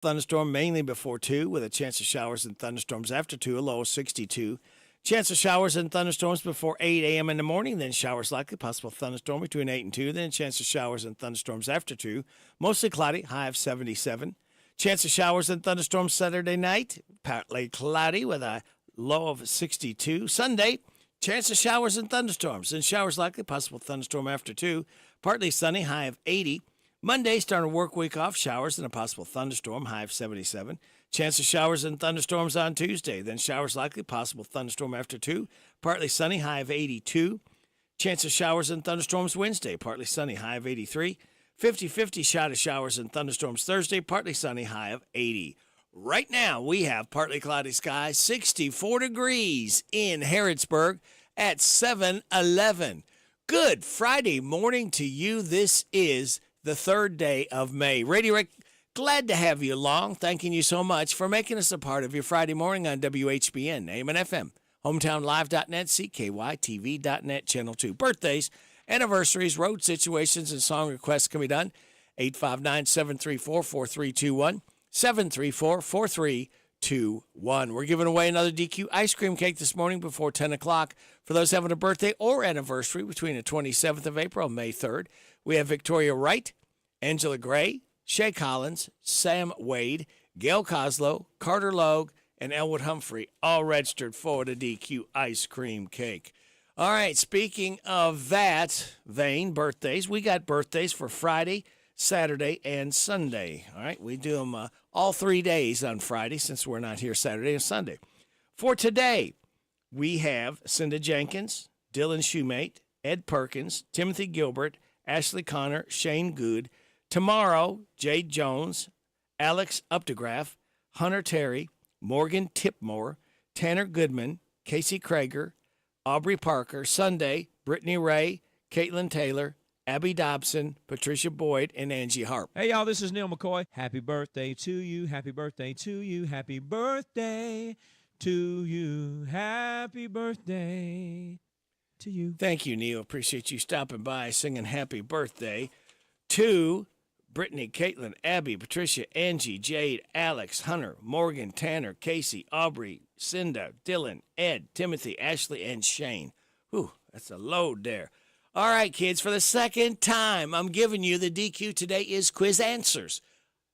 thunderstorm mainly before 2 with a chance of showers and thunderstorms after 2, a low of 62. Chance of showers and thunderstorms before 8 a.m. in the morning, then showers likely, possible thunderstorm between 8 and 2, then a chance of showers and thunderstorms after 2, mostly cloudy, high of 77. Chance of showers and thunderstorms Saturday night, partly cloudy with a low of 62. Sunday, chance of showers and thunderstorms, and showers likely, possible thunderstorm after 2, partly sunny, high of 80. Monday, starting a work week off, showers and a possible thunderstorm, high of 77. Chance of showers and thunderstorms on Tuesday, then showers likely, possible thunderstorm after 2, partly sunny, high of 82. Chance of showers and thunderstorms Wednesday, partly sunny, high of 83. 50-50 shot of showers and thunderstorms Thursday, partly sunny, high of 80. Right now, we have partly cloudy skies, 64 degrees in Harrodsburg at 7-11. Good Friday morning to you. This is the third day of May. Radio Rick, glad to have you along. Thanking you so much for making us a part of your Friday morning on WHBN, AM and FM, hometownlive.net, CKYTV.net, Channel 2. Birthdays, anniversaries, road situations, and song requests can be done. 859-734-4321, 734-4321. We're giving away another DQ ice cream cake this morning before 10 o'clock for those having a birthday or anniversary between the 27th of April and May 3rd. We have Victoria Wright, Angela Gray, Shay Collins, Sam Wade, Gail Coslow, Carter Logue, and Elwood Humphrey, all registered for the DQ ice cream cake. All right, speaking of that vein, birthdays, we got birthdays for Friday, Saturday, and Sunday. All right, we do them all 3 days on Friday since we're not here Saturday and Sunday. For today, we have Cinda Jenkins, Dylan Shoemate, Ed Perkins, Timothy Gilbert, Ashley Connor, Shane Good. Tomorrow, Jade Jones, Alex Updegraff, Hunter Terry, Morgan Tipmore, Tanner Goodman, Casey Krager, Aubrey Parker. Sunday, Brittany Ray, Caitlin Taylor, Abby Dobson, Patricia Boyd, and Angie Harp. Hey, y'all, this is Neil McCoy. Happy birthday to you. Happy birthday to you. Happy birthday to you. Happy birthday to you. Thank you, Neil. Appreciate you stopping by, singing happy birthday to Brittany, Caitlin, Abby, Patricia, Angie, Jade, Alex, Hunter, Morgan, Tanner, Casey, Aubrey, Cinda, Dylan, Ed, Timothy, Ashley, and Shane. Whew, that's a load there. All right, kids, for the second time, I'm giving you the DQ today is quiz answers.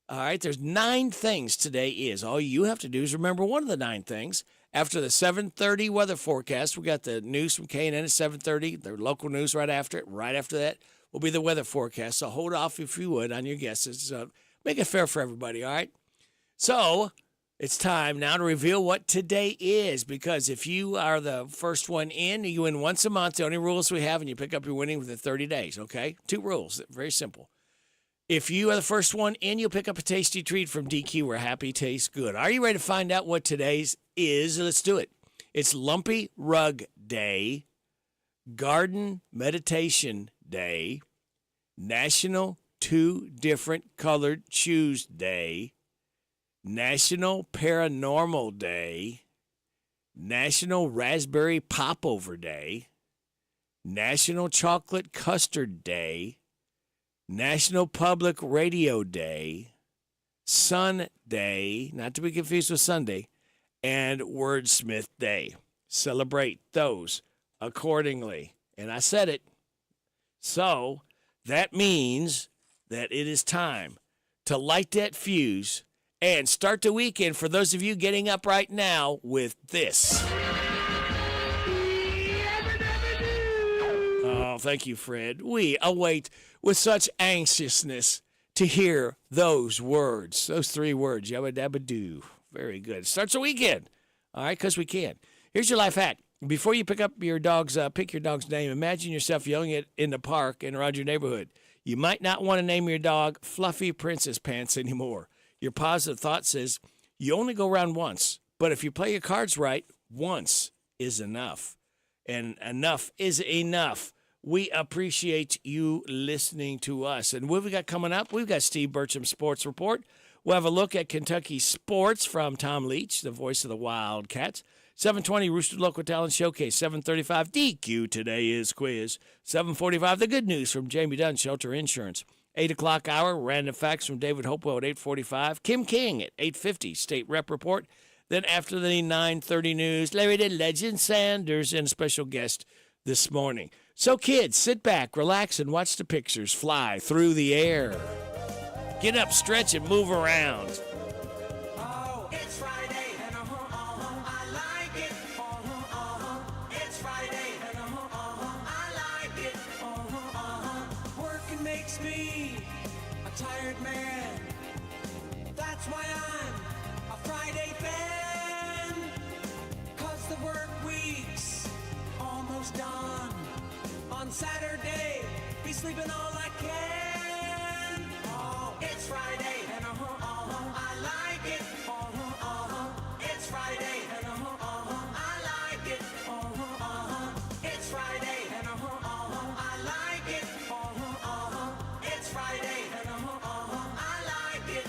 All right, there's 9 things today is. All you have to do is remember one of the 9 things. After the 7:30 weather forecast, we got the news from K&N at 7:30, their local news right after it. Right after that will be the weather forecast, so hold off if you would on your guesses. Make it fair for everybody, all right? So it's time now to reveal what today is, because if you are the first one in, you win once a month. The only rules we have, and you pick up your winning within 30 days, okay? 2 rules, very simple. If you are the first one in, you'll pick up a tasty treat from DQ where happy tastes good. Are you ready to find out what today's is? Let's do it. It's Lumpy Rug Day, Garden Meditation Day, National 2 Different Colored Shoes Day, National Paranormal Day, National Raspberry Popover Day, National Chocolate Custard Day, National Public Radio Day, Sun Day, not to be confused with Sunday, and Wordsmith Day. Celebrate those accordingly. And I said it. So that means that it is time to light that fuse and start the weekend for those of you getting up right now with this. Oh, thank you, Fred. We await with such anxiousness to hear those words, those 3 words, yabba dabba doo. Very good. Starts the weekend. All right, because we can. Here's your life hack. Before you pick your dog's name, imagine yourself yelling it in the park and around your neighborhood. You might not want to name your dog Fluffy Princess Pants anymore. Your positive thought says you only go around once, but if you play your cards right, once is enough. And enough is enough. We appreciate you listening to us. And what have we got coming up? We've got Steve Burcham's Sports Report. We'll have a look at Kentucky sports from Tom Leach, the voice of the Wildcats. 7:20 Rooster Local Talent Showcase. 7:35 DQ Today is Quiz. 7:45 The Good News from Jamie Dunn, Shelter Insurance. 8 o'clock hour, random facts from David Hopewell at 8:45. Kim King at 8:50, State Rep Report. Then after the 9:30 news, Larry the Legend Sanders and a special guest this morning. So kids, sit back, relax, and watch the pictures fly through the air. Get up, stretch, and move around. Oh, it's Friday, and I like it. It's Friday, and I like it. Working makes me a tired man. That's why I'm a Friday fan. 'Cause the work week's almost done. On Saturday, be sleeping all I can. Oh, it's Friday, and I like it. It's Friday, and I like it. It's Friday, and I like it. It's Friday, and I like it.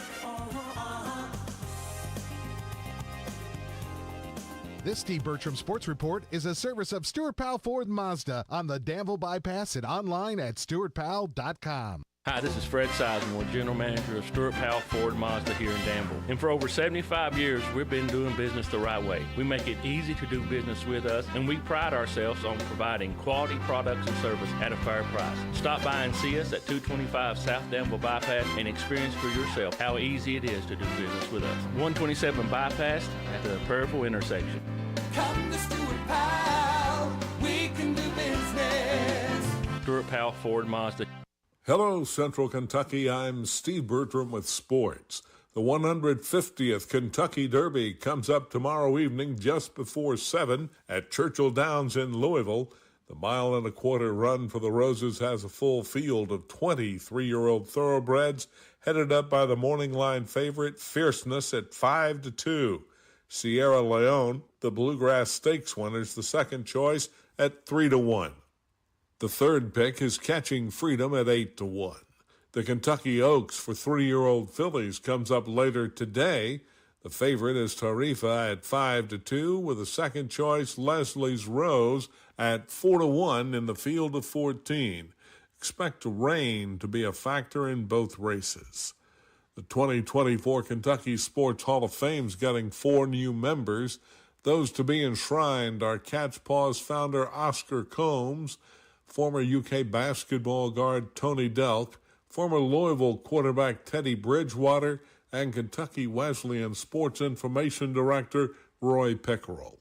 This Steve Bertram Sports Report is a service of Stuart Powell Ford Mazda on the Danville Bypass and online at stuartpowell.com. Hi, this is Fred Sizemore, General Manager of Stuart Powell Ford Mazda here in Danville. And for over 75 years, we've been doing business the right way. We make it easy to do business with us, and we pride ourselves on providing quality products and service at a fair price. Stop by and see us at 225 South Danville Bypass and experience for yourself how easy it is to do business with us. 127 Bypass at the Prairieville intersection. Come to Stuart Powell, we can do business. Stuart Powell Ford Mazda. Hello, Central Kentucky. I'm Steve Bertram with sports. The 150th Kentucky Derby comes up tomorrow evening just before 7 at Churchill Downs in Louisville. The 1.25-mile run for the Roses has a full field of 23-year-old thoroughbreds headed up by the morning line favorite Fierceness at 5-2. Sierra Leone, the Bluegrass Stakes winner's the second choice at 3-1. The third pick is Catching Freedom at 8-1. The Kentucky Oaks for 3-year-old fillies comes up later today. The favorite is Tarifa at 5-2, with the second choice Leslie's Rose at 4-1 in the field of 14. Expect rain to be a factor in both races. The 2024 Kentucky Sports Hall of Fame's getting 4 new members. Those to be enshrined are Cat's Paws founder Oscar Combs, former UK basketball guard Tony Delk, former Louisville quarterback Teddy Bridgewater, and Kentucky Wesleyan Sports Information Director Roy Pickerel.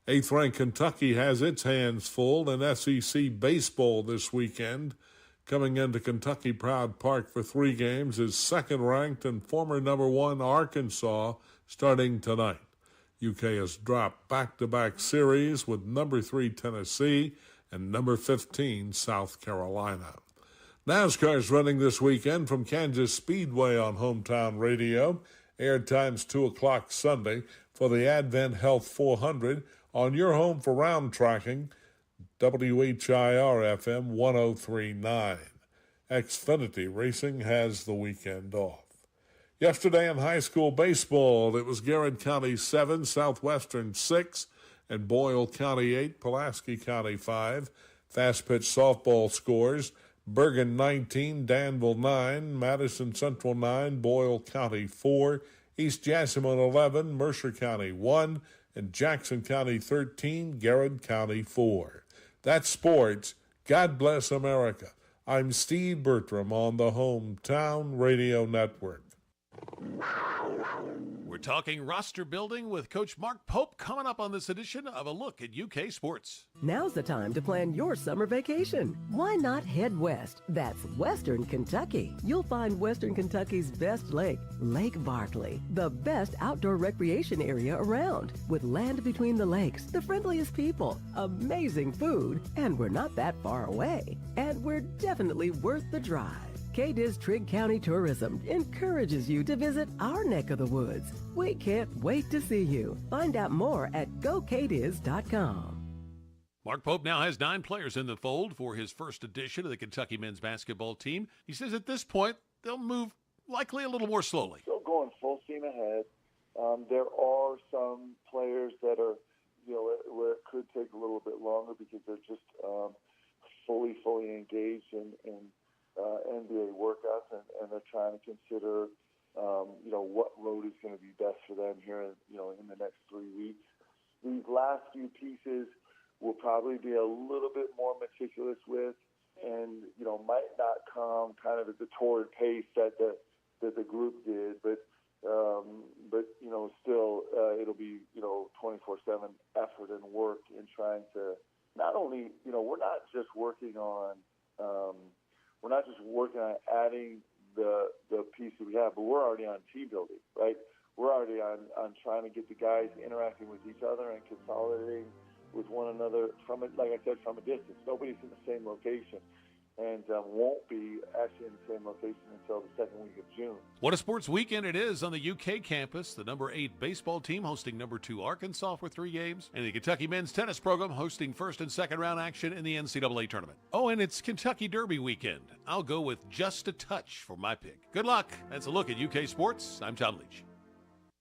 8th-ranked Kentucky has its hands full in SEC baseball this weekend. Coming into Kentucky Proud Park for 3 games is second-ranked and former number 1 Arkansas starting tonight. UK has dropped back-to-back series with number 3 Tennessee and number 15 South Carolina. NASCAR is running this weekend from Kansas Speedway on Hometown Radio. Airtime's 2 o'clock Sunday for the Advent Health 400 on your home for round tracking, WHIR FM 103.9. Xfinity Racing has the weekend off. Yesterday in high school baseball, it was Garrett County 7, Southwestern 6, and Boyle County 8, Pulaski County 5. Fast pitch softball scores: Bergen 19, Danville 9, Madison Central 9, Boyle County 4, East Jasmine 11, Mercer County 1, and Jackson County 13, Garrett County 4. That's sports. God bless America. I'm Steve Bertram on the Hometown Radio Network. We're talking roster building with Coach Mark Pope coming up on this edition of A Look at UK Sports. Now's the time to plan your summer vacation. Why not head west? That's Western Kentucky. You'll find Western Kentucky's best lake, Lake Barkley, the best outdoor recreation area around, with land between the lakes, the friendliest people, amazing food, and we're not that far away. And we're definitely worth the drive. KDIZ Trigg County Tourism encourages you to visit our neck of the woods. We can't wait to see you. Find out more at gokdiz.com. Mark Pope now has 9 players in the fold for his first edition of the Kentucky men's basketball team. He says at this point, they'll move likely a little more slowly. Still going full steam ahead. There are some players that are, where it could take a little bit longer because they're just fully engaged and NBA workouts, and they're trying to consider, what road is going to be best for them here, in the next 3 weeks. These last few pieces will probably be a little bit more meticulous with, and might not come kind of at the torrid pace that the group did, but still it'll be 24/7 effort and work in trying to not only we're not just working on adding the piece that we have, but we're already on team building, right? We're already on trying to get the guys interacting with each other and consolidating with one another from a distance. Nobody's in the same location, and won't be actually in the same location until the second week of June. What a sports weekend it is on the UK campus. The number 8 baseball team hosting number 2 Arkansas for 3 games, and the Kentucky men's tennis program hosting first and second round action in the NCAA tournament. Oh, and it's Kentucky Derby weekend. I'll go with just a touch for my pick. Good luck. That's a look at UK sports. I'm Tom Leach.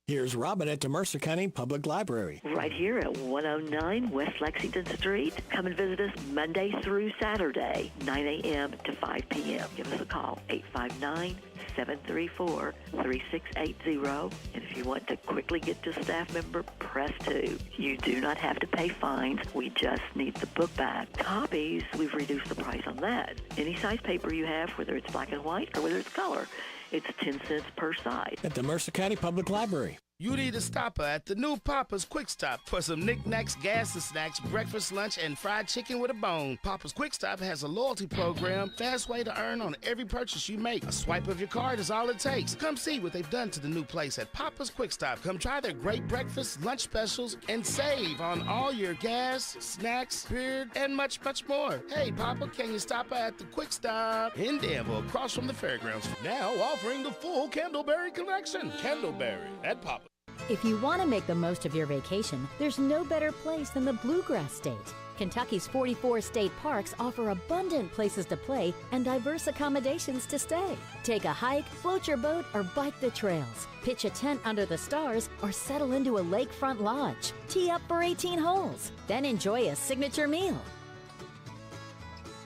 Here's Robin at the Mercer County Public Library. Right here at 109 West Lexington Street. Come and visit us Monday through Saturday, 9 a.m. to 5 p.m. Give us a call, 859-734-3680. And if you want to quickly get to a staff member, press 2. You do not have to pay fines. We just need the book back. Copies, we've reduced the price on that. Any size paper you have, whether it's black and white or whether it's color, it's 10 cents per side. At the Mercer County Public Library. You need a stopper at the new Papa's Quick Stop for some knickknacks, gas and snacks, breakfast, lunch, and fried chicken with a bone. Papa's Quick Stop has a loyalty program, fast way to earn on every purchase you make. A swipe of your card is all it takes. Come see what they've done to the new place at Papa's Quick Stop. Come try their great breakfast, lunch specials, and save on all your gas, snacks, beer, and much, much more. Hey, Papa, can you stop at the Quick Stop in Danville, across from the fairgrounds? Now offering the full Candleberry collection. Candleberry at Papa. If you want to make the most of your vacation, there's no better place than the Bluegrass State. Kentucky's 44 state parks offer abundant places to play and diverse accommodations to stay. Take a hike, float your boat, or bike the trails. Pitch a tent under the stars or settle into a lakefront lodge. Tee up for 18 holes. Then enjoy a signature meal.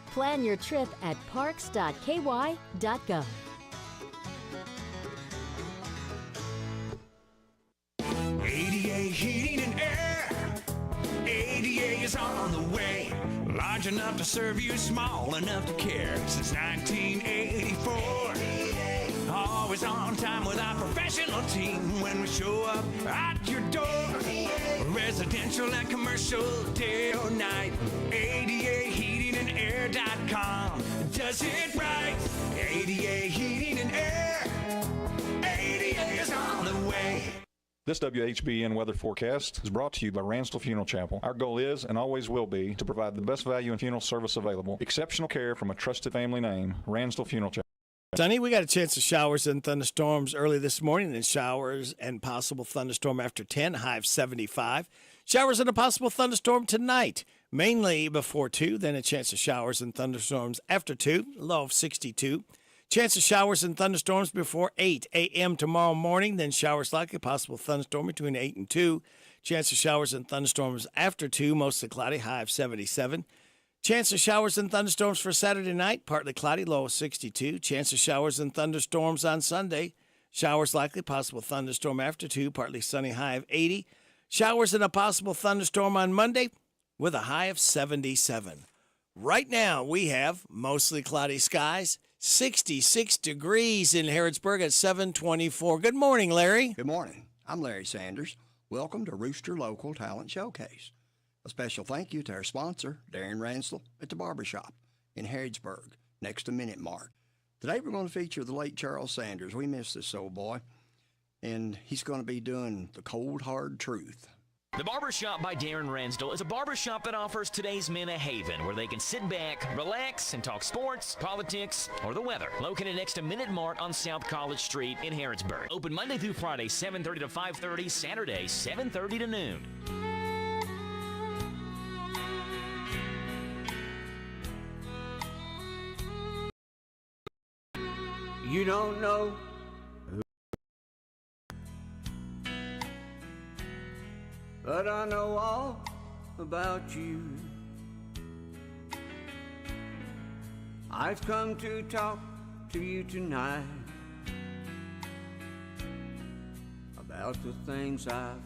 Plan your trip at parks.ky.gov. ADA Heating and Air. ADA is on the way. Large enough to serve you, small enough to care. Since 1984. Always on time with our professional team when we show up at your door. Residential and commercial, day or night. ADAHeatingandAir.com does it right. ADA Heating and Air. ADA is on the way. This WHBN weather forecast is brought to you by Ransdell Funeral Chapel. Our goal is and always will be to provide the best value in funeral service available. Exceptional care from a trusted family name, Ransdell Funeral Chapel. Sunny, we got a chance of showers and thunderstorms early this morning, and showers and possible thunderstorm after 10, high of 75. Showers and a possible thunderstorm tonight, mainly before 2, then a chance of showers and thunderstorms after 2, low of 62. Chance of showers and thunderstorms before 8 a.m. tomorrow morning, then showers likely, possible thunderstorm between 8 and 2. Chance of showers and thunderstorms after 2, mostly cloudy, high of 77. Chance of showers and thunderstorms for Saturday night, partly cloudy, low of 62. Chance of showers and thunderstorms on Sunday. Showers likely, possible thunderstorm after 2, partly sunny, high of 80. Showers and a possible thunderstorm on Monday with a high of 77. Right now, we have mostly cloudy skies, 66 degrees in Harrodsburg at 7:24. Good morning, Larry. Good morning. I'm Larry Sanders. Welcome to Rooster Local Talent Showcase. A special thank you to our sponsor, Darren Ransdell, at the Barbershop in Harrodsburg, next to Minute Mart. Today we're going to feature the late Charles Sanders. We miss this old boy. And he's going to be doing the cold, hard truth. The Barbershop by Darren Ransdell is a barbershop that offers today's men a haven where they can sit back, relax, and talk sports, politics, or the weather. Located next to Minute Mart on South College Street in Harrodsburg. Open Monday through Friday, 7:30 to 5:30, Saturday, 7:30 to noon. You don't know who, but I know all about you. I've come to talk to you tonight about the things I've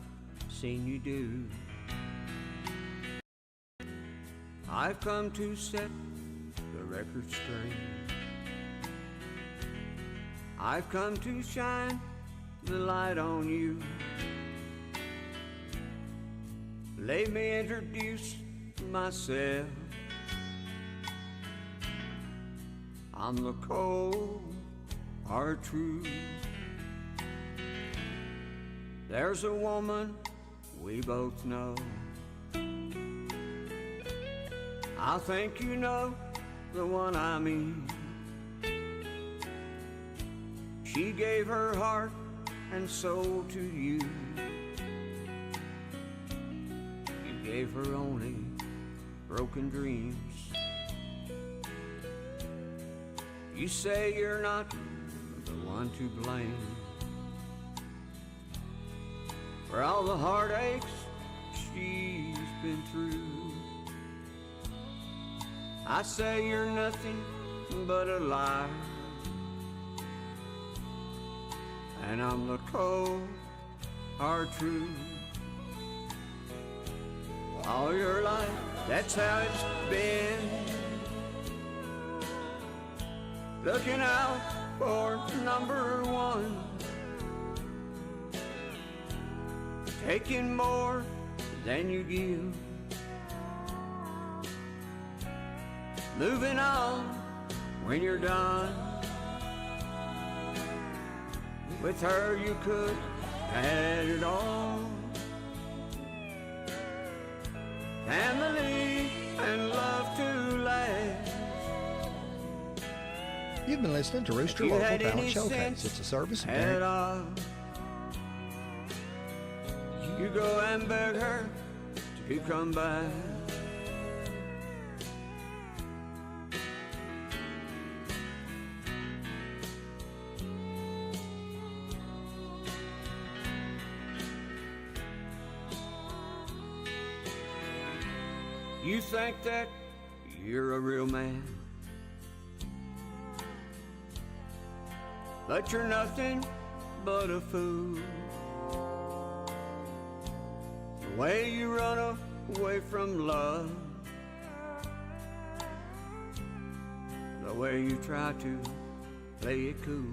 seen you do. I've come to set the record straight. I've come to shine the light on you. Let me introduce myself. I'm the cold hard truth. There's a woman we both know. I think you know the one I mean. She gave her heart and soul to you. You gave her only broken dreams. You say you're not the one to blame for all the heartaches she's been through. I say you're nothing but a liar, and I'm the cold hard truth. All your life, that's how it's been. Looking out for number one, taking more than you give, moving on when you're done. With her you could have had it all. Family and love to last. You've been listening to Rooster You Local had Talent any Showcase. sense It's a service of at Darren. all. You go and beg her to come back. You think that you're a real man, but you're nothing but a fool. The way you run away from love, the way you try to play it cool.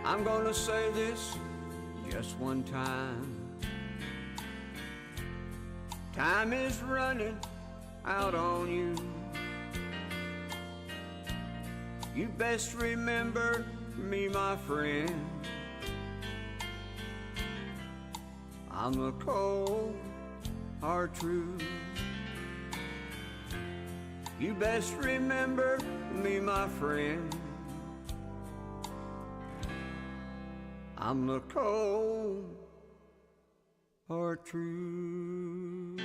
I'm gonna say this just one time. Time is running out on you. You best remember me, my friend. I'm the cold hard truth. You best remember me, my friend. I'm the cold hard truth.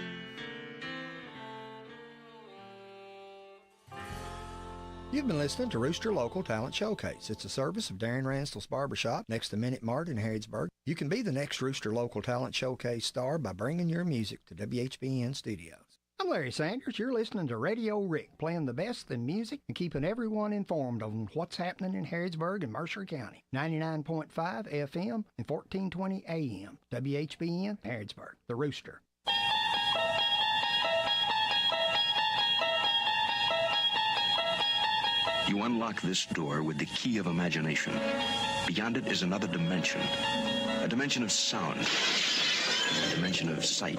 You've been listening to Rooster Local Talent Showcase. It's a service of Darren Ranstall's Barbershop next to Minute Mart in Harrodsburg. You can be the next Rooster Local Talent Showcase star by bringing your music to WHBN Studios. I'm Larry Sanders. You're listening to Radio Rick, playing the best in music and keeping everyone informed on what's happening in Harrodsburg and Mercer County. 99.5 FM and 1420 AM. WHBN, Harrodsburg, The Rooster. You unlock this door with the key of imagination. Beyond it is another dimension. A dimension of sound. A dimension of sight.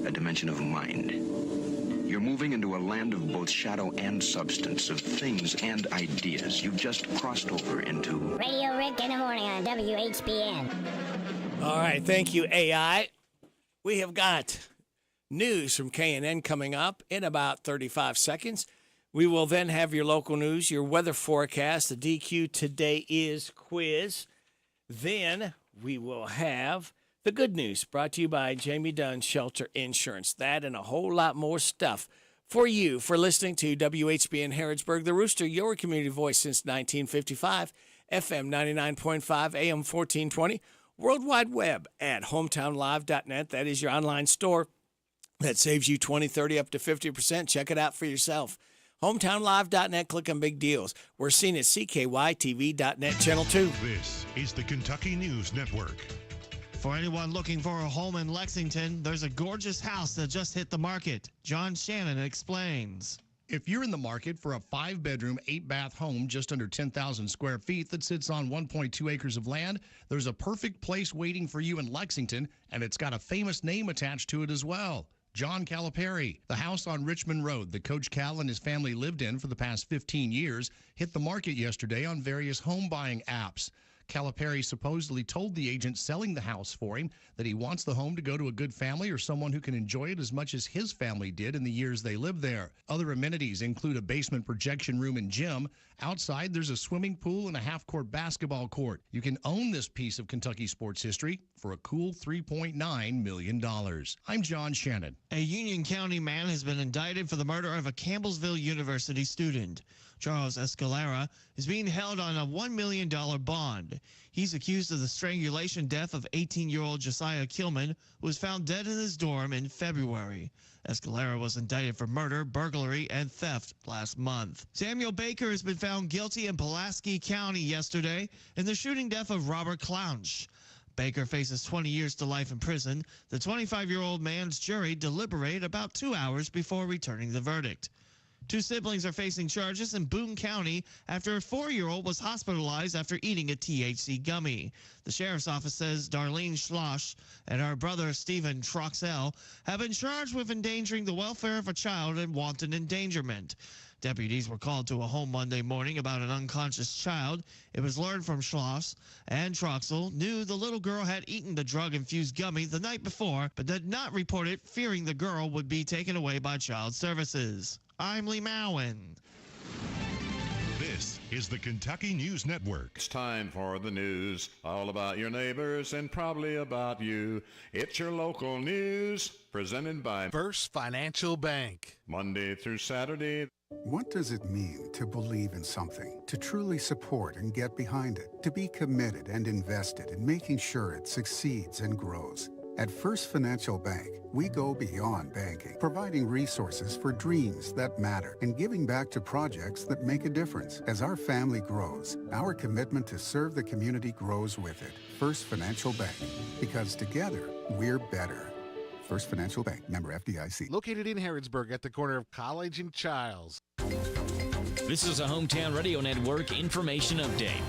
A dimension of mind. You're moving into a land of both shadow and substance, of things and ideas. You've just crossed over into Radio Rick in the morning on WHBN. All right, thank you, AI. We have got news from K&N coming up in about 35 seconds. We will then have your local news, your weather forecast, the DQ Today Is quiz. Then we will have the good news brought to you by Jamie Dunn Shelter Insurance. That and a whole lot more stuff for you for listening to WHBN Harrodsburg, The Rooster, your community voice since 1955, FM 99.5, AM 1420, World Wide Web at hometownlive.net. That is your online store. That saves you 20, 30, up to 50%. Check it out for yourself. HometownLive.net, click on big deals. We're seen at CKYTV.net channel 2. This is the Kentucky News Network. For anyone looking for a home in Lexington, there's a gorgeous house that just hit the market. John Shannon explains. If you're in the market for a 5-bedroom, 8-bath home just under 10,000 square feet that sits on 1.2 acres of land, there's a perfect place waiting for you in Lexington, and it's got a famous name attached to it as well. John Calipari. The house on Richmond Road that Coach Cal and his family lived in for the past 15 years hit the market yesterday on various home buying apps. Calipari supposedly told the agent selling the house for him that he wants the home to go to a good family or someone who can enjoy it as much as his family did in the years they lived there. Other amenities include a basement projection room and gym. Outside, there's a swimming pool and a half-court basketball court. You can own this piece of Kentucky sports history for a cool $3.9 million. I'm John Shannon. A Union County man has been indicted for the murder of a Campbellsville University student. Charles Escalera is being held on a $1 million bond. He's accused of the strangulation death of 18-year-old Josiah Kilman, who was found dead in his dorm in February. Escalera was indicted for murder, burglary, and theft last month. Samuel Baker has been found guilty in Pulaski County yesterday in the shooting death of Robert Clounch. Baker faces 20 years to life in prison. The 25-year-old man's jury deliberated about 2 hours before returning the verdict. 2 siblings are facing charges in Boone County after a 4-year-old was hospitalized after eating a THC gummy. The sheriff's office says Darlene Schloss and her brother Stephen Troxell have been charged with endangering the welfare of a child and wanton endangerment. Deputies were called to a home Monday morning about an unconscious child. It was learned from Schloss and Troxell knew the little girl had eaten the drug-infused gummy the night before, but did not report it, fearing the girl would be taken away by Child Services. I'm Lee Mowen. This is the Kentucky News Network. It's time for the news, all about your neighbors and probably about you. It's your local news, presented by First Financial Bank. Monday through Saturday. What does it mean to believe in something, to truly support and get behind it, to be committed and invested in making sure it succeeds and grows? At First Financial Bank, we go beyond banking, providing resources for dreams that matter and giving back to projects that make a difference. As our family grows, our commitment to serve the community grows with it. First Financial Bank, because together, we're better. First Financial Bank, member FDIC. Located in Harrodsburg at the corner of College and Childs. This is a Hometown Radio Network information update.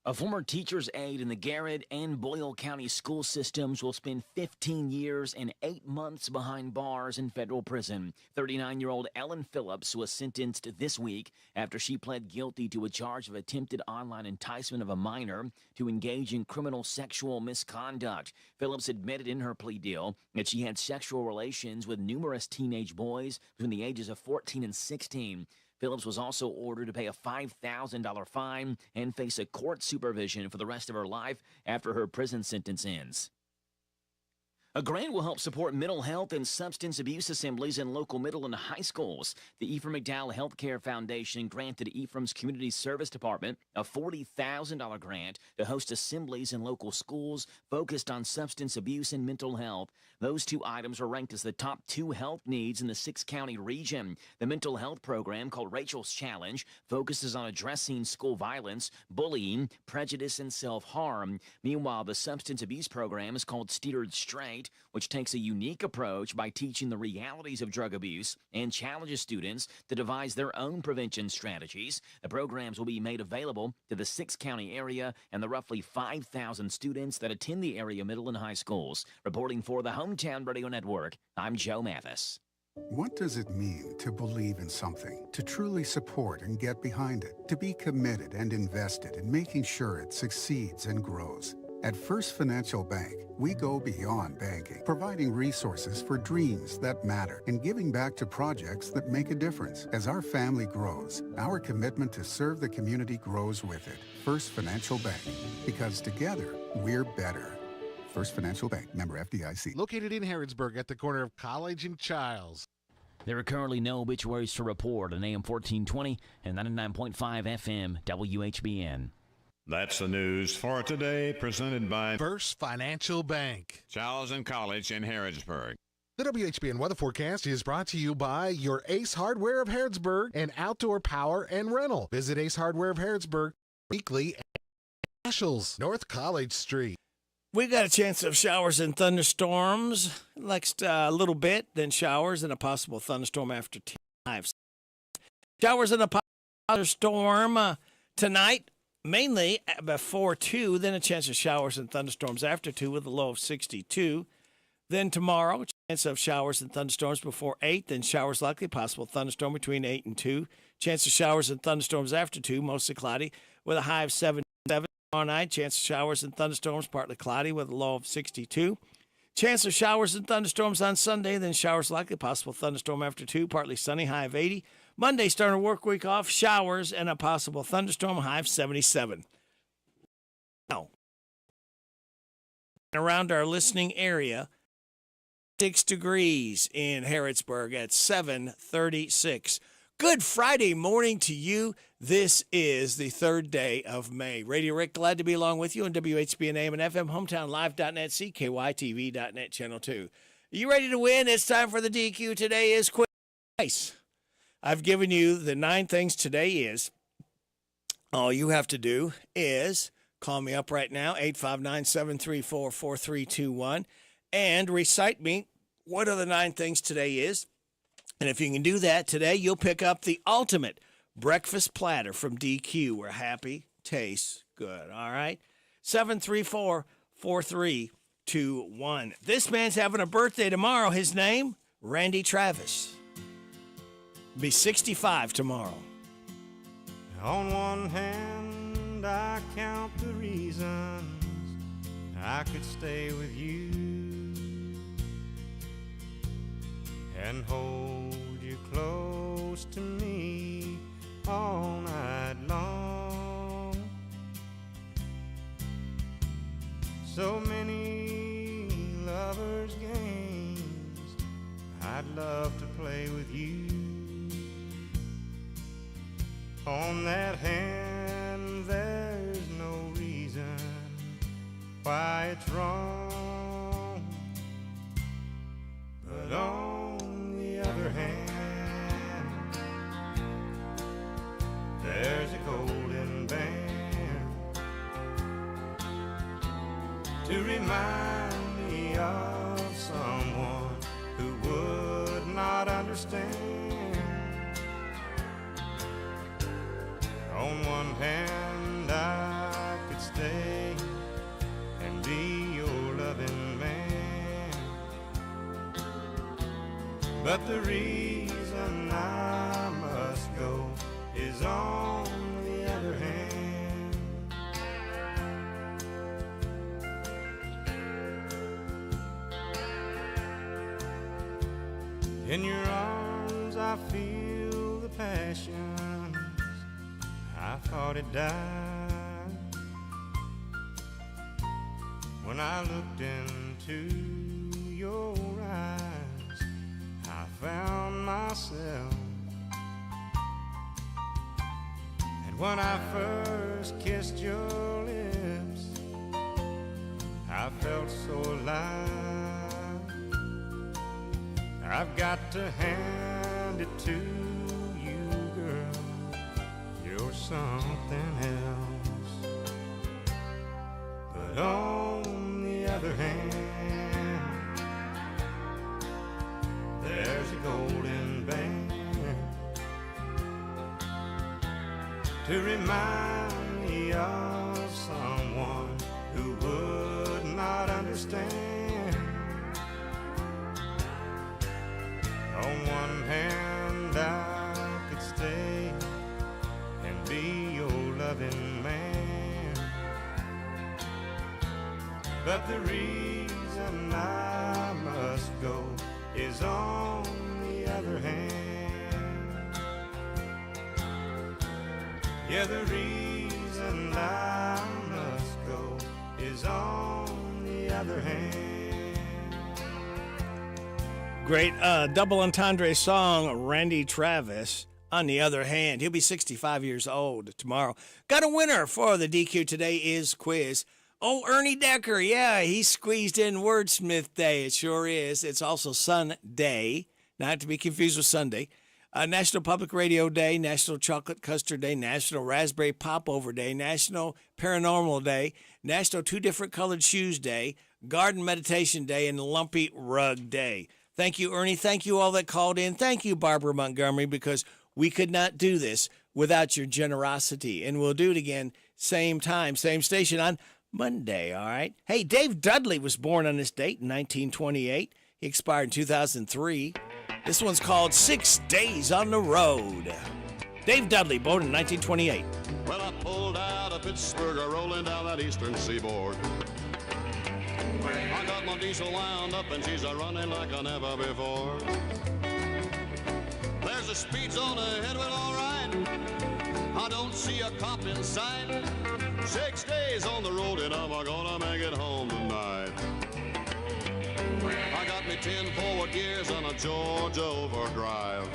A former teacher's aide in the Garrett and Boyle County school systems will spend 15 years and 8 months behind bars in federal prison. 39-year-old Ellen Phillips was sentenced this week after she pled guilty to a charge of attempted online enticement of a minor to engage in criminal sexual misconduct. Phillips admitted in her plea deal that she had sexual relations with numerous teenage boys between the ages of 14 and 16. Phillips was also ordered to pay a $5,000 fine and face a court supervision for the rest of her life after her prison sentence ends. A grant will help support mental health and substance abuse assemblies in local middle and high schools. The Ephraim McDowell Healthcare Foundation granted Ephraim's Community Service Department a $40,000 grant to host assemblies in local schools focused on substance abuse and mental health. Those 2 items are ranked as the top 2 health needs in the 6-county region. The mental health program, called Rachel's Challenge, focuses on addressing school violence, bullying, prejudice, and self-harm. Meanwhile, the substance abuse program is called Steered Straight, which takes a unique approach by teaching the realities of drug abuse and challenges students to devise their own prevention strategies. The programs will be made available to the 6-county area and the roughly 5,000 students that attend the area middle and high schools. Reporting for the Hometown Radio Network, I'm Joe Mathis. What does it mean to believe in something, to truly support and get behind it, to be committed and invested in making sure it succeeds and grows? At First Financial Bank, we go beyond banking, providing resources for dreams that matter and giving back to projects that make a difference. As our family grows, our commitment to serve the community grows with it. First Financial Bank, because together, we're better. First Financial Bank, member FDIC. Located in Harrodsburg at the corner of College and Childs. There are currently no obituaries to report on AM 1420 and 99.5 FM WHBN. That's the news for today, presented by First Financial Bank. Charleston College in Harrodsburg. The WHBN weather forecast is brought to you by your Ace Hardware of Harrodsburg and Outdoor Power and Rental. Visit Ace Hardware of Harrodsburg weekly at Ashles, North College Street. We got a chance of showers and thunderstorms next little bit, then showers and a possible thunderstorm after 5. Showers and a possible thunderstorm tonight, mainly before 2, then a chance of showers and thunderstorms after 2 with a low of 62. Then tomorrow, chance of showers and thunderstorms before 8, then showers likely, possible thunderstorm between 8 and 2. Chance of showers and thunderstorms after 2, mostly cloudy with a high of 77. Tomorrow night, chance of showers and thunderstorms, partly cloudy with a low of 62. Chance of showers and thunderstorms on Sunday, then showers likely, possible thunderstorm after 2, partly sunny, high of 80. Monday, starting a work week off, showers and a possible thunderstorm, high of 77. Now, around our listening area, 6 degrees in Harrodsburg at 7:36. Good Friday morning to you. This is the 3rd day of May. Radio Rick, glad to be along with you on WHBN AM and FM, HometownLive.net, CKYTV.net, Channel 2. Are you ready to win? It's time for the DQ. Today is quick. Nice. I've given you the 9 things today is. All you have to do is call me up right now, 859-734-4321, and recite me what are the 9 things today is. And if you can do that today, you'll pick up the ultimate breakfast platter from DQ, where happy tastes good. All right? 734-4321. This man's having a birthday tomorrow. His name, Randy Travis. Be 65 tomorrow. On one hand, I count the reasons I could stay with you and hold you close to me all night long. So many lovers' games I'd love to play with you. On that hand, there's no reason why it's wrong. But on the other hand, there's a golden band to remind me of someone who would not understand. On one hand, I could stay and be your loving man, but the reason I must go is on the other hand. In your arms I feel the passion I thought it died when I looked into your eyes. I found myself, and when I first kissed your lips, I felt so alive. I've got to hand it to you, girl, you're something else. But on the other hand, there's a golden band to remind me of someone who would not understand. On one hand, I could stay and be your loving man, but the reason I must go is on the other hand. Yeah, the reason I must go is on the other hand. Great double entendre song, Randy Travis, On the other hand, he'll be 65 years old tomorrow. Got a winner for the DQ Today Is quiz. Oh, Ernie Decker. Yeah, he squeezed in Wordsmith Day. It sure is. It's also Sunday, not to be confused with Sunday. National Public Radio Day, National Chocolate Custard Day, National Raspberry Popover Day, National Paranormal Day, National Two Different Colored Shoes Day, Garden Meditation Day, and Lumpy Rug Day. Thank you, Ernie. Thank you all that called in. Thank you, Barbara Montgomery, because we could not do this without your generosity. And we'll do it again, same time, same station on Monday, all right? Hey, Dave Dudley was born on this date in 1928. He expired in 2003. This one's called 6 Days on the Road. Dave Dudley, born in 1928. Well, I pulled out of Pittsburgh, rolling down that eastern seaboard. I got my diesel wound up and she's a-running like I never before. There's a speed zone ahead, well, all right. I don't see a cop in sight. 6 days on the road and I'm gonna make it home tonight. I got me 10 forward gears on a Georgia overdrive.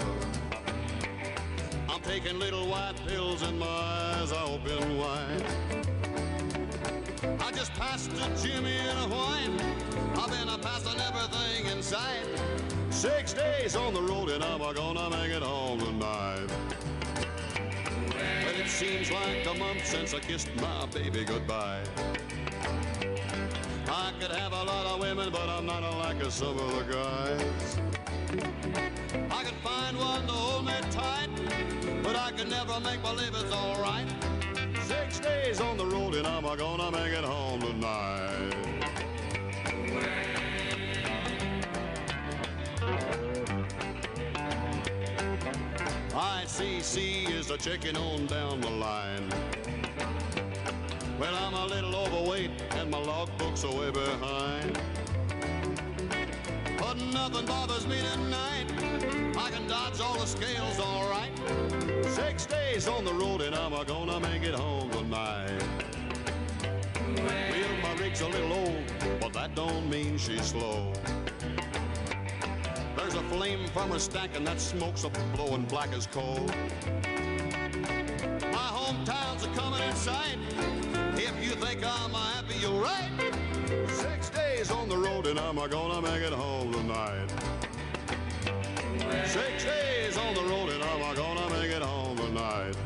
I'm taking little white pills and my eyes are open wide. I just passed a Jimmy in a whine. I've been a passing everything in sight. 6 days on the road and I'm gonna make it home tonight. But it seems like a month since I kissed my baby goodbye. I could have a lot of women, but I'm not like some of the guys. I could find one to hold me tight, but I could never make believe it's all right. 6 days on the road and I'm gonna make it home tonight. ICC is a checking on down the line. Well, I'm a little overweight and my logbook's are way behind. But nothing bothers me tonight. I can dodge all the scales all right. 6 days on the road and I'm gonna make it home tonight. Well, my rig's a little old, but that don't mean she's slow. There's a flame from her stack and that smoke's a blowing black as coal. My hometown's a coming in sight. If you think I'm happy, you're right. 6 days on the road and I'm gonna make it home tonight. 6 days on the road and I'm gonna make it home tonight.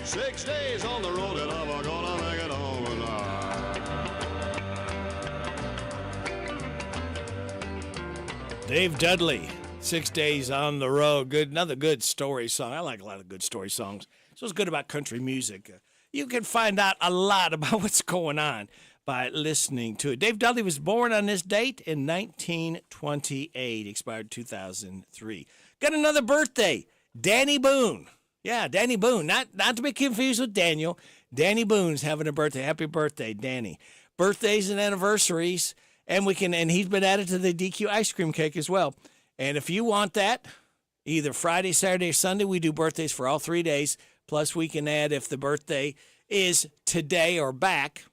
6 days on the road and I'm gonna make it home tonight. Dave Dudley, 6 Days on the Road. Good, another good story song. I like a lot of good story songs. So it's good about country music. You can find out a lot about what's going on by listening to it. Dave Dudley was born on this date in 1928, expired 2003. Got another birthday, Danny Boone. Yeah, Danny Boone, not to be confused with Daniel. Danny Boone's having a birthday. Happy birthday, Danny. Birthdays and anniversaries, and he's been added to the DQ ice cream cake as well. And if you want that, either Friday, Saturday, or Sunday, we do birthdays for all 3 days. Plus, we can add if the birthday is today or back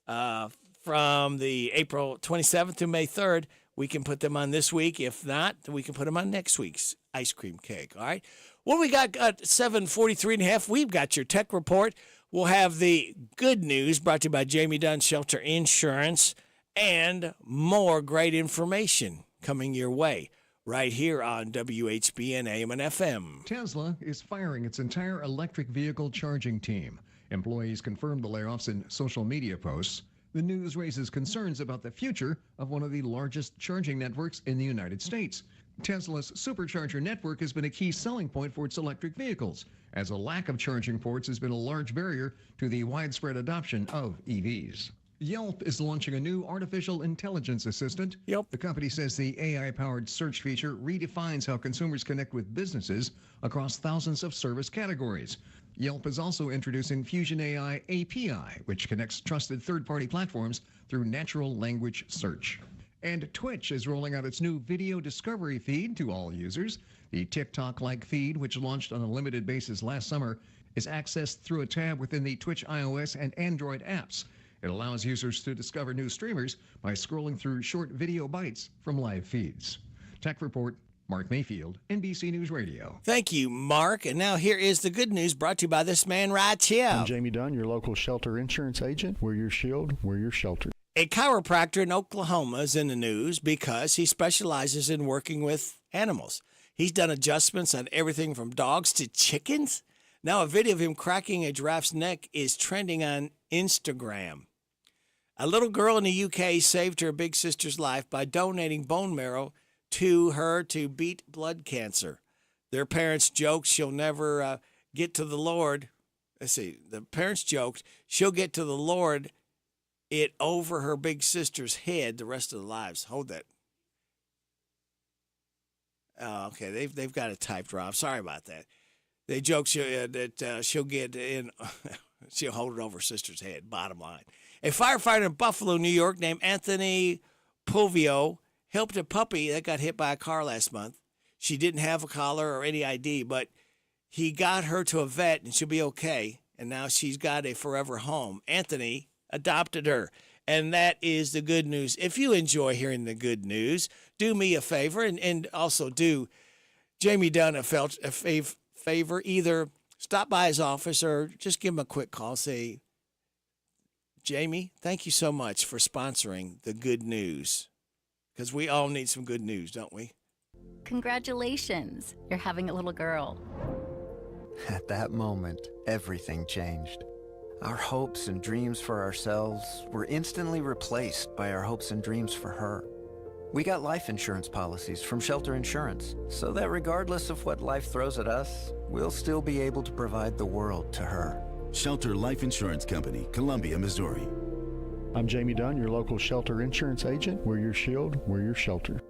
from the April 27th to May 3rd, we can put them on this week. If not, we can put them on next week's ice cream cake, all right? What we got at 7:43 and a half, we've got your tech report. We'll have the good news brought to you by Jamie Dunn Shelter Insurance and more great information coming your way right here on WHBN AM and FM. Tesla is firing its entire electric vehicle charging team. Employees confirmed the layoffs in social media posts. The news raises concerns about the future of one of the largest charging networks in the United States. Tesla's supercharger network has been a key selling point for its electric vehicles, as a lack of charging ports has been a large barrier to the widespread adoption of EVs. Yelp is launching a new artificial intelligence assistant. The company says the AI-powered search feature redefines how consumers connect with businesses across thousands of service categories. Yelp is also introducing Fusion AI API, which connects trusted third-party platforms through natural language search. And Twitch is rolling out its new video discovery feed to all users. The TikTok-like feed, which launched on a limited basis last summer, is accessed through a tab within the Twitch iOS and Android apps. It allows users to discover new streamers by scrolling through short video bites from live feeds. Tech Report, Mark Mayfield, NBC News Radio. Thank you, Mark. And now here is the good news brought to you by this man right here. I'm Jamie Dunn, your local shelter insurance agent. We're your shield. We're your shelter. A chiropractor in Oklahoma is in the news because he specializes in working with animals. He's done adjustments on everything from dogs to chickens. Now a video of him cracking a giraffe's neck is trending on Instagram. A little girl in the UK saved her big sister's life by donating bone marrow to her to beat blood cancer. Their parents joked she'll never get to the Lord. Let's see. The parents joked she'll get to the Lord it over her big sister's head the rest of their lives. Hold that. Oh, okay. They've got it typed wrong. Sorry about that. They joke that she'll get in, she'll hold it over her sister's head, bottom line. A firefighter in Buffalo, New York, named Anthony Pulvio helped a puppy that got hit by a car last month. She didn't have a collar or any ID, but he got her to a vet and she'll be okay. And now she's got a forever home. Anthony adopted her. And that is the good news. If you enjoy hearing the good news, do me a favor and also do Jamie Dunn a favor. Either stop by his office or just give him a quick call. Say, Jamie, thank you so much for sponsoring the good news. Because we all need some good news, don't we? Congratulations, you're having a little girl. At that moment, everything changed. Our hopes and dreams for ourselves were instantly replaced by our hopes and dreams for her. We got life insurance policies from Shelter Insurance, so that regardless of what life throws at us, we'll still be able to provide the world to her. Shelter Life Insurance Company, Columbia, Missouri. I'm Jamie Dunn, your local shelter insurance agent. We're your shield. We're your shelter.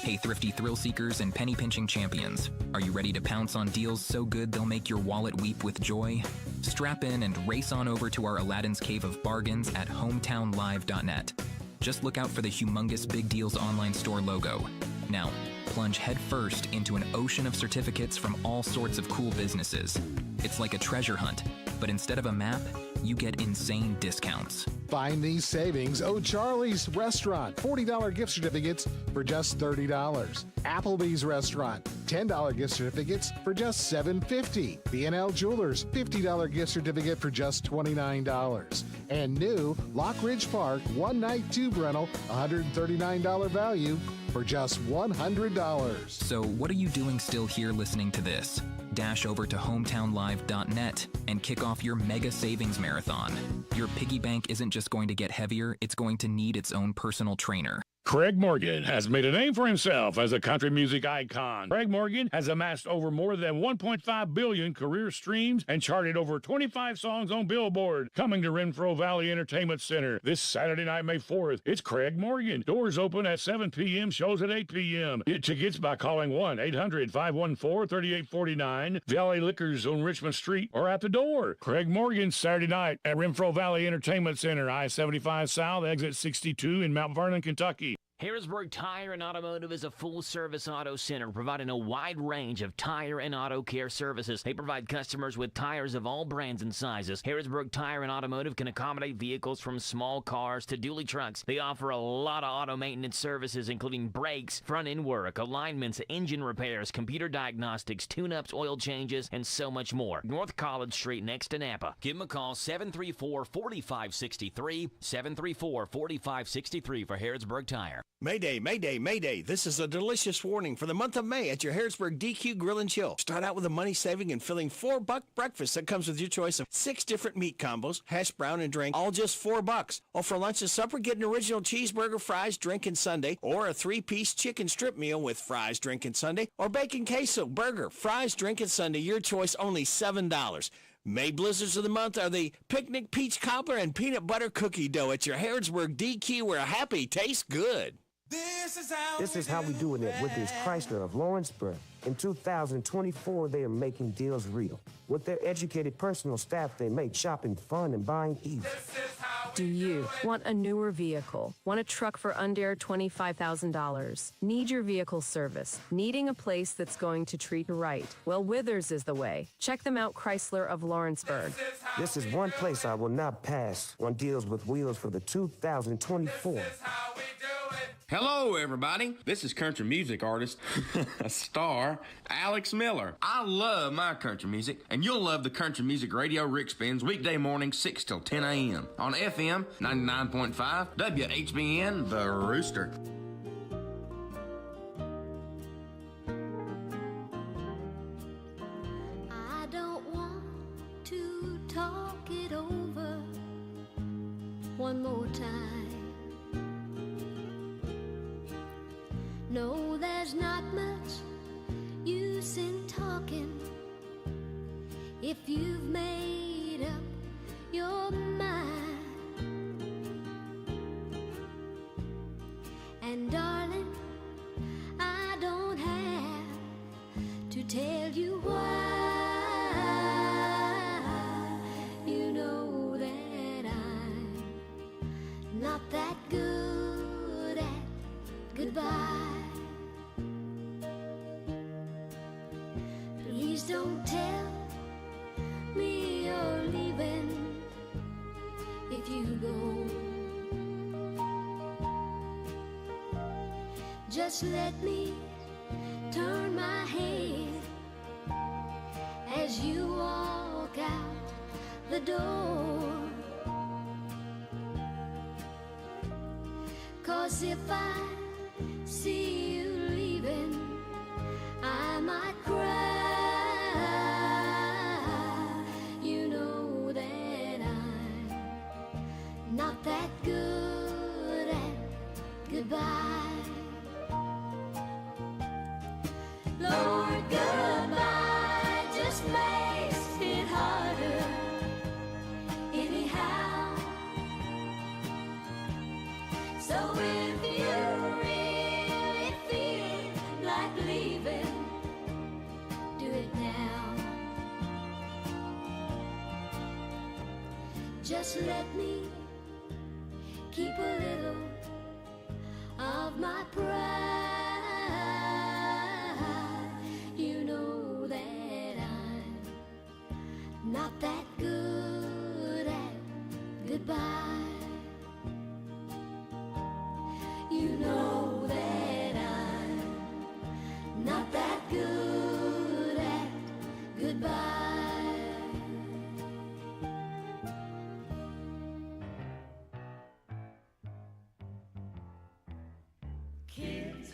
Hey, thrifty thrill seekers and penny pinching champions. Are you ready to pounce on deals so good they'll make your wallet weep with joy? Strap in and race on over to our Aladdin's Cave of Bargains at hometownlive.net. Just look out for the humongous Big Deals online store logo. Now, plunge headfirst into an ocean of certificates from all sorts of cool businesses. It's like a treasure hunt, but instead of a map, you get insane discounts. Find these savings. O'Charlie's Restaurant, $40 gift certificates for just $30. Applebee's Restaurant, $10 gift certificates for just $7.50. B&L Jewelers, $50 gift certificate for just $29. And new Lock Ridge Park, one night tube rental, $139 value for just $100. So what are you doing still here listening to this? Dash over to hometownlive.net and kick off your mega savings marathon. Your piggy bank isn't just going to get heavier, it's going to need its own personal trainer. Craig Morgan has made a name for himself as a country music icon. Craig Morgan has amassed over more than 1.5 billion career streams and charted over 25 songs on Billboard. Coming to Renfro Valley Entertainment Center this Saturday night, May 4th. It's Craig Morgan. Doors open at 7 p.m., shows at 8 p.m. Get tickets by calling 1-800-514-3849, Valley Liquors on Richmond Street, or at the door. Craig Morgan, Saturday night at Renfro Valley Entertainment Center, I-75 South, exit 62 in Mount Vernon, Kentucky. Harrisburg Tire and Automotive is a full-service auto center providing a wide range of tire and auto care services. They provide customers with tires of all brands and sizes. Harrisburg Tire and Automotive can accommodate vehicles from small cars to dually trucks. They offer a lot of auto maintenance services, including brakes, front-end work, alignments, engine repairs, computer diagnostics, tune-ups, oil changes, and so much more. North College Street next to Napa. Give them a call, 734-4563, 734-4563 for Harrisburg Tire. Mayday, mayday, mayday. This is a delicious warning for the month of May at your Harrisburg DQ Grill and Chill. Start out with a money-saving and filling $4 breakfast that comes with your choice of 6 different meat combos, hash brown, and drink, all just $4. Or for lunch and supper, get an original cheeseburger, fries, drink, and sundae, or a 3-piece chicken strip meal with fries, drink, and sundae, or bacon queso, burger, fries, drink, and sundae. Your choice, only $7. May blizzards of the month are the picnic peach cobbler and peanut butter cookie dough at your Harrisburg DQ, where happy tastes good. This is how we doing it with this Chrysler of Lawrenceburg. In 2024, they are making deals real. With their educated personal staff, they make shopping fun and buying easy. Do you want a newer vehicle? Want a truck for under $25,000? Need your vehicle service? Needing a place that's going to treat you right? Well, Withers is the way. Check them out, Chrysler of Lawrenceburg. This is one place I will not pass on deals with wheels for the 2024. Hello, everybody. This is country music artist, star, Alex Miller. I love my country music, and you'll love the Country Music Radio Rick Spins weekday morning 6 till 10 a.m. on FM 99.5 WHBN, The Rooster. I don't want to talk it over one more time. No, there's not much use in talking if you've made up your mind. And darling, I don't have to tell you why. You know that I'm not that good at goodbye. Please don't tell me you're leaving if you go. Just let me turn my head as you walk out the door. 'Cause if I see you leaving, I might cry. Not that good at goodbye. Lord, goodbye just makes it harder anyhow. So if you really feel like leaving, do it now. Just let me keep a little of my pride. You know that I'm not that good at goodbye. You know that I'm not that good at goodbye. Kids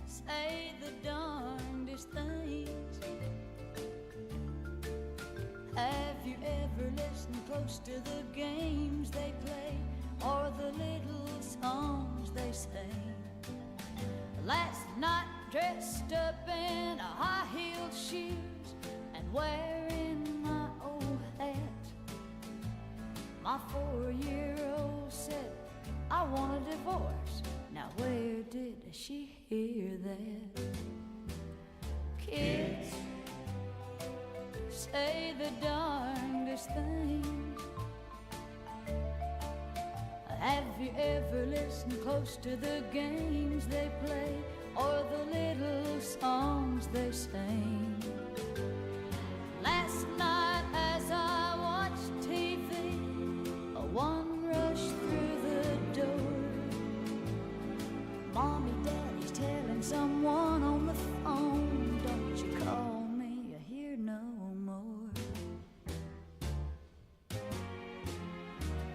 say the darndest things. Have you ever listened close to the games they play or the little songs they sing? Last night dressed up in high-heeled shoes and wearing my old hat, my 4-year-old said, I want a divorce. Now where did she hear that? Kids say the darndest things. Have you ever listened close to the games they play or the little songs they sing? Last night as I watched TV, one rushed through the door. Mommy, Daddy's telling someone on the phone, don't you call me here no more.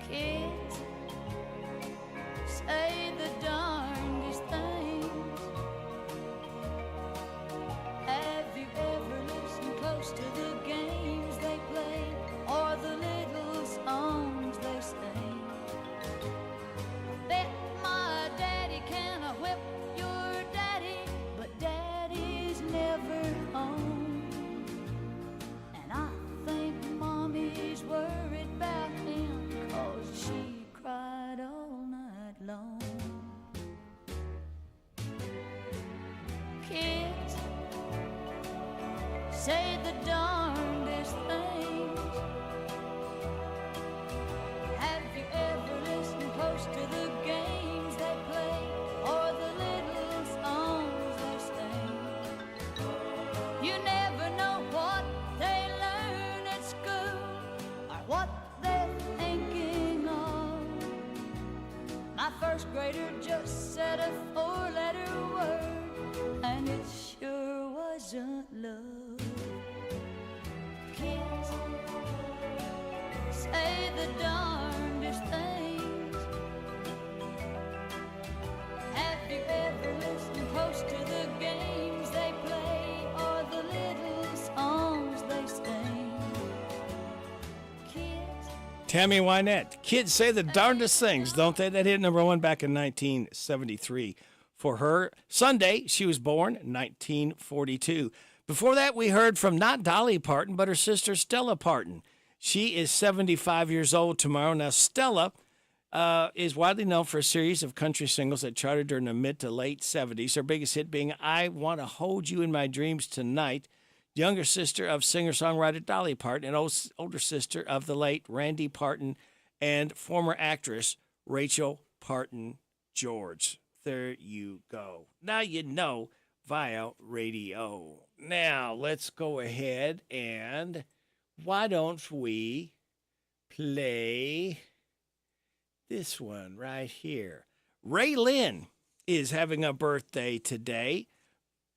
Kids say the darndest things. Have you ever listened close to the games they play or the little songs they sing? Bet my daddy can whip your daddy, but daddy's never home. And I think mommy's worried about him 'cause she cried all night long. Kids say the darndest things. Have you ever listened close to the games they play or the little songs they sing? You never know what they learn at school or what they're thinking of. My first grader Kids say the darndest things. Have you ever listened close to the games they play or the little songs they sing? Kids. Tammy Wynette. Kids say the darndest things, don't they? That hit number one back in 1973 for her. Sunday, she was born 1942. Before that, we heard from not Dolly Parton, but her sister Stella Parton. She is 75 years old tomorrow. Now, Stella is widely known for a series of country singles that charted during the mid to late 70s. Her biggest hit being I Want to Hold You in My Dreams Tonight, younger sister of singer-songwriter Dolly Parton and older sister of the late Randy Parton and former actress Rachel Parton George. There you go. Now you know via radio. Now, let's go ahead and why don't we play this one right here. Ray Lynn is having a birthday today.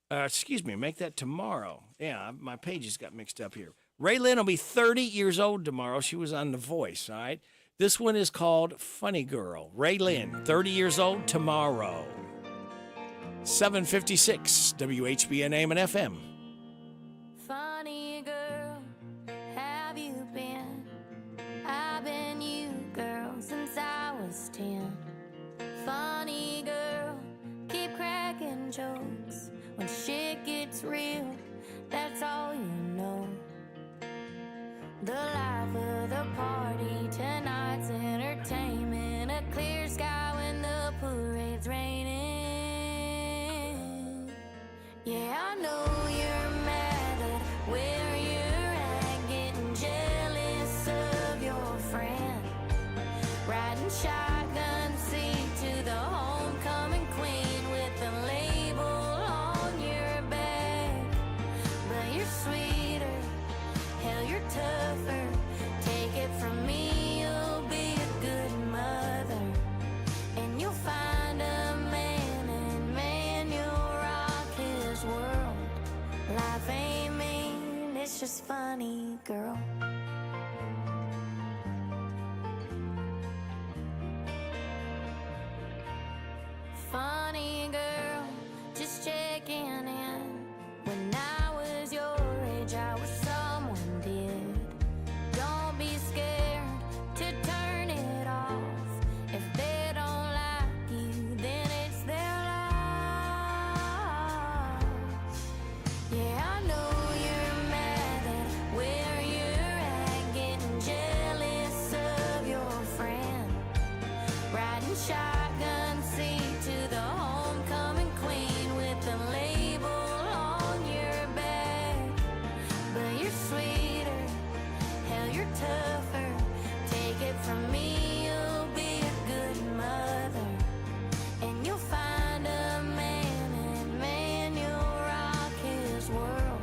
Make that tomorrow. Yeah, my pages got mixed up here. Ray Lynn will be 30 years old tomorrow. She was on The Voice, all right? This one is called Funny Girl. Ray Lynn, 30 years old tomorrow. 756 WHBN AM and FM. Funny girl, have you been? I've been you, girl, since I was 10. Funny girl, keep cracking jokes. When shit gets real, that's all you know. The life of the party, tonight's entertainment. A clear sky when the parade's raining. Yeah, I know you're mad at where you're at, getting jealous of your friend. Riding shotgun seat to the homecoming queen with the label on your back. But you're sweeter, hell you're tougher. Take it from me, you'll be a good mother. And you'll find a man, and man, you'll rock his world. Life ain't mean, it's just funny, girl. Funny girl, just checking in. When I was your age, I was someone did. Don't be scared to turn it off. If they don't like you, then it's their loss. Yeah, I know you're mad at where you're at, getting jealous of your friend. Riding shotgun seat to the homecoming queen with the label on your back. But you're sweeter, hell you're tougher. Take it from me, you'll be a good mother. And you'll find a man, and man, you'll rock his world.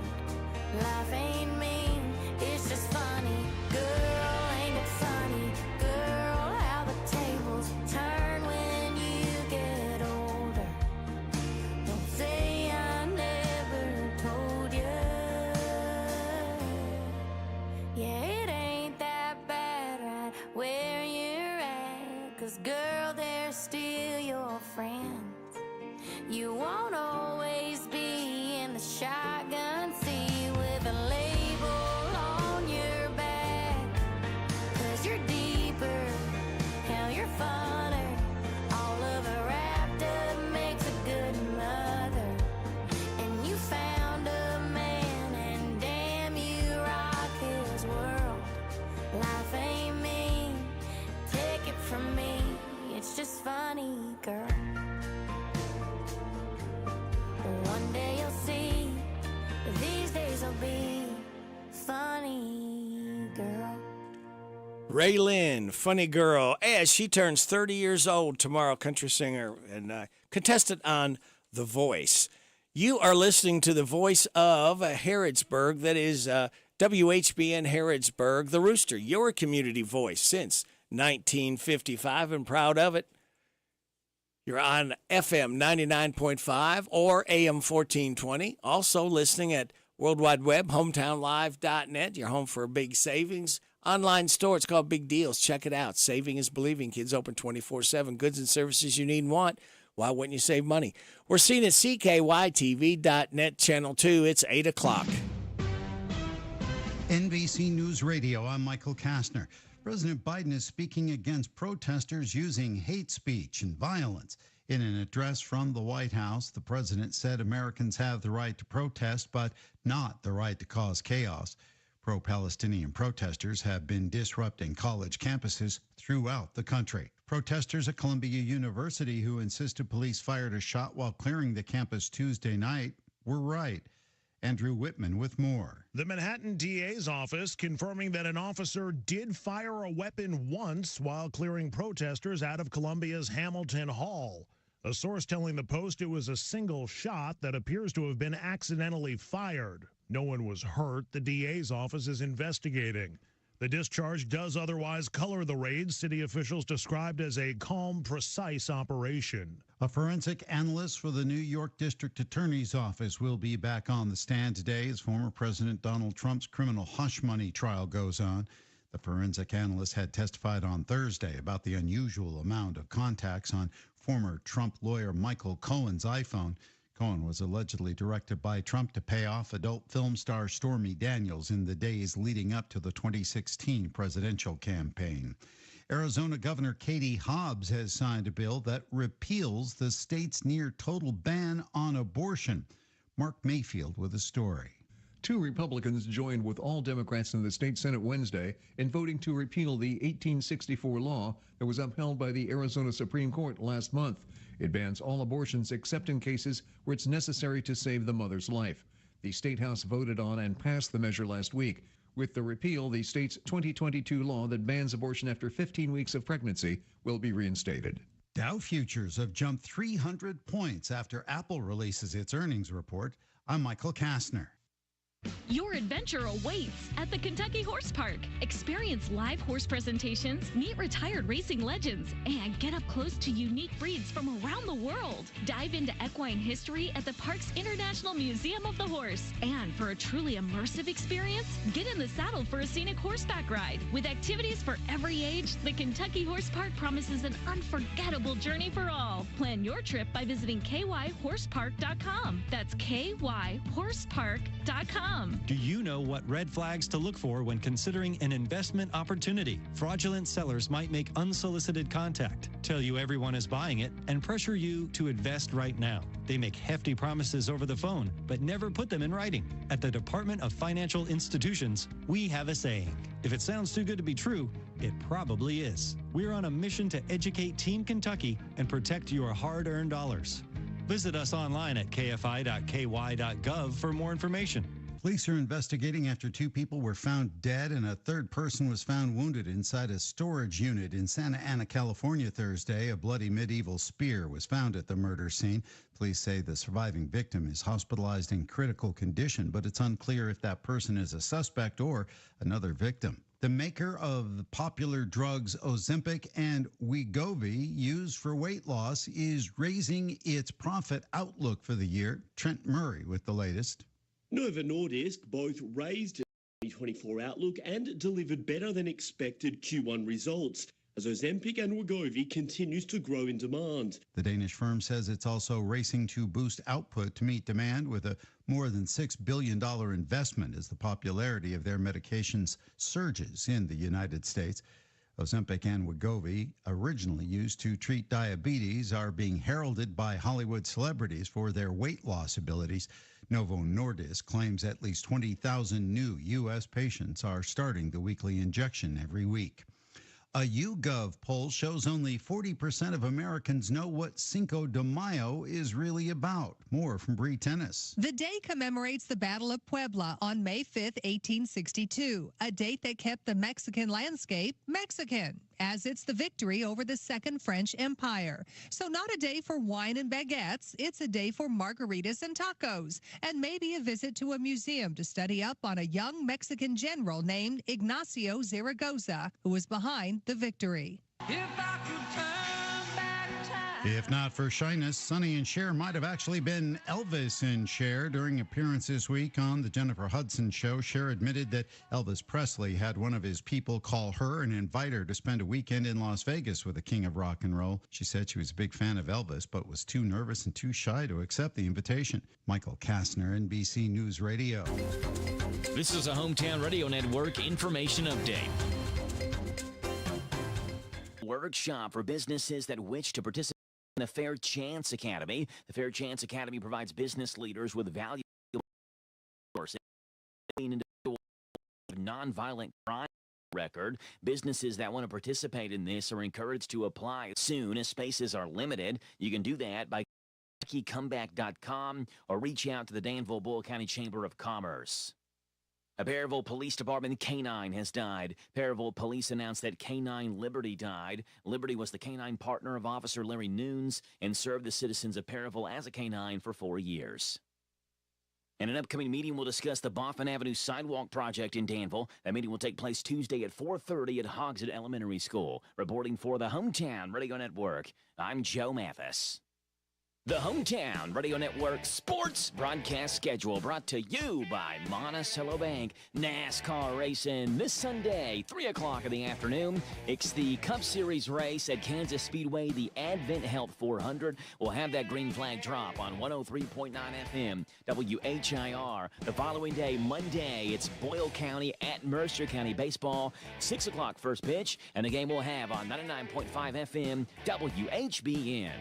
Life ain't mean, it's just funny. Girl, ain't it funny? Girl, how the tables turn when you get older. Don't say I never told you. Yeah, it ain't that bad right where you're at. 'Cause girl, they're still your friends. You won't always be in the shotgun seat with a label on your back. 'Cause you're deeper, hell you're funner. All of it wrapped up makes a good mother. And you found a man, and damn, you rock his world. Life ain't mean, take it from me, it's just funny, girl. One day you'll see, these days will be funny, girl. Ray Lynn, Funny Girl, as she turns 30 years old tomorrow, country singer and contestant on The Voice. You are listening to the voice of Harrodsburg, that is WHBN Harrodsburg, the Rooster, your community voice since 1955, and proud of it. You're on FM 99.5 or AM 1420, also listening at World Wide Web, hometownlive.net, your home for big savings. Online store, it's called Big Deals. Check it out. Saving is believing. Kids open 24/7. Goods and services you need and want. Why wouldn't you save money? We're seen at CKYTV.net, Channel 2. It's 8 o'clock. NBC News Radio, I'm Michael Kastner. President Biden is speaking against protesters using hate speech and violence. In an address from the White House, the president said Americans have the right to protest, but not the right to cause chaos. Pro-Palestinian protesters have been disrupting college campuses throughout the country. Protesters at Columbia University who insisted police fired a shot while clearing the campus Tuesday night were right. Andrew Whitman with more. The Manhattan DA's office confirming that an officer did fire a weapon once while clearing protesters out of Columbia's Hamilton Hall. A source telling the Post it was a single shot that appears to have been accidentally fired. No one was hurt. The DA's office is investigating. The discharge does otherwise color the raid city officials described as a calm, precise operation. A forensic analyst for the New York District Attorney's Office will be back on the stand today as former President Donald Trump's criminal hush money trial goes on. The forensic analyst had testified on Thursday about the unusual amount of contacts on former Trump lawyer Michael Cohen's iPhone. Cohen was allegedly directed by Trump to pay off adult film star Stormy Daniels in the days leading up to the 2016 presidential campaign. Arizona Governor Katie Hobbs has signed a bill that repeals the state's near-total ban on abortion. Mark Mayfield with a story. 2 Republicans joined with all Democrats in the state Senate Wednesday in voting to repeal the 1864 law that was upheld by the Arizona Supreme Court last month. It bans all abortions except in cases where it's necessary to save the mother's life. The State House voted on and passed the measure last week. With the repeal, the state's 2022 law that bans abortion after 15 weeks of pregnancy will be reinstated. Dow futures have jumped 300 points after Apple releases its earnings report. I'm Michael Kastner. Your adventure awaits at the Kentucky Horse Park. Experience live horse presentations, meet retired racing legends, and get up close to unique breeds from around the world. Dive into equine history at the park's International Museum of the Horse. And for a truly immersive experience, get in the saddle for a scenic horseback ride. With activities for every age, the Kentucky Horse Park promises an unforgettable journey for all. Plan your trip by visiting kyhorsepark.com. That's kyhorsepark.com. Do you know what red flags to look for when considering an investment opportunity? Fraudulent sellers might make unsolicited contact, tell you everyone is buying it, and pressure you to invest right now. They make hefty promises over the phone, but never put them in writing. At the Department of Financial Institutions, we have a saying. If it sounds too good to be true, it probably is. We're on a mission to educate Team Kentucky and protect your hard-earned dollars. Visit us online at kfi.ky.gov for more information. Police are investigating after 2 people were found dead and a 3rd person was found wounded inside a storage unit in Santa Ana, California Thursday. A bloody medieval spear was found at the murder scene. Police say the surviving victim is hospitalized in critical condition, but it's unclear if that person is a suspect or another victim. The maker of the popular drugs Ozempic and Wegovy, used for weight loss, is raising its profit outlook for the year. Trent Murray with the latest. Novo Nordisk both raised its 2024 outlook and delivered better than expected Q1 results, as Ozempic and Wegovy continues to grow in demand. The Danish firm says it's also racing to boost output to meet demand with a more than $6 billion investment as the popularity of their medications surges in the United States. Ozempic and Wegovy, originally used to treat diabetes, are being heralded by Hollywood celebrities for their weight loss abilities. Novo Nordisk claims at least 20,000 new U.S. patients are starting the weekly injection every week. A YouGov poll shows only 40% of Americans know what Cinco de Mayo is really about. More from Bree Tennis. The day commemorates the Battle of Puebla on May 5th, 1862, a date that kept the Mexican landscape Mexican, as it's the victory over the Second French Empire. So not a day for wine and baguettes, it's a day for margaritas and tacos, and maybe a visit to a museum to study up on a young Mexican general named Ignacio Zaragoza, who was behind the victory. If I could turn back time. If not for shyness, Sonny and Cher might have actually been Elvis and Cher. During appearance this week on the Jennifer Hudson Show, Cher admitted that Elvis Presley had one of his people call her and invite her to spend a weekend in Las Vegas with the king of rock and roll. She said she was a big fan of Elvis, but was too nervous and too shy to accept the invitation. Michael Kastner, NBC News Radio. This is a Hometown Radio Network information update. Workshop for businesses that wish to participate in the Fair Chance Academy. The Fair Chance Academy provides business leaders with valuable resources into nonviolent crime record. Businesses that want to participate in this are encouraged to apply soon as spaces are limited. You can do that by comeback.com or reach out to the Danville-Boyle County Chamber of Commerce. A Perryville Police Department canine has died. Perryville Police announced that Canine Liberty died. Liberty was the canine partner of Officer Larry Nunes and served the citizens of Perryville as a canine for 4 years. In an upcoming meeting, we'll discuss the Boffin Avenue Sidewalk Project in Danville. That meeting will take place Tuesday at 4:30 at Hogshead Elementary School. Reporting for the Hometown Radio Network, I'm Joe Mathis. The Hometown Radio Network sports broadcast schedule brought to you by Monticello Bank. NASCAR racing this Sunday, 3 o'clock in the afternoon. It's the Cup Series race at Kansas Speedway. The Advent Health 400 will have that green flag drop on 103.9 FM WHIR. The following day, Monday, it's Boyle County at Mercer County Baseball. 6 o'clock first pitch, and the game will have on 99.5 FM WHBN.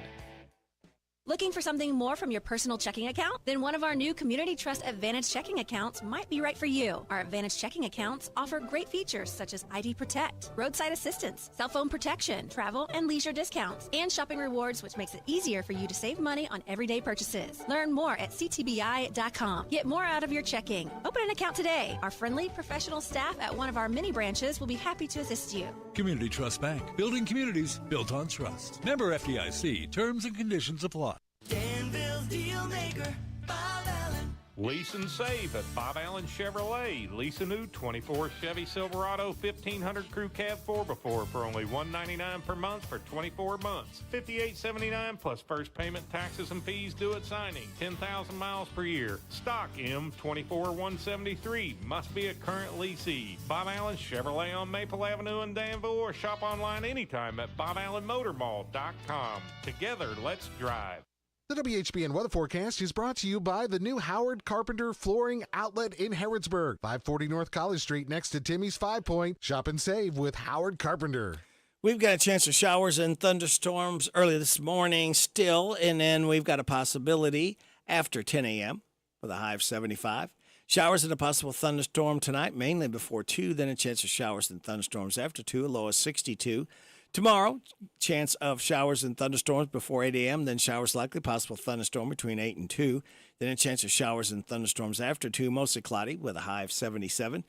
Looking for something more from your personal checking account? Then one of our new Community Trust Advantage checking accounts might be right for you. Our Advantage checking accounts offer great features such as ID Protect, roadside assistance, cell phone protection, travel and leisure discounts, and shopping rewards, which makes it easier for you to save money on everyday purchases. Learn more at ctbi.com. Get more out of your checking. Open an account today. Our friendly, professional staff at one of our many branches will be happy to assist you. Community Trust Bank. Building communities built on trust. Member FDIC. Terms and conditions apply. Danville's deal maker, Bob Allen. Lease and save at Bob Allen Chevrolet. Lease a new 24 Chevy Silverado 1500 Crew Cab 4x4 for only $199 per month for 24 months. $58.79 plus first payment, taxes, and fees due at signing. 10,000 miles per year. Stock M24173. Must be a current leasee. Bob Allen Chevrolet on Maple Avenue in Danville, or shop online anytime at BobAllenMotorMall.com. Together, let's drive. The WHBN weather forecast is brought to you by the new Howard Carpenter Flooring Outlet in Harrodsburg, 540 North College Street next to Timmy's 5 Point. Shop and save with Howard Carpenter. We've got a chance of showers and thunderstorms early this morning still, and then we've got a possibility after 10 a.m. with a high of 75. Showers and a possible thunderstorm tonight, mainly before 2, then a chance of showers and thunderstorms after 2, a low of 62. Tomorrow, chance of showers and thunderstorms before 8 a.m., then showers likely, possible thunderstorm between 8 and 2. Then a chance of showers and thunderstorms after 2, mostly cloudy with a high of 77.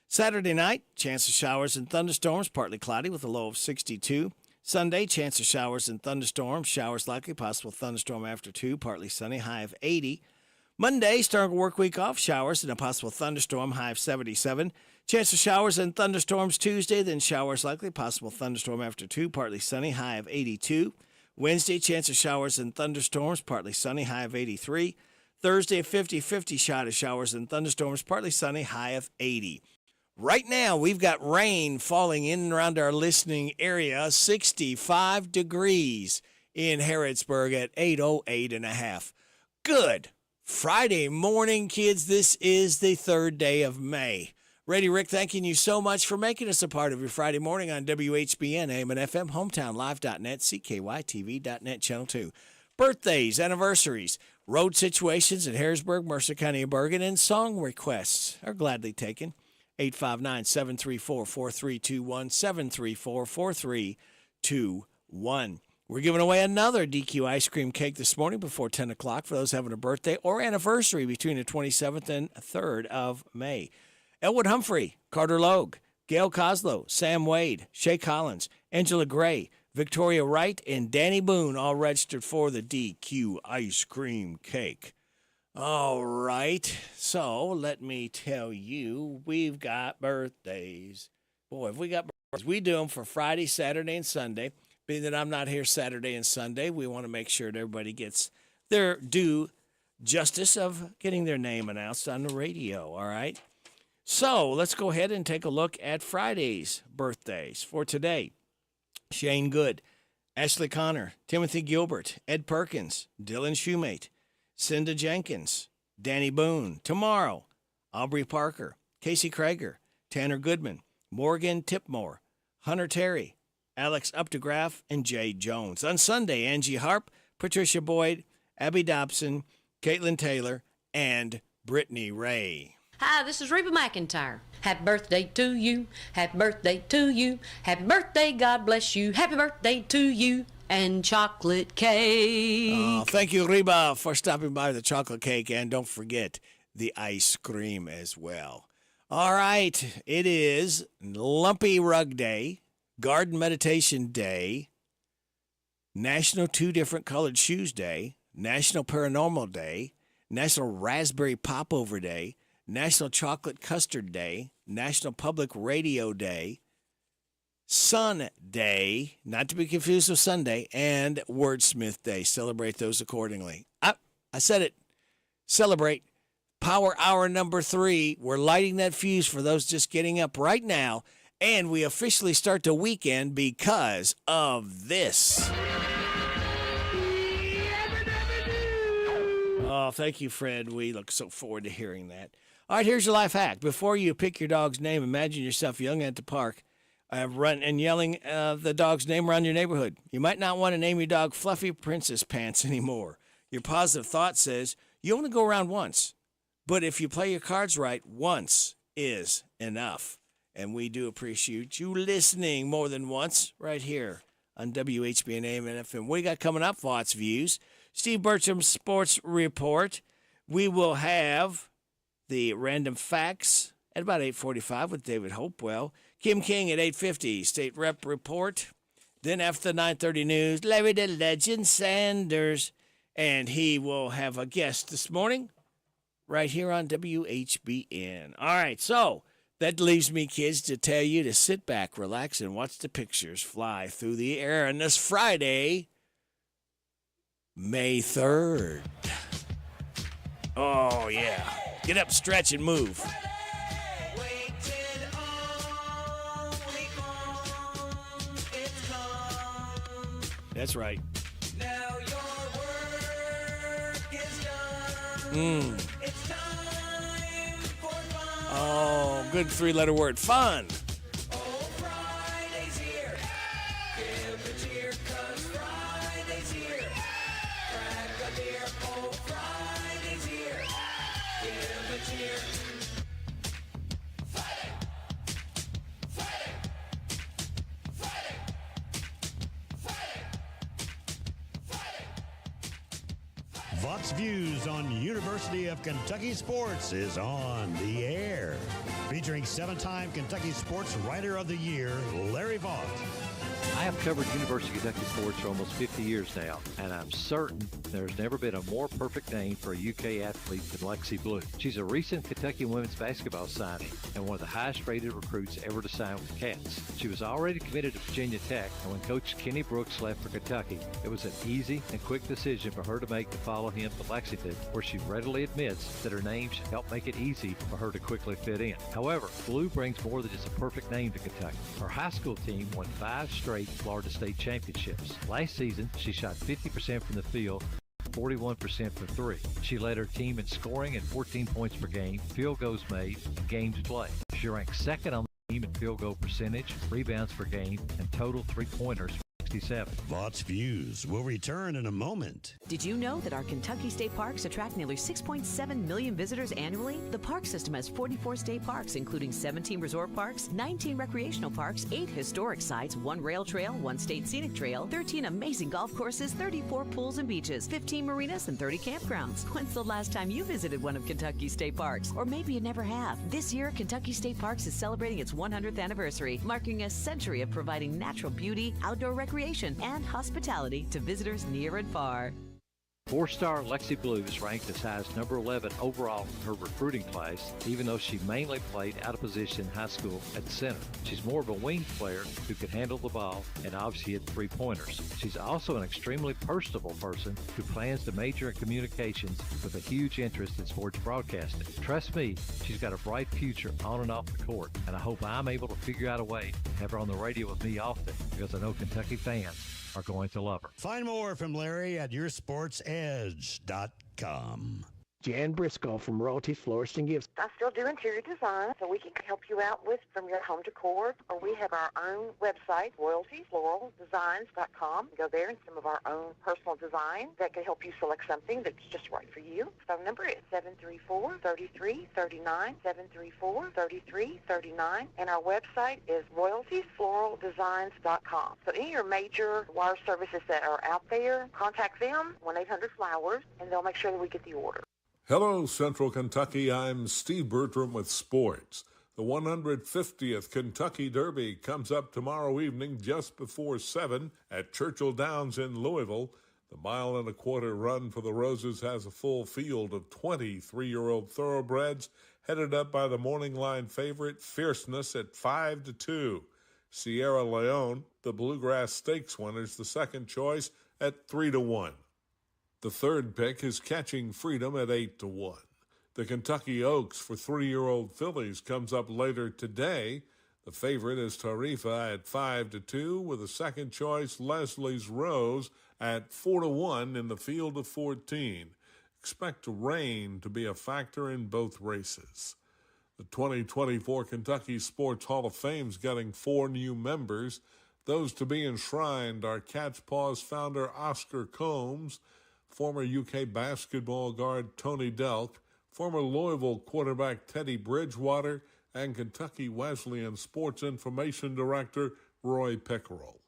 Saturday night, chance of showers and thunderstorms, partly cloudy with a low of 62. Sunday, chance of showers and thunderstorms, showers likely, possible thunderstorm after 2, partly sunny, high of 80. Monday, starting work week off, showers and a possible thunderstorm, high of 77. Chance of showers and thunderstorms Tuesday, then showers likely, possible thunderstorm after 2, partly sunny, high of 82. Wednesday, chance of showers and thunderstorms, partly sunny, high of 83. Thursday, a 50-50 shot of showers and thunderstorms, partly sunny, high of 80. Right now, we've got rain falling in and around our listening area, 65 degrees in Harrodsburg at 8:08.5. Good. Friday morning, kids. This is the 3rd day of May. Ready, Rick, thanking you so much for making us a part of your Friday morning on WHBN, AM and FM, HometownLive.net, CKYTV.net, Channel 2. Birthdays, anniversaries, road situations in Harrisburg, Mercer County, and Bergen, and song requests are gladly taken. 859-734-4321, 734-4321. We're giving away another DQ ice cream cake this morning before 10 o'clock for those having a birthday or anniversary between the 27th and 3rd of May. Elwood Humphrey, Carter Logue, Gail Coslow, Sam Wade, Shay Collins, Angela Gray, Victoria Wright, and Danny Boone all registered for the DQ ice cream cake. All right, so let me tell you, we've got birthdays. Boy, have we got birthdays. We do them for Friday, Saturday, and Sunday. Being that I'm not here Saturday and Sunday, we want to make sure that everybody gets their due justice of getting their name announced on the radio, all right? So let's go ahead and take a look at Friday's birthdays for today. Shane Good, Ashley Connor, Timothy Gilbert, Ed Perkins, Dylan Shoemate, Cinda Jenkins, Danny Boone. Tomorrow, Aubrey Parker, Casey Krager, Tanner Goodman, Morgan Tipmore, Hunter Terry, Alex Updegraff, and Jay Jones. On Sunday, Angie Harp, Patricia Boyd, Abby Dobson, Caitlin Taylor, and Brittany Ray. Hi, this is Reba McIntyre. Happy birthday to you. Happy birthday to you. Happy birthday, God bless you. Happy birthday to you. And chocolate cake. Oh, thank you, Reba, for stopping by the chocolate cake. And don't forget the ice cream as well. All right, it is Lumpy Rug Day, Garden Meditation Day, National Two Different Colored Shoes Day, National Paranormal Day, National Raspberry Popover Day, National Chocolate Custard Day, National Public Radio Day, Sun Day, not to be confused with Sunday, and Wordsmith Day. Celebrate those accordingly. I said it. Celebrate. Power Hour number 3. We're lighting that fuse for those just getting up right now, and we officially start the weekend because of this. Oh, thank you, Fred. We look so forward to hearing that. All right, here's your life hack. Before you pick your dog's name, imagine yourself young at the park, run and yelling the dog's name around your neighborhood. You might not want to name your dog Fluffy Princess Pants anymore. Your positive thought says you only go around once. But if you play your cards right, once is enough. And we do appreciate you listening more than once right here on WHBN AM and FM. What do you got coming up, Thoughts, Views? Steve Bertram's Sports Report. We will have the random facts at about 8:45 with David Hopewell. Kim King at 8:50, State Rep Report. Then after the 9:30 news, Larry the Legend Sanders. And he will have a guest this morning right here on WHBN. All right, so that leaves me, kids, to tell you to sit back, relax, and watch the pictures fly through the air on this Friday, May 3rd. Oh, yeah. Get up, stretch, and move. That's right. Now your work is done. It's time for fun. Oh, good three-letter word. Fun. Oh, Friday's here. Give a cheer, 'cause Friday's here. Crack a beer. Oh, Friday's here. Give a cheer. Vox Views on University of Kentucky Sports is on the air. Featuring 7-time Kentucky Sports Writer of the Year, Larry Vaught. I have covered University of Kentucky sports for almost 50 years now, and I'm certain there's never been a more perfect name for a UK athlete than Lexi Blue. She's a recent Kentucky women's basketball signing and one of the highest-rated recruits ever to sign with the Cats. She was already committed to Virginia Tech, and when Coach Kenny Brooks left for Kentucky, it was an easy and quick decision for her to make to follow him to Lexington, where she readily admits that her name should help make it easy for her to quickly fit in. However, Blue brings more than just a perfect name to Kentucky. Her high school team won 5 straight Florida State championships. Last season, she shot 50% from the field, 41% for 3. She led her team in scoring at 14 points per game, field goals made, and games played. She ranked second on the team in field goal percentage, rebounds per game, and total three-pointers. 67. Vox Views will return in a moment. Did you know that our Kentucky state parks attract nearly 6.7 million visitors annually? The park system has 44 state parks, including 17 resort parks, 19 recreational parks, 8 historic sites, 1 rail trail, 1 state scenic trail, 13 amazing golf courses, 34 pools and beaches, 15 marinas, and 30 campgrounds. When's the last time you visited one of Kentucky's state parks? Or maybe you never have. This year, Kentucky State Parks is celebrating its 100th anniversary, marking a century of providing natural beauty, outdoor recreation, and hospitality to visitors near and far. Four-star Lexi Blue is ranked as high as number 11 overall in her recruiting class, even though she mainly played out of position in high school at the center. She's more of a wing player who can handle the ball and obviously hit three-pointers. She's also an extremely personable person who plans to major in communications with a huge interest in sports broadcasting. Trust me, she's got a bright future on and off the court, and I hope I'm able to figure out a way to have her on the radio with me often, because I know Kentucky fans are going to love her. Find more from Larry at yoursportsedge.com. Jan Briscoe from Royalties Florist and Gifts. I still do interior design, so we can help you out with from your home decor, or we have our own website, royaltiesfloraldesigns.com. Go there and some of our own personal design that can help you select something that's just right for you. Phone number is 734-3339, 734-3339, and our website is royaltiesfloraldesigns.com. So any of your major wire services that are out there, contact them, 1-800-FLOWERS, and they'll make sure that we get the order. Hello, Central Kentucky. I'm Steve Bertram with sports. The 150th Kentucky Derby comes up tomorrow evening just before 7 at Churchill Downs in Louisville. The mile-and-a-quarter run for the Roses has a full field of 23-year-old thoroughbreds headed up by the morning line favorite Fierceness at 5-2. Sierra Leone, the Bluegrass Stakes winner, is the second choice at 3-1. The third pick is Catching Freedom at 8-1. The Kentucky Oaks for 3-year-old fillies comes up later today. The favorite is Tarifa at 5-2, with the second choice Leslie's Rose at 4-1 in the field of 14. Expect rain to be a factor in both races. The 2024 Kentucky Sports Hall of Fame's getting 4 new members. Those to be enshrined are Cat's Paws founder Oscar Combs, former UK basketball guard Tony Delk, former Louisville quarterback Teddy Bridgewater, and Kentucky Wesleyan Sports Information Director Roy Pickerel.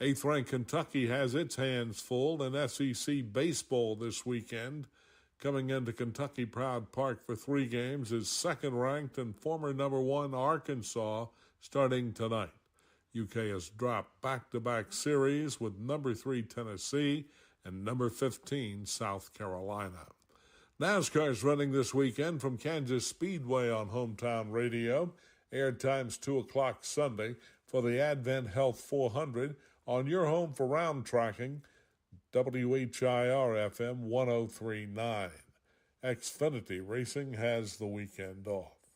8th-ranked Kentucky has its hands full in SEC baseball this weekend. Coming into Kentucky Proud Park for 3 games is second-ranked and former number 1 Arkansas starting tonight. UK has dropped back-to-back series with number 3 Tennessee and number 15, South Carolina. NASCAR is running this weekend from Kansas Speedway on Hometown Radio. Airtime's 2 o'clock Sunday for the Advent Health 400 on your home for round tracking, WHIR-FM 103.9. Xfinity Racing has the weekend off.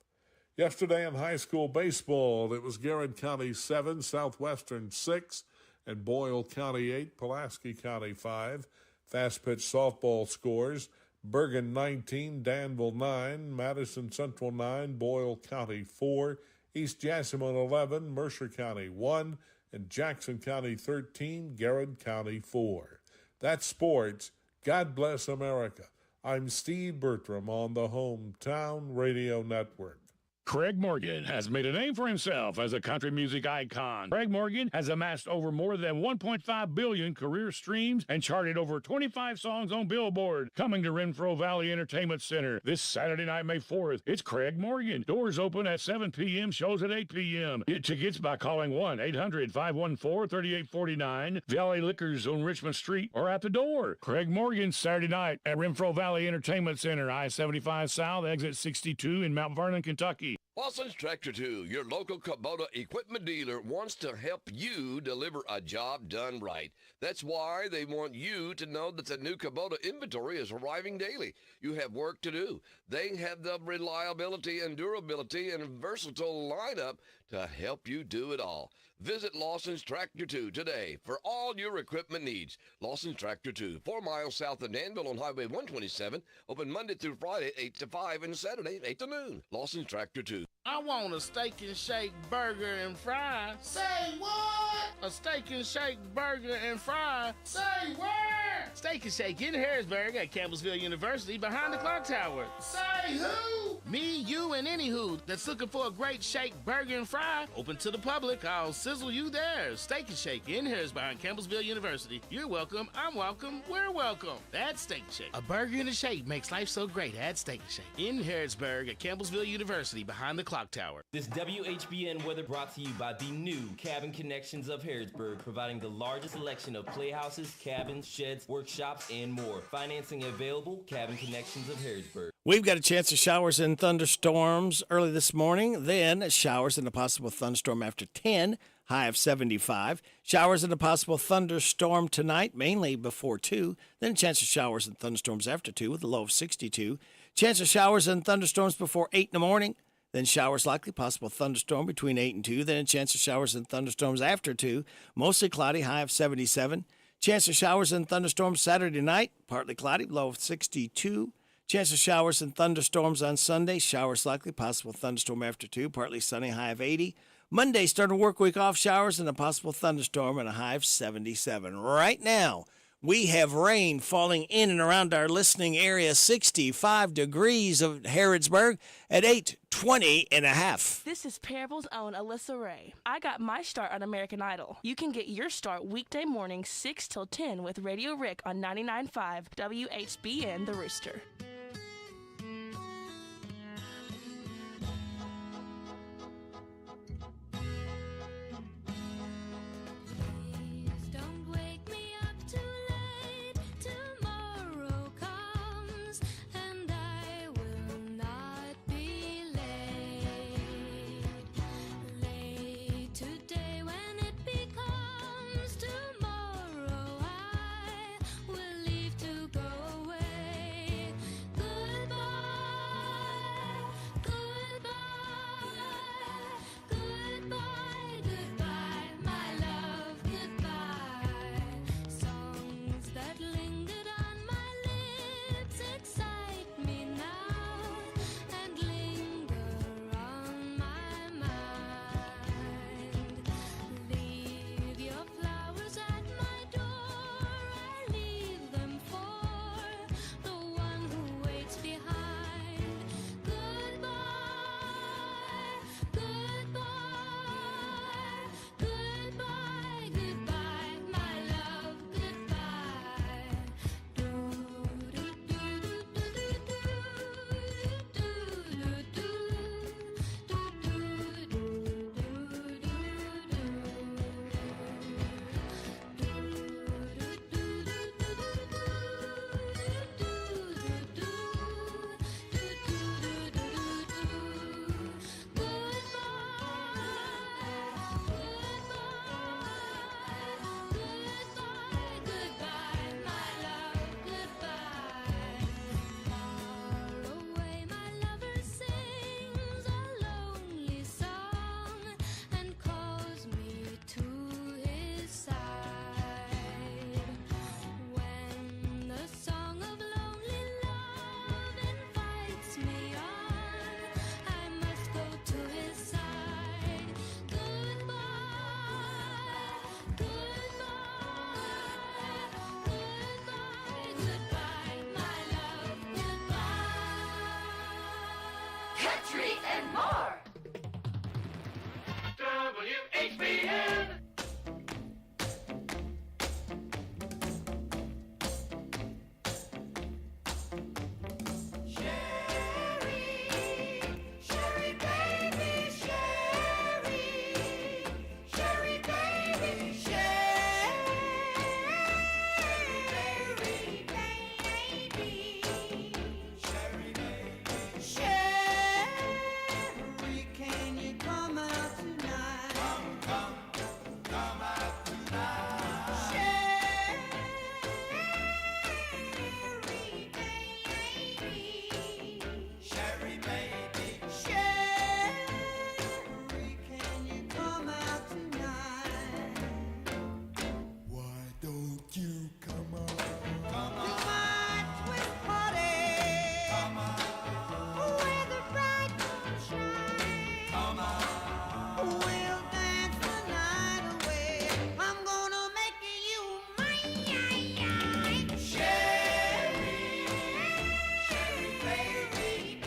Yesterday in high school baseball, it was Garrett County 7, Southwestern 6, and Boyle County 8, Pulaski County 5. Fast pitch softball scores: Bergen 19, Danville 9, Madison Central 9, Boyle County 4, East Jessamine 11, Mercer County 1, and Jackson County 13, Garrett County 4. That's sports. God bless America. I'm Steve Bertram on the Hometown Radio Network. Craig Morgan has made a name for himself as a country music icon. Craig Morgan has amassed over more than 1.5 billion career streams and charted over 25 songs on Billboard. Coming to Renfro Valley Entertainment Center this Saturday night, May 4th. It's Craig Morgan. Doors open at 7 p.m., shows at 8 p.m. Get tickets by calling 1-800-514-3849, Valley Liquors on Richmond Street, or at the door. Craig Morgan, Saturday night at Renfro Valley Entertainment Center, I-75 South, exit 62 in Mount Vernon, Kentucky. Lawson's Tractor 2, your local Kubota equipment dealer, wants to help you deliver a job done right. That's why they want you to know that the new Kubota inventory is arriving daily. You have work to do. They have the reliability and durability and versatile lineup to help you do it all. Visit Lawson's Tractor 2 today for all your equipment needs. Lawson's Tractor 2, 4 miles south of Danville on Highway 127, open Monday through Friday, 8 to 5, and Saturday, 8 to noon. Lawson's Tractor 2. I want a steak and shake burger and fries. Say what? A steak and shake burger and fries. Say where? Steak and Shake in Harrisburg at Campbellsville University behind the clock tower. Say who? Me, you, and any who that's looking for a great shake, burger, and fry. Open to the public. I'll sizzle you there. Steak and Shake in Harrisburg behind Campbellsville University. You're welcome. I'm welcome. We're welcome. That's Steak and Shake. A burger and a shake makes life so great. Add Steak and Shake. In Harrisburg at Campbellsville University behind the clock tower. This WHBN weather brought to you by the new Cabin Connections of Harrisburg, providing the largest selection of playhouses, cabins, sheds, workshops, and more. Financing available, Cabin Connections of Harrisburg. We've got a chance of showers and thunderstorms early this morning, then showers and a possible thunderstorm after 10, high of 75. Showers and a possible thunderstorm tonight, mainly before 2, then a chance of showers and thunderstorms after 2 with a low of 62. Chance of showers and thunderstorms before 8 in the morning, then showers likely, possible thunderstorm between 8 and 2, then a chance of showers and thunderstorms after 2, mostly cloudy, high of 77. Chance of showers and thunderstorms Saturday night, partly cloudy, low of 62. Chance of showers and thunderstorms on Sunday. Showers likely, possible thunderstorm after 2, partly sunny, high of 80. Monday, start a work week off, showers and a possible thunderstorm and a high of 77. Right now, we have rain falling in and around our listening area, 65 degrees of Harrodsburg at 8:20 and a half. This is Parable's own Alyssa Ray. I got my start on American Idol. You can get your start weekday mornings 6 till 10 with Radio Rick on 99.5 WHBN The Rooster. Don't wake me up too late. Tomorrow comes and I will not be late. Late today when it becomes tomorrow, I will leave to go away. Goodbye, goodbye, goodbye, goodbye, my love, goodbye. Songs that lingered on my lips excite me now and linger on my mind. Leave your flowers at my door, I leave them for the one who waits behind. Goodbye, goodbye, goodbye, goodbye, my love, goodbye. Do do do do goodbye, my love, goodbye. Far away, my lover sings a lonely song and calls me to his side. When the song of lonely love invites me on, I must go to his side. Goodbye, goodbye, goodbye, goodbye, my love, goodbye. Country and more. WHBN. Sherry baby, Sherry, Sherry baby, Sherry baby, Sherry baby, Sherry, can you come out tonight? Come out tonight. Sherry baby, Sherry baby, Sherry, can you come out tonight? Why don't you come out? Come out. To my twist party. Come out. Where the bright moon shines. Come out. We'll dance the night away. I'm gonna make you mine. Sherry, Sherry baby,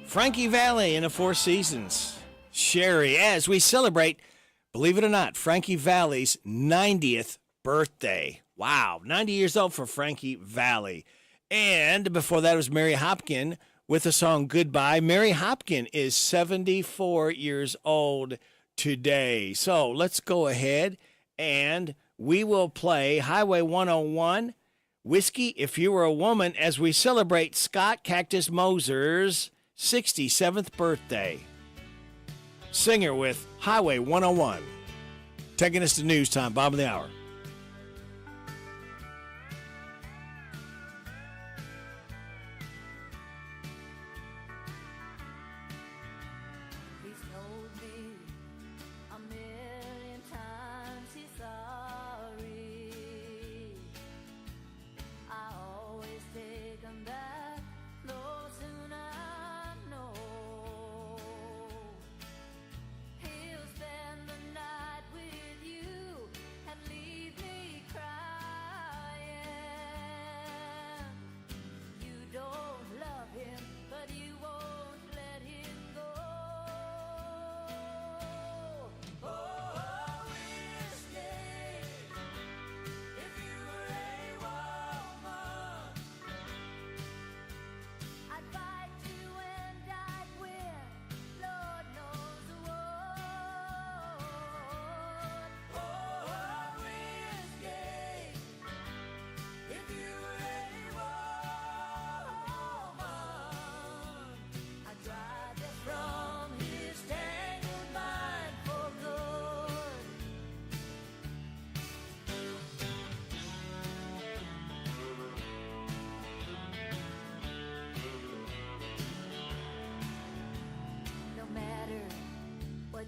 Frankie Valli in the Four Seasons. Sherry, as we celebrate, believe it or not, Frankie Valli's 90th birthday. Wow, 90 years old for Frankie Valli. And before that was Mary Hopkin with the song Goodbye. Mary Hopkin is 74 years old today. So let's go ahead and we will play Highway 101, Whiskey If You Were a Woman, as we celebrate Scott Cactus Moser's 67th birthday. Singer with Highway 101. Taking us to news time, bottom of the hour.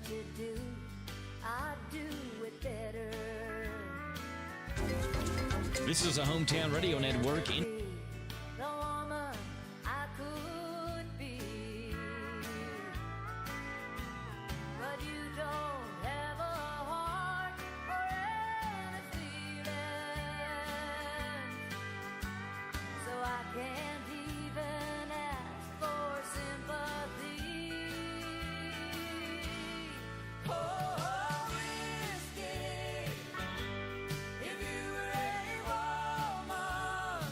You do, I do it better. This is a hometown radio network in The woman I could be, but you don't have a heart or any feelings, so I can't even ask for sympathy. Oh, whiskey, if you were a woman,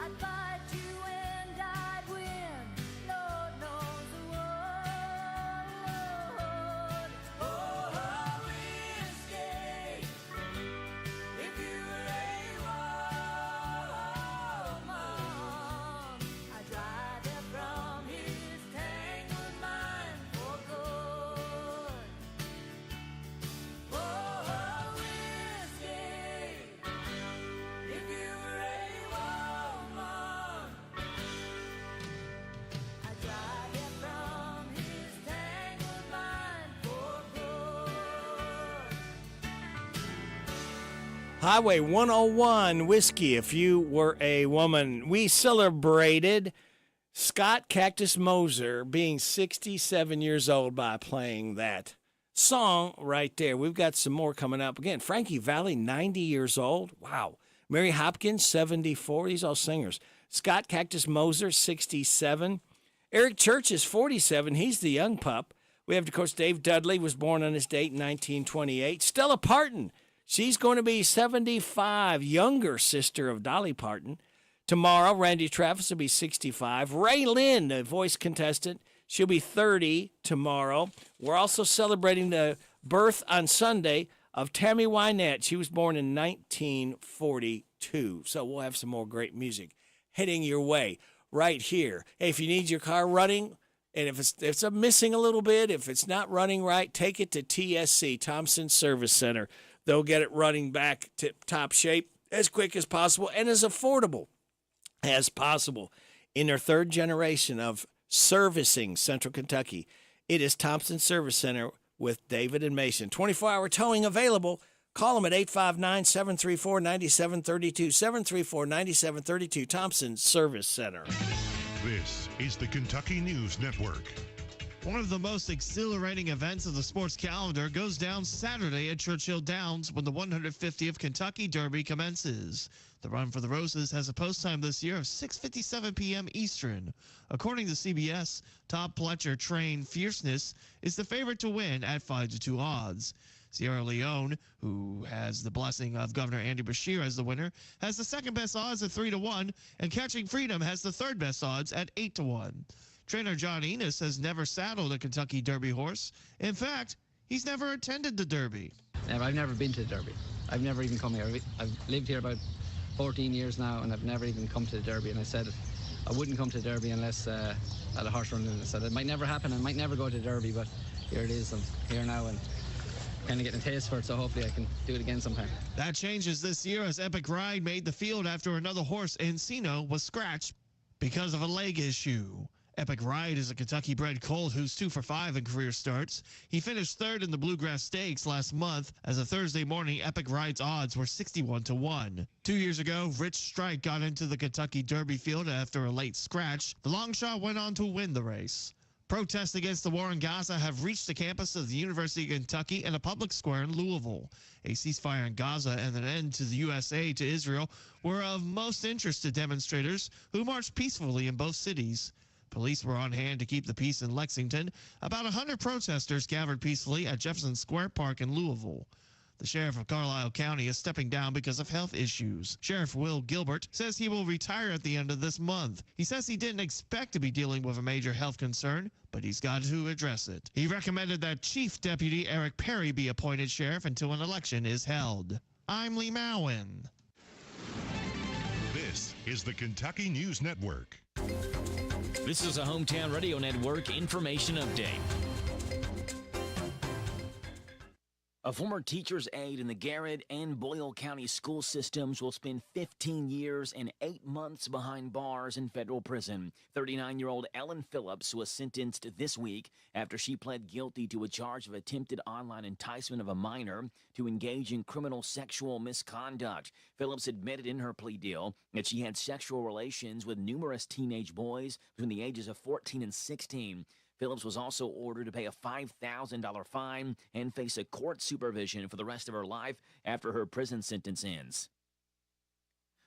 I'd fight you and I'd win, Lord knows what. Oh, whiskey, if you were a woman, I'd drive you from his tangled mind for good. Oh, whiskey, if you were a woman, I'd drive you from his tangled mind for good. Highway 101, Whiskey If You Were a Woman. We celebrated Scott Cactus Moser being 67 years old by playing that song right there. We've got some more coming up. Again, Frankie Valli, 90 years old. Wow. Mary Hopkins, 74. These all singers. Scott Cactus Moser, 67. Eric Church is 47. He's the young pup. We have, of course, Dave Dudley was born on this date in 1928. Stella Parton, she's going to be 75, younger sister of Dolly Parton. Tomorrow, Randy Travis will be 65. Ray Lynn, the voice contestant, she'll be 30 tomorrow. We're also celebrating the birth on Sunday of Tammy Wynette. She was born in 1942. So we'll have some more great music heading your way right here. Hey, if you need your car running, and if it's missing a little bit, if it's not running right, take it to TSC, Thompson Service Center. They'll get it running back tip-top shape as quick as possible and as affordable as possible. In their third generation of servicing Central Kentucky, it is Thompson Service Center with David and Mason. 24-hour towing available. Call them at 859-734-9732, 734-9732, Thompson Service Center. This is the Kentucky News Network. One of the most exhilarating events of the sports calendar goes down Saturday at Churchill Downs when the 150th Kentucky Derby commences. The Run for the Roses has a post time this year of 6:57 p.m. Eastern. According to CBS, Todd Pletcher trained Fierceness is the favorite to win at 5-2 odds. Sierra Leone, who has the blessing of Governor Andy Beshear as the winner, has the second best odds at 3-1, and Catching Freedom has the third best odds at 8-1. Trainer John Enos has never saddled a Kentucky Derby horse. In fact, he's never attended the Derby. I've never been to the Derby. I've never even come here. I've lived here about 14 years now, and I've never even come to the Derby. And I said I wouldn't come to the Derby unless I had a horse running. And I said it might never happen. I might never go to the Derby, but here it is. I'm here now and kind of getting a taste for it, so hopefully I can do it again sometime. That changes this year as Epic Ride made the field after another horse, Encino, was scratched because of a leg issue. Epic Ride is a Kentucky-bred colt who's 2 for 5 in career starts. He finished third in the Bluegrass Stakes last month. As of Thursday morning, Epic Ride's odds were 61-1. 2 years ago, Rich Strike got into the Kentucky Derby field after a late scratch. The long shot went on to win the race. Protests against the war in Gaza have reached the campus of the University of Kentucky and a public square in Louisville. A ceasefire in Gaza and an end to the U.S. aid to Israel were of most interest to demonstrators who marched peacefully in both cities. Police were on hand to keep the peace in Lexington. About 100 protesters gathered peacefully at Jefferson Square Park in Louisville. The sheriff of Carlisle County is stepping down because of health issues. Sheriff Will Gilbert says he will retire at the end of this month. He says he didn't expect to be dealing with a major health concern, but he's got to address it. He recommended that Chief Deputy Eric Perry be appointed sheriff until an election is held. I'm Lee Mowen. This is the Kentucky News Network. This is a Hometown Radio Network information update. A former teacher's aide in the Garrett and Boyle County school systems will spend 15 years and 8 months behind bars in federal prison. 39-year-old Ellen Phillips was sentenced this week after she pled guilty to a charge of attempted online enticement of a minor to engage in criminal sexual misconduct. Phillips admitted in her plea deal that she had sexual relations with numerous teenage boys between the ages of 14 and 16. Phillips was also ordered to pay a $5,000 fine and face a court supervision for the rest of her life after her prison sentence ends.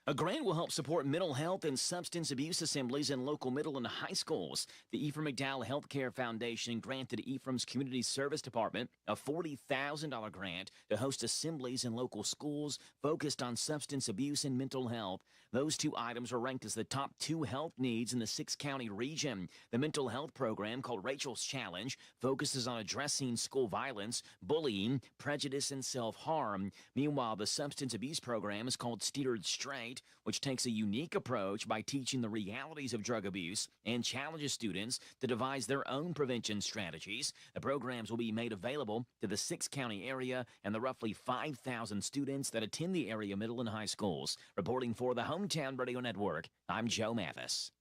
A grant will help support mental health and substance abuse assemblies in local middle and high schools. The Ephraim McDowell Healthcare Foundation granted Ephraim's Community Service Department a $40,000 grant to host assemblies in local schools focused on substance abuse and mental health. Those two items are ranked as the top 2 health needs in the 6-county region. The mental health program, called Rachel's Challenge, focuses on addressing school violence, bullying, prejudice, and self-harm. Meanwhile, the substance abuse program is called Steered Straight, which takes a unique approach by teaching the realities of drug abuse and challenges students to devise their own prevention strategies. The programs will be made available to the 6-county area and the roughly 5,000 students that attend the area middle and high schools. Reporting for the Hometown Radio Network, I'm Joe Mathis.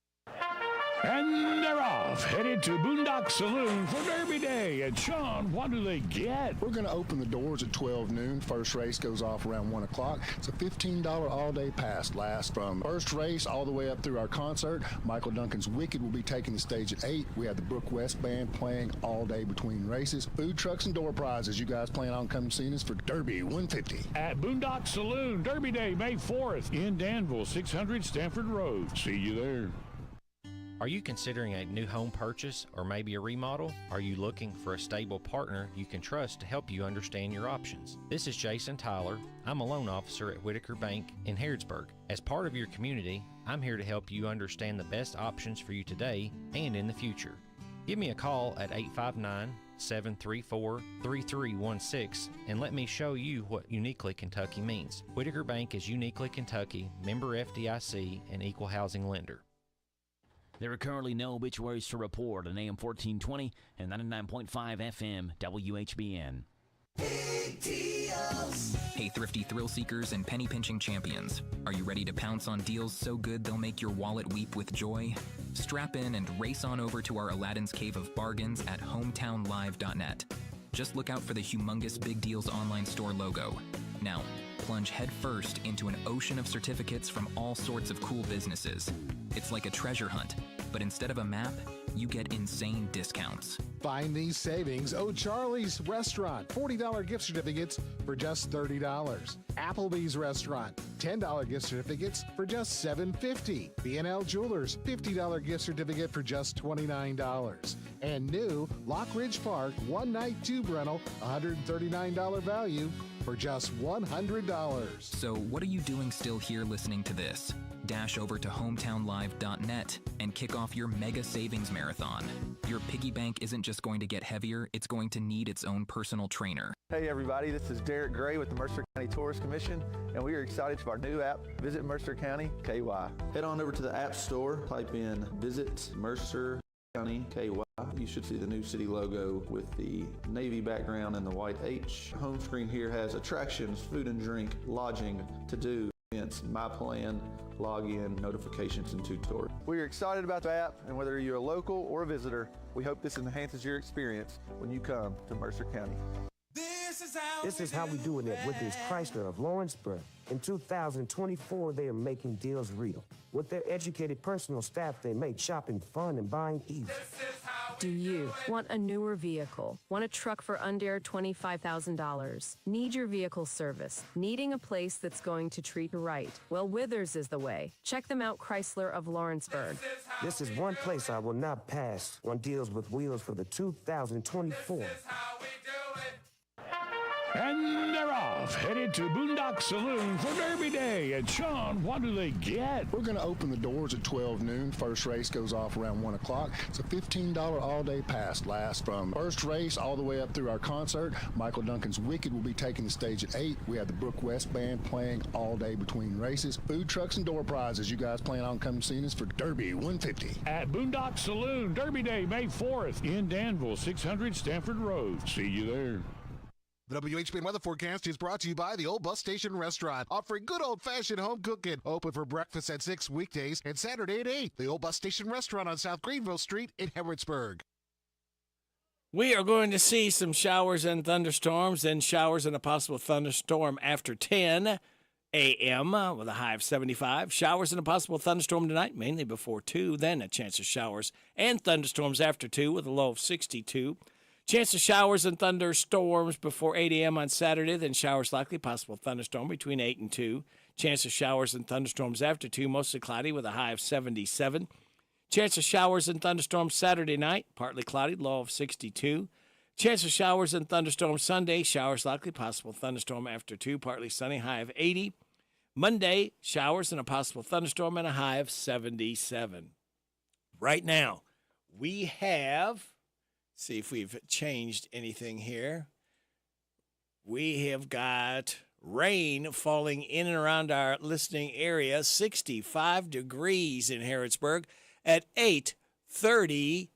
And they're off, headed to Boondock Saloon for Derby Day. And Sean, what do they get? We're going to open the doors at 12 noon. First race goes off around 1 o'clock. It's a $15 all-day pass. Lasts from first race all the way up through our concert. Michael Duncan's Wicked will be taking the stage at 8. We have the Brook West Band playing all day between races. Food trucks and door prizes. You guys plan on coming seeing us for Derby 150. At Boondock Saloon, Derby Day, May 4th, in Danville, 600 Stanford Road. See you there. Are you considering a new home purchase or maybe a remodel? Are you looking for a stable partner you can trust to help you understand your options? This is Jason Tyler. I'm a loan officer at Whitaker Bank in Harrodsburg. As part of your community, I'm here to help you understand the best options for you today and in the future. Give me a call at 859-734-3316 and let me show you what Uniquely Kentucky means. Whitaker Bank is Uniquely Kentucky, member FDIC, and equal housing lender. There are currently no obituaries to report on AM 1420 and 99.5 FM WHBN. Hey, thrifty thrill seekers and penny pinching champions. Are you ready to pounce on deals so good they'll make your wallet weep with joy? Strap in and race on over to our Aladdin's Cave of Bargains at hometownlive.net. Just look out for the humongous Big Deals online store logo. Now, plunge headfirst into an ocean of certificates from all sorts of cool businesses. It's like a treasure hunt, but instead of a map, you get insane discounts. Find these savings. O'Charlie's Restaurant, $40 gift certificates for just $30. Applebee's Restaurant, $10 gift certificates for just $7.50. B&L Jewelers, $50 gift certificate for just $29. And new Lock Ridge Park, one-night tube rental, $139 value for just $100. So what are you doing still here listening to this? Dash over to hometownlive.net and kick off your mega savings marathon. Your piggy bank isn't just going to get heavier, it's going to need its own personal trainer. Hey everybody, this is Derek Gray with the Mercer County Tourist Commission, and we are excited for our new app, Visit Mercer County KY. Head on over to the App Store, type in Visit Mercer County KY. You should see the new city logo with the navy background and the white H. Home screen here has attractions, food and drink, lodging, to-do, events, my plan, login, notifications, and tutorials. We are excited about the app, and whether you're a local or a visitor, we hope this enhances your experience when you come to Mercer County. This is how we doing it with this Chrysler of Lawrenceburg. In 2024, they are making deals real. With their educated personal staff, they make shopping fun and buying easy. Do you want a newer vehicle? Want a truck for under $25,000? Need your vehicle service? Needing a place that's going to treat you right? Well, Withers is the way. Check them out, Chrysler of Lawrenceburg. This is one place I will not pass on deals with wheels for the 2024. And they're off, headed to Boondock Saloon for Derby Day. And Sean, what do they get? We're going to open the doors at 12 noon. First race goes off around 1 o'clock. It's a $15 all-day pass. Lasts from first race all the way up through our concert. Michael Duncan's Wicked will be taking the stage at 8. We have the Brook West Band playing all day between races. Food trucks and door prizes. You guys plan on coming seeing us for Derby 150. At Boondock Saloon, Derby Day, May 4th, in Danville, 600 Stanford Road. See you there. The WHBN weather forecast is brought to you by the Old Bus Station Restaurant, offering good old-fashioned home cooking. Open for breakfast at 6 weekdays and Saturday at 8. The Old Bus Station Restaurant on South Greenville Street in Harrodsburg. We are going to see some showers and thunderstorms, then showers and a possible thunderstorm after 10 a.m. With a high of 75. Showers and a possible thunderstorm tonight, mainly before 2. Then a chance of showers and thunderstorms after 2 with a low of 62. Chance of showers and thunderstorms before 8 a.m. on Saturday, then showers likely, possible thunderstorm between 8 and 2. Chance of showers and thunderstorms after 2, mostly cloudy with a high of 77. Chance of showers and thunderstorms Saturday night, partly cloudy, low of 62. Chance of showers and thunderstorms Sunday, showers likely, possible thunderstorm after 2, partly sunny, high of 80. Monday, showers and a possible thunderstorm and a high of 77. Right now, we have... See if we've changed anything here. We have got rain falling in and around our listening area, 65 degrees in Harrodsburg at 8:38.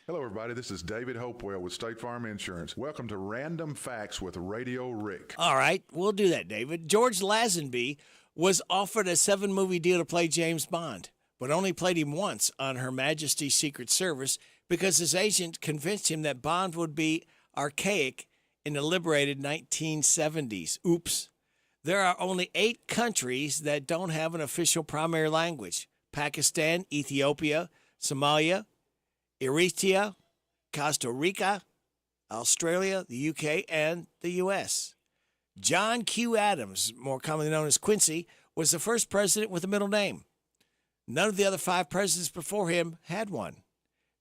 Hello, everybody. This is David Hopewell with State Farm Insurance. Welcome to Random Facts with Radio Rick. All right, we'll do that, David. George Lazenby was offered a 7-movie deal to play James Bond, but only played him once on Her Majesty's Secret Service because his agent convinced him that Bond would be archaic in the liberated 1970s. Oops. There are only 8 countries that don't have an official primary language: Pakistan, Ethiopia, Somalia, Eritrea, Costa Rica, Australia, the UK, and the U.S. John Q. Adams, more commonly known as Quincy, was the first president with a middle name. None of the other 5 presidents before him had one.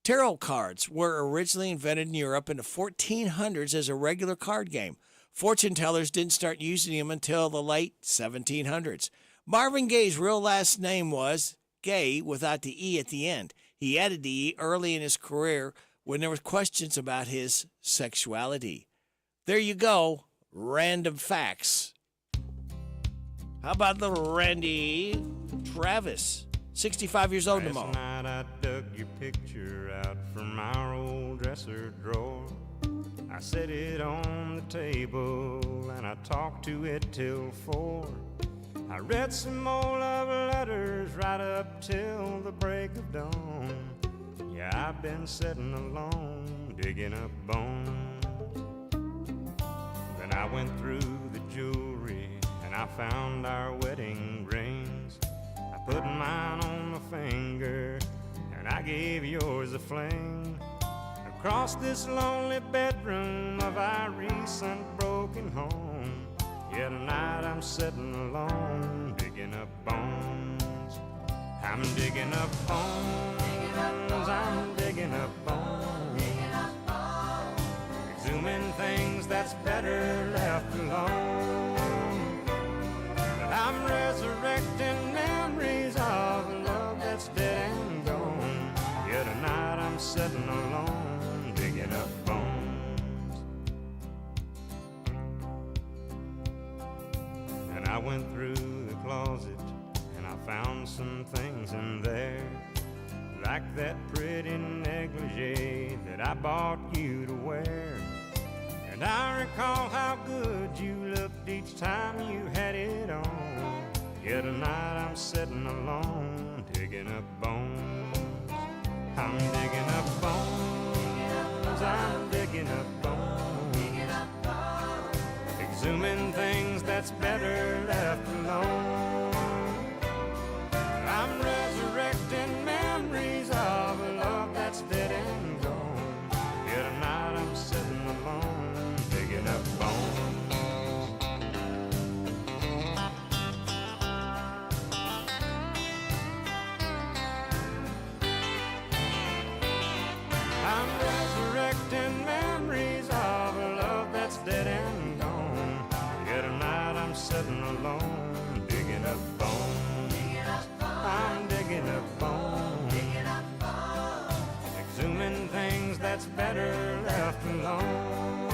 Tarot cards were originally invented in Europe in the 1400s as a regular card game. Fortune tellers didn't start using them until the late 1700s. Marvin Gaye's real last name was Gaye without the E at the end. He added the E early in his career when there were questions about his sexuality. There you go, random facts. How about little Randy Travis? 65 years old tomorrow. Last night I dug your picture out from our old dresser drawer. I set it on the table and I talked to it till 4. I read some more love letters right up till the break of dawn. Yeah, I've been sitting alone, digging up bones. Then I went through the jewelry and I found our wedding rings. I put mine on my finger and I gave yours a fling. Across this lonely bedroom of our recent broken home, yet tonight I'm sitting alone, digging up bones. I'm digging up bones, I'm digging up bones, exhuming things that's better left alone. But I'm resurrecting memories of a love that's dead and gone, yet tonight I'm sitting alone, digging up bones. And I went through the closet and I found some things in there, like that pretty negligee that I bought you to wear. And I recall how good you looked each time you had it on, yet tonight I'm sitting alone, digging up bones. I'm digging up bones, I'm digging up bones, exhuming things that's better left alone. I'm resurrecting memories of a love that's dead and gone, yet tonight I'm sitting alone, digging up bones. I'm resurrecting memories of a love that's dead and gone, yet tonight I'm sitting alone, digging up bones. I'm digging up bones, exhuming things that's better left alone.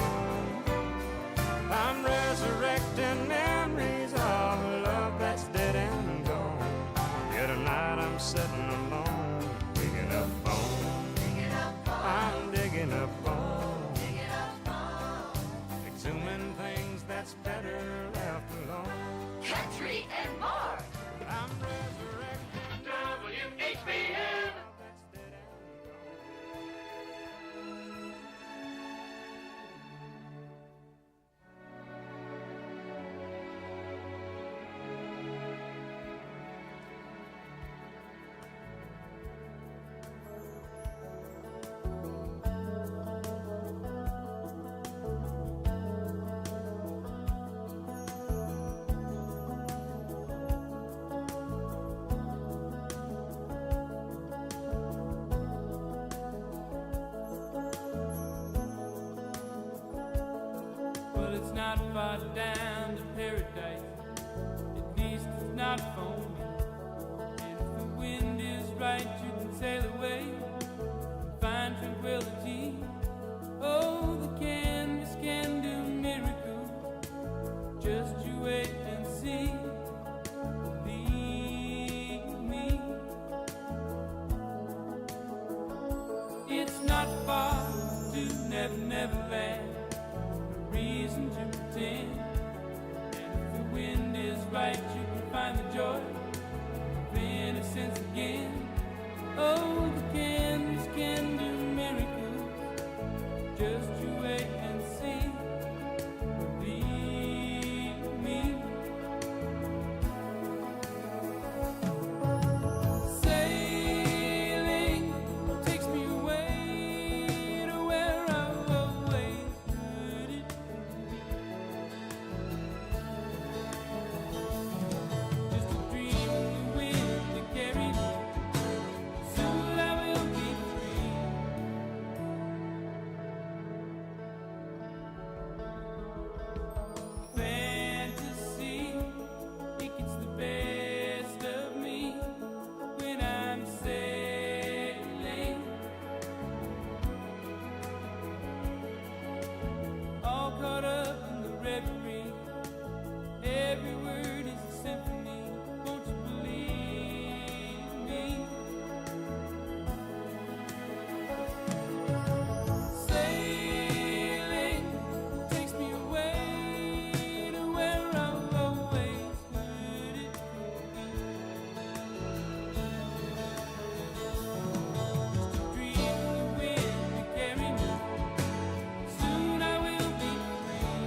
I'm resurrecting memories of a love that's dead and gone, yet tonight I'm sitting alone, digging up bones. I'm digging up bones, exhuming things that's better left alone. Country and more. I'm resurrecting WHBN. Well, it's not far down to paradise, at least it's not for me. And if the wind is right, you can sail away and find tranquility. Oh, the canvas can do miracles, just you wait and see. Believe me, it's not far to Never Never Land, reason to pretend. And if the wind is right, you can find the joy of innocence again. Oh, the canvas can do miracles, just you wait and see. Believe me. Sailing takes me away to where I've always heard it. Just a dream of the wind to carry me. Soon I will be free. Fantasy, it gets the best of me when I'm sailing. All caught up in the reverie. Every word is a symphony. Won't you believe me? Sailing takes me away to where I've always heard it. Just a dream of the wind to carry me. Soon I will be free.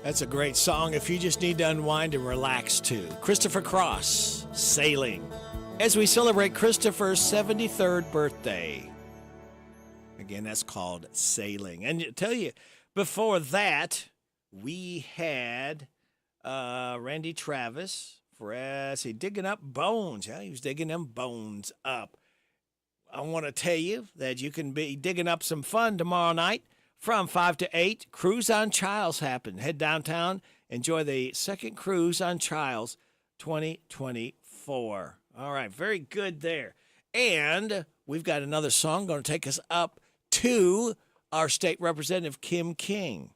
That's a great song if you just need to unwind and relax too. Christopher Cross, Sailing. As we celebrate Christopher's 73rd birthday. Again, that's called Sailing. And to tell you, before that, we had Randy Travis for digging up bones. Yeah, he was digging them bones up. I want to tell you that you can be digging up some fun tomorrow night from 5 to 8. Cruise on Childs happen. Head downtown. Enjoy the second Cruise on Childs 2024. All right, very good there. And we've got another song going to take us up to our state representative, Kim King.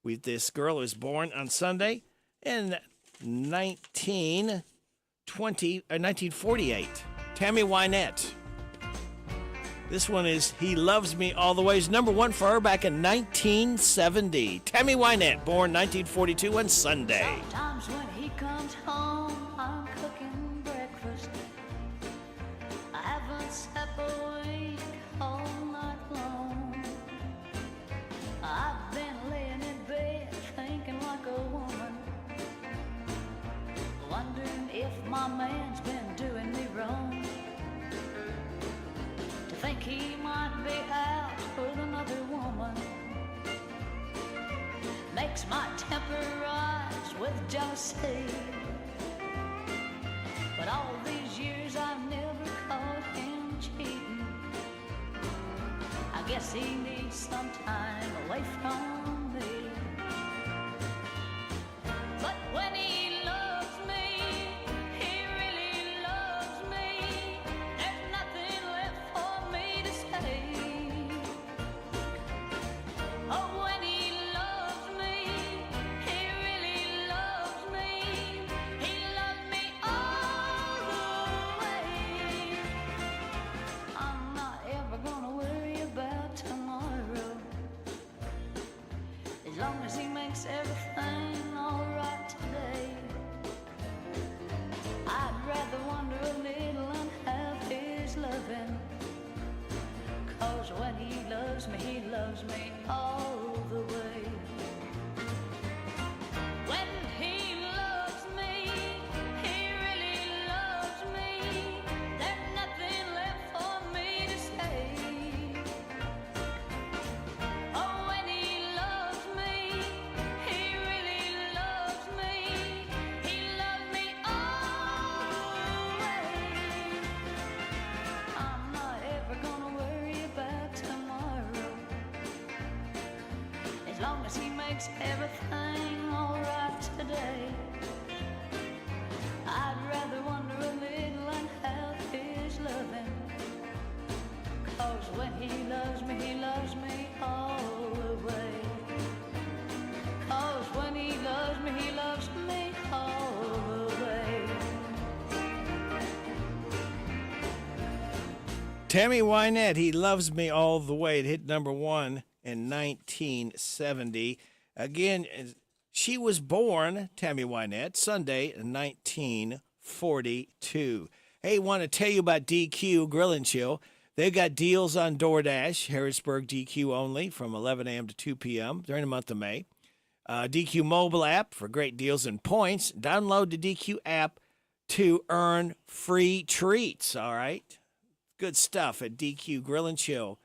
This girl was born on Sunday in 1948. Tammy Wynette. This one is He Loves Me All the Way. It's number one for her back in 1970. Tammy Wynette, born 1942 on Sunday. Sometimes when he comes home, I'm cooking breakfast. I haven't slept a wink all night long. I've been laying in bed thinking like a woman, wondering if my man's been doing me wrong. To think he might be out with another woman makes my temper rise with jealousy. But all these years I've never caught him cheating. I guess he needs some time away from me. But when he loves me, he really loves me. There's nothing left for me to say. Oh, when he loves me, he really loves me. He loves me all the way. I'm not ever gonna worry about tomorrow, as long as he makes everything alright today. I'd rather wonder a little and have his loving, 'cause when he loves me all the way. When he loves me, he really loves me. There's nothing left for me to say. Oh, when he loves me, he really loves me. He loves me all the way. I'm not ever gonna worry about tomorrow, as long as he makes everything alright today. I'd rather wonder a little and have his loving, 'cause when he loves me all the way. 'Cause when he loves me all the way. Tammy Wynette, He Loves Me All the Way. It hit number one in 1970. Again, she was born, Tammy Wynette, Sunday, 1942. Hey, want to tell you about DQ Grill and Chill. They've got deals on DoorDash, Harrisburg DQ only, from 11 a.m. to 2 p.m. during the month of May. DQ mobile app for great deals and points. Download the DQ app to earn free treats, all right? Good stuff at DQ Grill and Chill.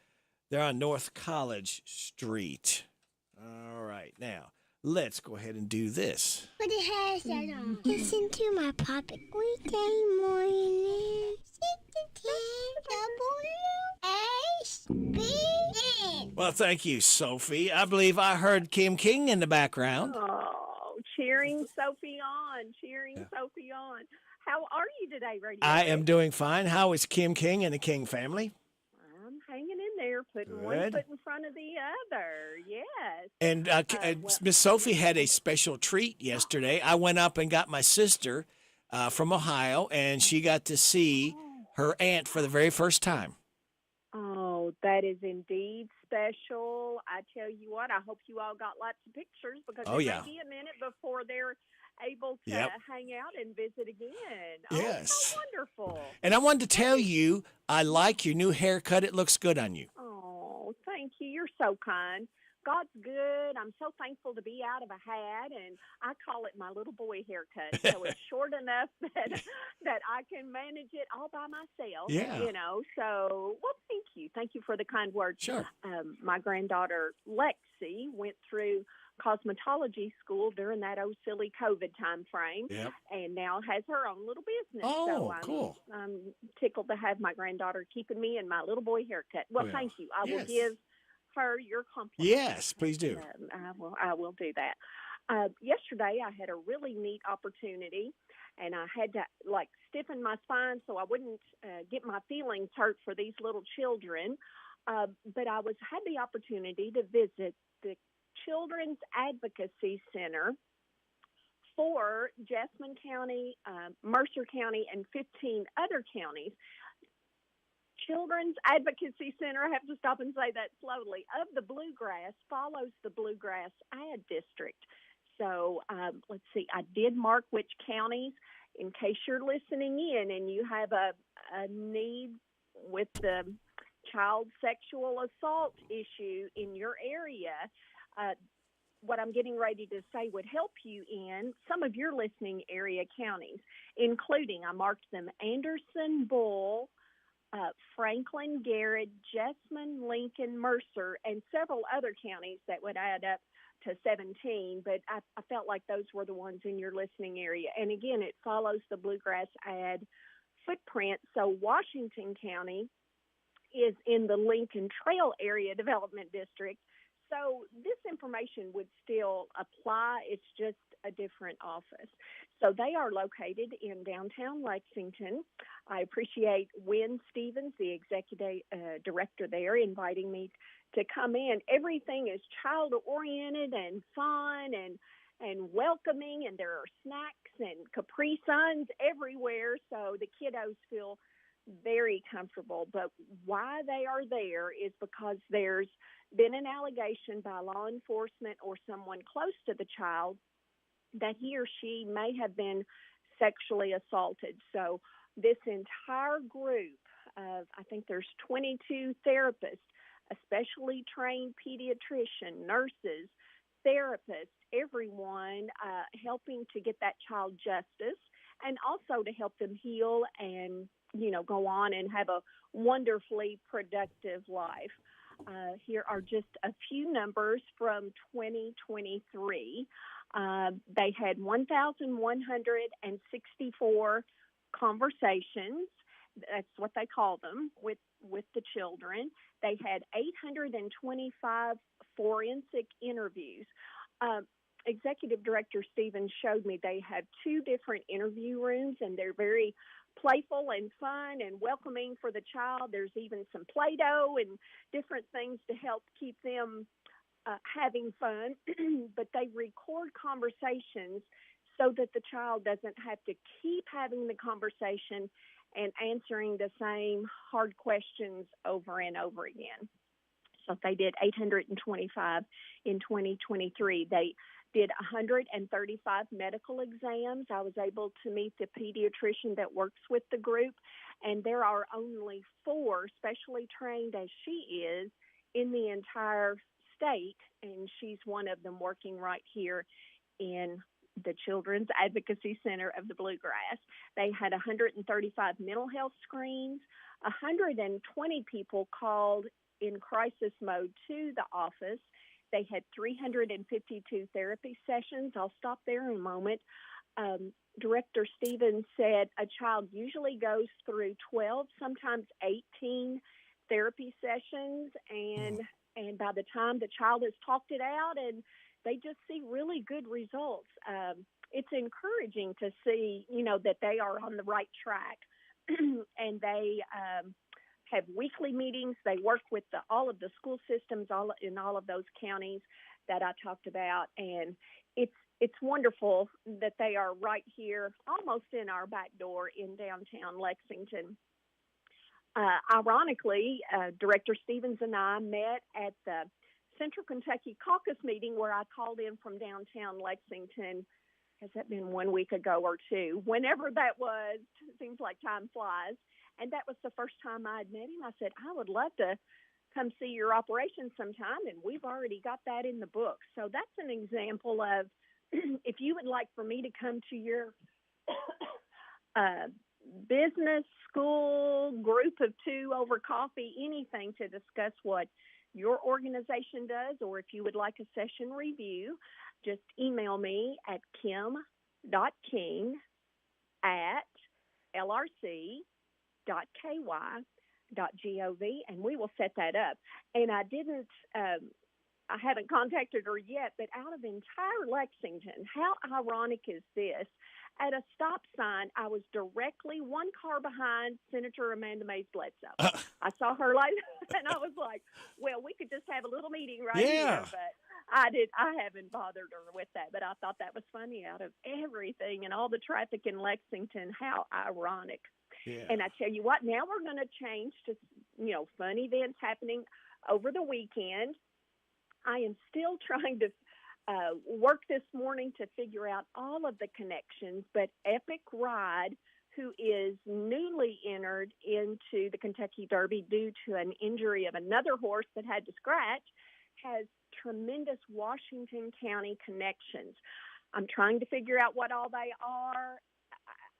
They're on North College Street. All right, now let's go ahead and do this. Put your headset on. Listen to my puppet. Weekday morning. 6 to 10 WHBN. Well, thank you, Sophie. I believe I heard Kim King in the background. Oh, cheering Sophie on. Sophie on. How are you today, Radio? I am doing fine. How is Kim King and the King family? I'm hanging in there, putting one foot in front of the other. Yes. And Miss Sophie had a special treat yesterday. I went up and got my sister from Ohio, and she got to see her aunt for the very first time. Oh, that is indeed special. I tell you what, I hope you all got lots of pictures, because it may be a minute before they're able to hang out and visit again. Yes. Oh, so wonderful. And I wanted to tell you, I like your new haircut. It looks good on you. Oh, thank you. You're so kind. God's good. I'm so thankful to be out of a hat, and I call it my little boy haircut. So it's short enough that I can manage it all by myself. Yeah. You know. So, well, thank you. Thank you for the kind words. Sure. My granddaughter Lexi went through cosmetology school during that silly COVID time frame, Yep. and now has her own little business. Oh, so cool. I'm tickled to have my granddaughter keeping me in my little boy haircut. Well, thank you. I will give her your compliment. Yes, please do. I will do that. Yesterday, I had a really neat opportunity, and I had to stiffen my spine so I wouldn't get my feelings hurt for these little children. But I had the opportunity to visit the Children's Advocacy Center for Jasmine County, Mercer County, and 15 other counties. Children's Advocacy Center, I have to stop and say that slowly, of the Bluegrass, follows the Bluegrass Ad District. So let's see, I did mark which counties in case you're listening in and you have a need with the child sexual assault issue in your area. What I'm getting ready to say would help you in some of your listening area counties, including, I marked them, Anderson, Bull, Franklin, Garrett, Jessamine, Lincoln, Mercer, and several other counties that would add up to 17, but I felt like those were the ones in your listening area. And again, it follows the Bluegrass Ad footprint. So Washington County is in the Lincoln Trail Area Development District. So this information would still apply. It's just a different office. So they are located in downtown Lexington. I appreciate Wynn Stevens, the executive director there, inviting me to come in. Everything is child-oriented and fun and welcoming, and there are snacks and Capri Suns everywhere, so the kiddos feel very comfortable. But why they are there is because there's been an allegation by law enforcement or someone close to the child that he or she may have been sexually assaulted. So this entire group of, I think there's 22 therapists, especially trained pediatrician, nurses, therapists, everyone helping to get that child justice and also to help them heal and, go on and have a wonderfully productive life. Here are just a few numbers from 2023. They had 1,164 conversations. That's what they call them with the children. They had 825 forensic interviews. Executive Director Stevens showed me they have 2 different interview rooms, and they're very playful and fun and welcoming for the child. There's even some Play-Doh and different things to help keep them having fun. But they record conversations so that the child doesn't have to keep having the conversation and answering the same hard questions over and over again. So they did 825 in 2023. They did 135 medical exams. I was able to meet the pediatrician that works with the group, and there are only 4 specially trained, as she is, in the entire state, and she's one of them working right here in the Children's Advocacy Center of the Bluegrass. They had 135 mental health screens. 120 people called in crisis mode to the office. They had 352 therapy sessions. I'll stop there in a moment. Director Stevens said a child usually goes through 12, sometimes 18 therapy sessions, and by the time the child has talked it out, and they just see really good results. It's encouraging to see, that they are on the right track, and they have weekly meetings. They work with all of the school systems in all of those counties that I talked about, and it's wonderful that they are right here, almost in our back door in downtown Lexington. Ironically, Director Stevens and I met at the Central Kentucky Caucus meeting where I called in from downtown Lexington. Has that been 1 week ago or 2? Whenever that was, it seems like time flies. And that was the first time I had met him. I said, I would love to come see your operation sometime, and we've already got that in the book. So that's an example of if you would like for me to come to your business, school, group of two over coffee, anything to discuss what your organization does, or if you would like a session review, just email me at kim.king@lrc.ky.gov, and we will set that up. And I haven't contacted her yet, but out of entire Lexington, how ironic is this? At a stop sign, I was directly one car behind Senator Amanda Mays Bledsoe. I saw her and I was like, well, we could just have a little meeting right here, but I haven't bothered her with that, but I thought that was funny. Out of everything and all the traffic in Lexington, how ironic. Yeah. And I tell you what, now we're going to change to, fun events happening over the weekend. I am still trying to work this morning to figure out all of the connections, but Epic Ride, who is newly entered into the Kentucky Derby due to an injury of another horse that had to scratch, has tremendous Washington County connections. I'm trying to figure out what all they are.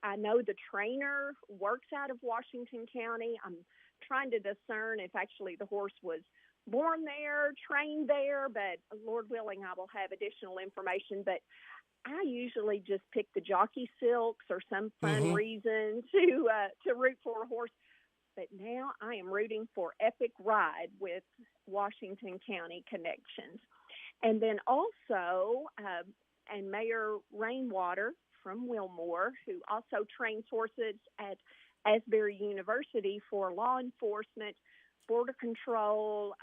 I know the trainer works out of Washington County. I'm trying to discern if actually the horse was born there, trained there, but Lord willing, I will have additional information. But I usually just pick the jockey silks or some fun reason to root for a horse. But now I am rooting for Epic Ride with Washington County connections. And then also, and Mayor Rainwater from Wilmore, who also trains horses at Asbury University for law enforcement, border control,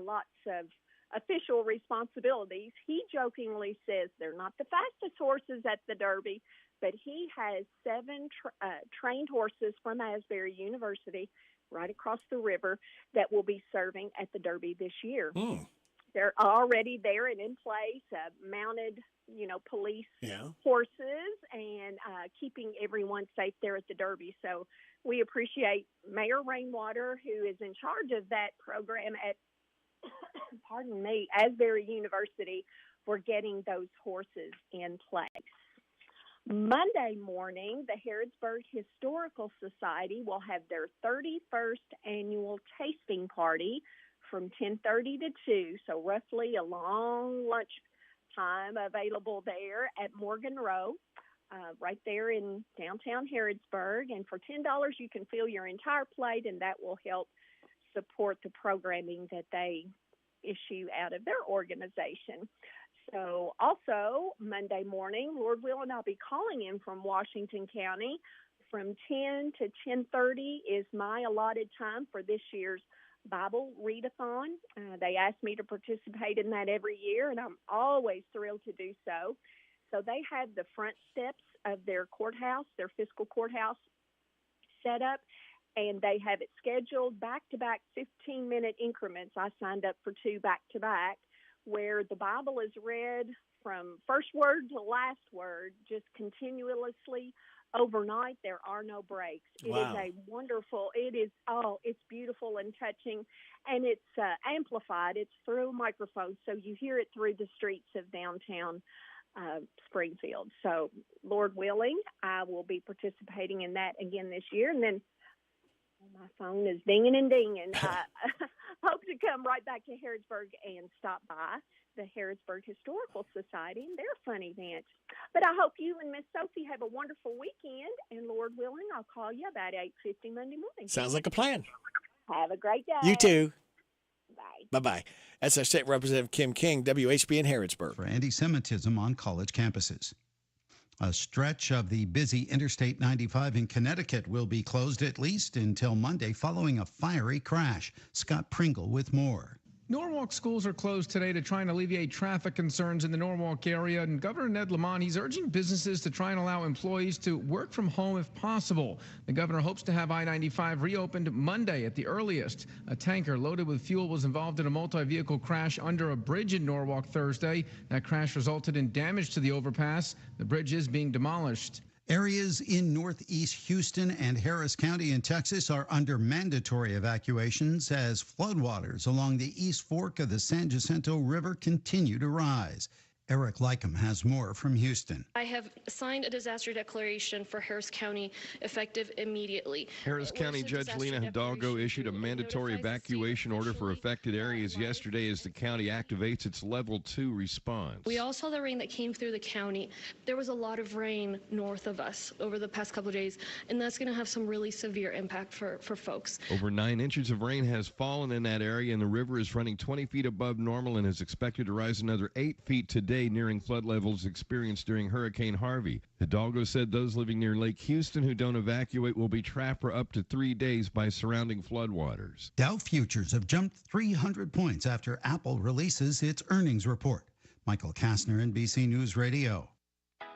lots of official responsibilities. He jokingly says they're not the fastest horses at the Derby, but he has 7 trained horses from Asbury University right across the river that will be serving at the Derby this year. They're already there and in place, mounted, police horses, and keeping everyone safe there at the Derby. So we appreciate Mayor Rainwater, who is in charge of that program at, Asbury University, for getting those horses in place. Monday morning, the Harrodsburg Historical Society will have their 31st annual tasting party from 10:30 to 2, so roughly a long lunch time available there at Morgan Row, right there in downtown Harrodsburg. And for $10, you can fill your entire plate, and that will help support the programming that they issue out of their organization. So also Monday morning, Lord willing, I'll be calling in from Washington County from 10 to 10:30 is my allotted time for this year's Bible readathon. They ask me to participate in that every year, and I'm always thrilled to do so. So they have the front steps of their courthouse, their fiscal courthouse, set up, and they have it scheduled back-to-back 15-minute increments. I signed up for 2 back-to-back, where the Bible is read from first word to last word, just continuously overnight. There are no breaks. It is a wonderful, it's beautiful and touching, and it's amplified. It's through microphones, so you hear it through the streets of downtown Springfield. So, Lord willing, I will be participating in that again this year. And then my phone is dinging and dinging. I hope to come right back to Harrodsburg and stop by the Harrodsburg Historical Society and their fun event. But I hope you and Miss Sophie have a wonderful weekend, and Lord willing, I'll call you about 8:50 Monday morning. Sounds like a plan. Have a great day. You too. Bye. Bye-bye. That's our State Representative Kim King, WHBN Harrodsburg. For anti-Semitism on college campuses. A stretch of the busy Interstate 95 in Connecticut will be closed at least until Monday following a fiery crash. Scott Pringle with more. Norwalk schools are closed today to try and alleviate traffic concerns in the Norwalk area, and Governor Ned Lamont, he's urging businesses to try and allow employees to work from home if possible. The governor hopes to have I-95 reopened Monday at the earliest. A tanker loaded with fuel was involved in a multi-vehicle crash under a bridge in Norwalk Thursday. That crash resulted in damage to the overpass. The bridge is being demolished. Areas in northeast Houston and Harris County in Texas are under mandatory evacuations as floodwaters along the East Fork of the San Jacinto River continue to rise. Eric Lycum has more from Houston. I have signed a disaster declaration for Harris County effective immediately. Harris County Judge Lena Hidalgo issued a mandatory evacuation order for affected areas yesterday as the county activates its level 2 response. We all saw the rain that came through the county. There was a lot of rain north of us over the past couple of days, and that's going to have some really severe impact for folks. Over 9 inches of rain has fallen in that area, and the river is running 20 feet above normal and is expected to rise another 8 feet today, nearing flood levels experienced during Hurricane Harvey. Hidalgo said those living near Lake Houston who don't evacuate will be trapped for up to 3 days by surrounding floodwaters. Dow futures have jumped 300 points after Apple releases its earnings report. Michael Kastner, NBC News Radio.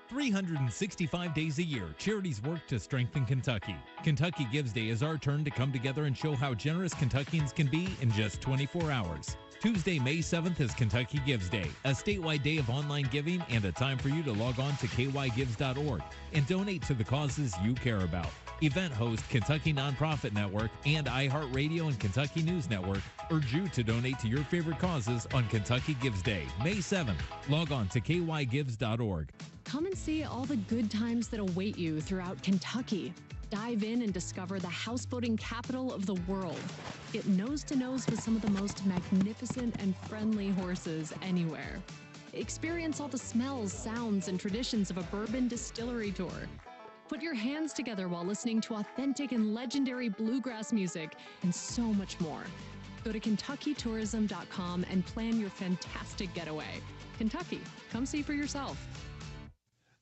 365 days a year, charities work to strengthen Kentucky. Kentucky Gives Day is our turn to come together and show how generous Kentuckians can be in just 24 hours. Tuesday, May 7th is Kentucky Gives Day, a statewide day of online giving and a time for you to log on to kygives.org and donate to the causes you care about. Event host Kentucky Nonprofit Network and iHeartRadio and Kentucky News Network urge you to donate to your favorite causes on Kentucky Gives Day, May 7th. Log on to kygives.org. Come and see all the good times that await you throughout Kentucky. Dive in and discover the houseboating capital of the world. Get nose to nose with some of the most magnificent and friendly horses anywhere. Experience all the smells, sounds, and traditions of a bourbon distillery tour. Put your hands together while listening to authentic and legendary bluegrass music and so much more. Go to KentuckyTourism.com and plan your fantastic getaway. Kentucky, come see for yourself.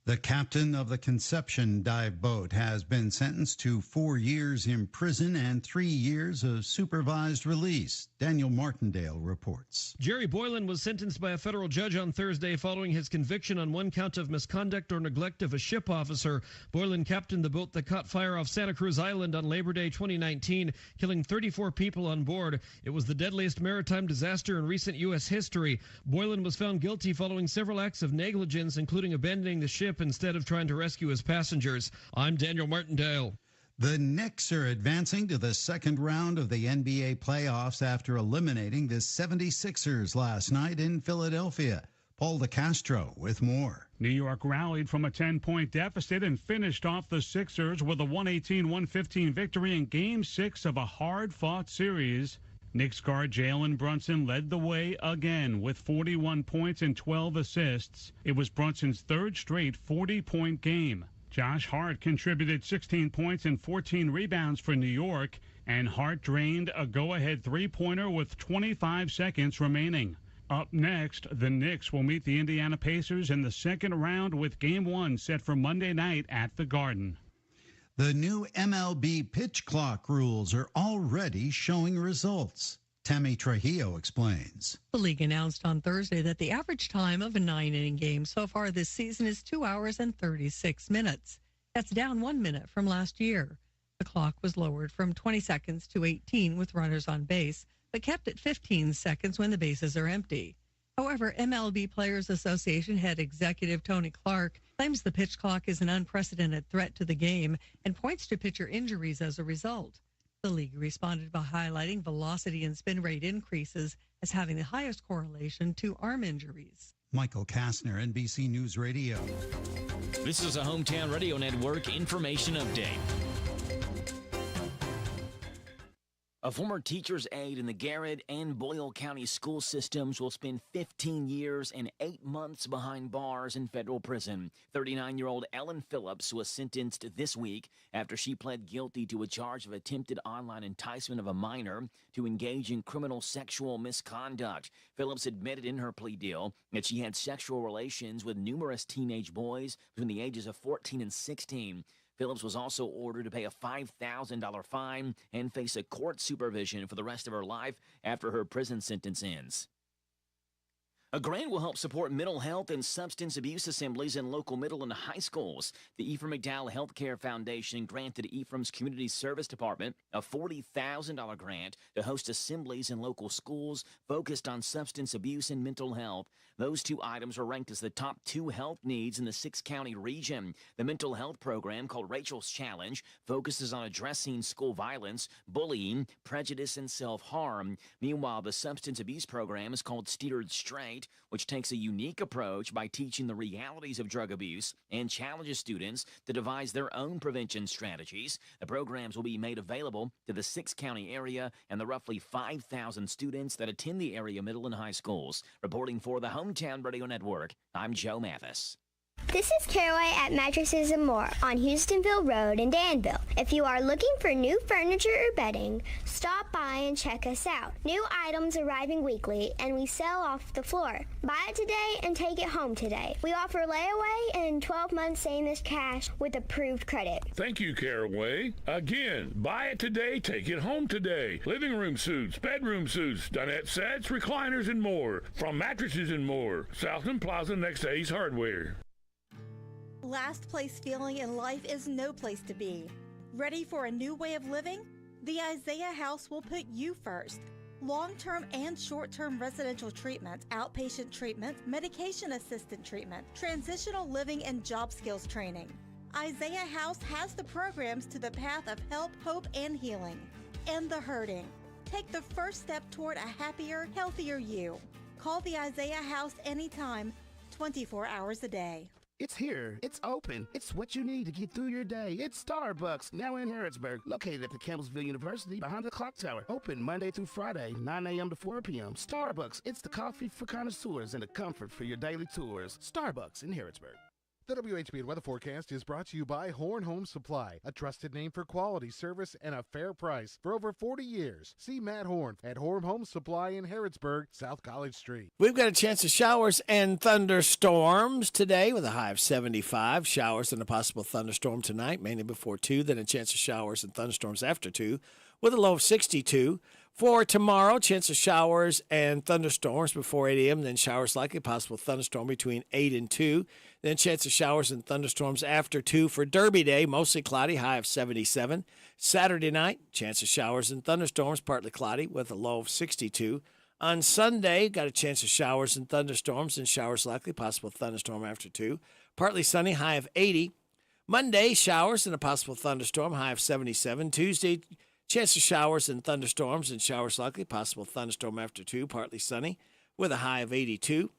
The captain of the Conception dive boat has been sentenced to 4 years in prison and 3 years of supervised release. Daniel Martindale reports. Jerry Boylan was sentenced by a federal judge on Thursday following his conviction on 1 count of misconduct or neglect of a ship officer. Boylan captained the boat that caught fire off Santa Cruz Island on Labor Day 2019, killing 34 people on board. It was the deadliest maritime disaster in recent U.S. history. Boylan was found guilty following several acts of negligence, including abandoning the ship instead of trying to rescue his passengers. I'm Daniel Martindale. The Knicks are advancing to the second round of the NBA playoffs after eliminating the 76ers last night in Philadelphia. Paul DeCastro with more. New York rallied from a 10-point deficit and finished off the Sixers with a 118-115 victory in Game 6 of a hard-fought series. Knicks guard Jalen Brunson led the way again with 41 points and 12 assists. It was Brunson's third straight 40-point game. Josh Hart contributed 16 points and 14 rebounds for New York, and Hart drained a go-ahead three-pointer with 25 seconds remaining. Up next, the Knicks will meet the Indiana Pacers in the second round with Game 1 set for Monday night at the Garden. The new MLB pitch clock rules are already showing results. Tammy Trujillo explains. The league announced on Thursday that the average time of a 9-inning game so far this season is 2 hours and 36 minutes. That's down 1 minute from last year. The clock was lowered from 20 seconds to 18 with runners on base, but kept at 15 seconds when the bases are empty. However, MLB Players Association head executive Tony Clark claims the pitch clock is an unprecedented threat to the game and points to pitcher injuries as a result. The league responded by highlighting velocity and spin rate increases as having the highest correlation to arm injuries. Michael Kastner, NBC News Radio. This is a Hometown Radio Network information update. A former teacher's aide in the Garrett and Boyle County school systems will spend 15 years and 8 months behind bars in federal prison. 39-year-old Ellen Phillips was sentenced this week after she pled guilty to a charge of attempted online enticement of a minor to engage in criminal sexual misconduct. Phillips admitted in her plea deal that she had sexual relations with numerous teenage boys between the ages of 14 and 16. Phillips was also ordered to pay a $5,000 fine and face a court supervision for the rest of her life after her prison sentence ends. A grant will help support mental health and substance abuse assemblies in local middle and high schools. The Ephraim McDowell Healthcare Foundation granted Ephraim's Community Service Department a $40,000 grant to host assemblies in local schools focused on substance abuse and mental health. Those two items are ranked as the top 2 health needs in the 6-county region. The mental health program, called Rachel's Challenge, focuses on addressing school violence, bullying, prejudice, and self-harm. Meanwhile, the substance abuse program is called Steered Straight, which takes a unique approach by teaching the realities of drug abuse and challenges students to devise their own prevention strategies. The programs will be made available to the 6-county area and the roughly 5,000 students that attend the area middle and high schools. Reporting for the Hometown Radio Network, I'm Joe Mathis. This is Caraway at Mattresses and More on Houstonville Road in Danville. If you are looking for new furniture or bedding, stop by and check us out. New items arriving weekly, and we sell off the floor. Buy it today and take it home today. We offer layaway and 12 months same-as cash with approved credit. Thank you, Caraway. Again, buy it today, take it home today. Living room suits, bedroom suits, dinette sets, recliners, and more. From Mattresses and More, Southland Plaza next to Ace Hardware. Last place feeling in life is no place to be. Ready for a new way of living? The Isaiah House will put you first. Long-term and short-term residential treatment, outpatient treatment, medication-assisted treatment, transitional living, and job skills training. Isaiah House has the programs to the path of help, hope, and healing. End the hurting. Take the first step toward a happier, healthier you. Call the Isaiah House anytime, 24 hours a day. It's here. It's open. It's what you need to get through your day. It's Starbucks, now in Harrodsburg, located at the Campbellsville University behind the clock tower. Open Monday through Friday, 9 a.m. to 4 p.m. Starbucks, it's the coffee for connoisseurs and the comfort for your daily tours. Starbucks in Harrodsburg. The WHBN weather forecast is brought to you by Horn Home Supply, a trusted name for quality service and a fair price for over 40 years. See Matt Horn at Horn Home Supply in Harrodsburg, South College Street. We've got a chance of showers and thunderstorms today with a high of 75. Showers and a possible thunderstorm tonight, mainly before 2, then a chance of showers and thunderstorms after 2 with a low of 62. For tomorrow, chance of showers and thunderstorms before 8 a.m., then showers likely, possible thunderstorm between 8 and 2. Then chance of showers and thunderstorms after 2 for Derby Day, mostly cloudy, high of 77. Saturday night, chance of showers and thunderstorms, partly cloudy with a low of 62. On Sunday, got a chance of showers and thunderstorms, and showers likely, possible thunderstorm after 2. Partly sunny, high of 80. Monday, showers and a possible thunderstorm, high of 77. Tuesday, chance of showers and thunderstorms, and showers likely, possible thunderstorm after 2, partly sunny with a high of 82.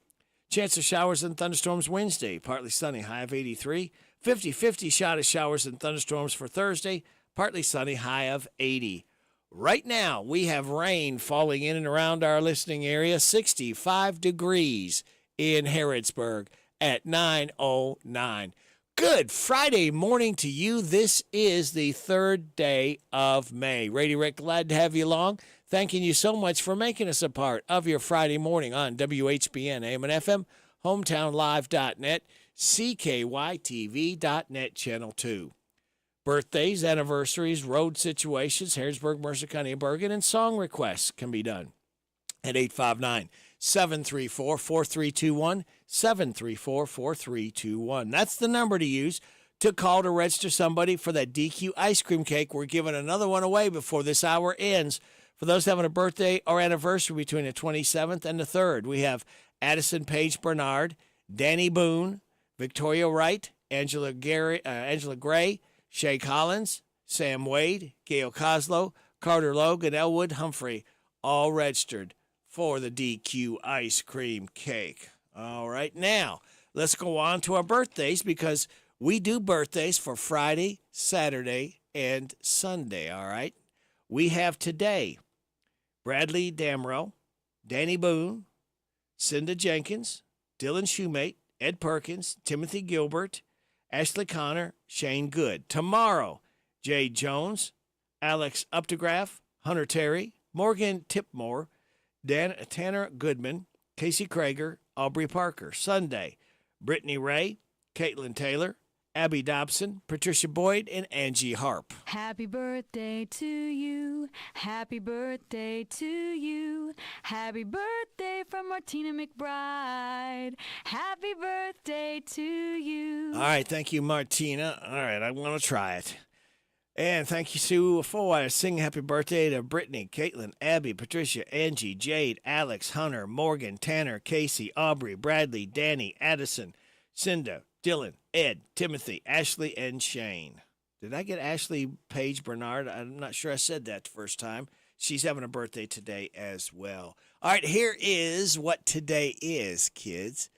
Chance of showers and thunderstorms Wednesday, partly sunny, high of 83. 50-50 shot of showers and thunderstorms for Thursday, partly sunny, high of 80. Right now, we have rain falling in and around our listening area, 65 degrees in Harrodsburg at 9:09. Good Friday morning to you. This is the 3rd day of May. Radio Rick, glad to have you along. Thanking you so much for making us a part of your Friday morning on WHBN, AM and FM, hometownlive.net, CKYTV.net, Channel 2. Birthdays, anniversaries, road situations, Harrisburg, Mercer County, and Bergen, and song requests can be done at 859-734-4321, 734-4321. That's the number to use to call to register somebody for that DQ ice cream cake. We're giving another one away before this hour ends. For those having a birthday or anniversary between the 27th and the 3rd, we have Addison Page Bernard, Danny Boone, Victoria Wright, Angela Gray, Shay Collins, Sam Wade, Gail Coslow, Carter Logan, Elwood Humphrey, all registered for the DQ ice cream cake. All right, now let's go on to our birthdays because we do birthdays for Friday, Saturday, and Sunday, all right? We have today Bradley Damrow, Danny Boone, Cinda Jenkins, Dylan Shoemate, Ed Perkins, Timothy Gilbert, Ashley Connor, Shane Good. Tomorrow, Jay Jones, Alex Updegraff, Hunter Terry, Morgan Tipmore, Tanner Goodman, Casey Krager, Aubrey Parker. Sunday, Brittany Ray, Caitlin Taylor, Abby Dobson, Patricia Boyd, and Angie Harp. Happy birthday to you. Happy birthday to you. Happy birthday from Martina McBride. Happy birthday to you. All right, thank you, Martina. All right, I'm going to try it. And thank you, Sue Foy. Sing happy birthday to Brittany, Caitlin, Abby, Patricia, Angie, Jade, Alex, Hunter, Morgan, Tanner, Casey, Aubrey, Bradley, Danny, Addison, Cinda, Dylan, Ed, Timothy, Ashley, and Shane. Did I get Ashley Page Bernard? I'm not sure I said that the first time. She's having a birthday today as well. All right, here is what today is, kids.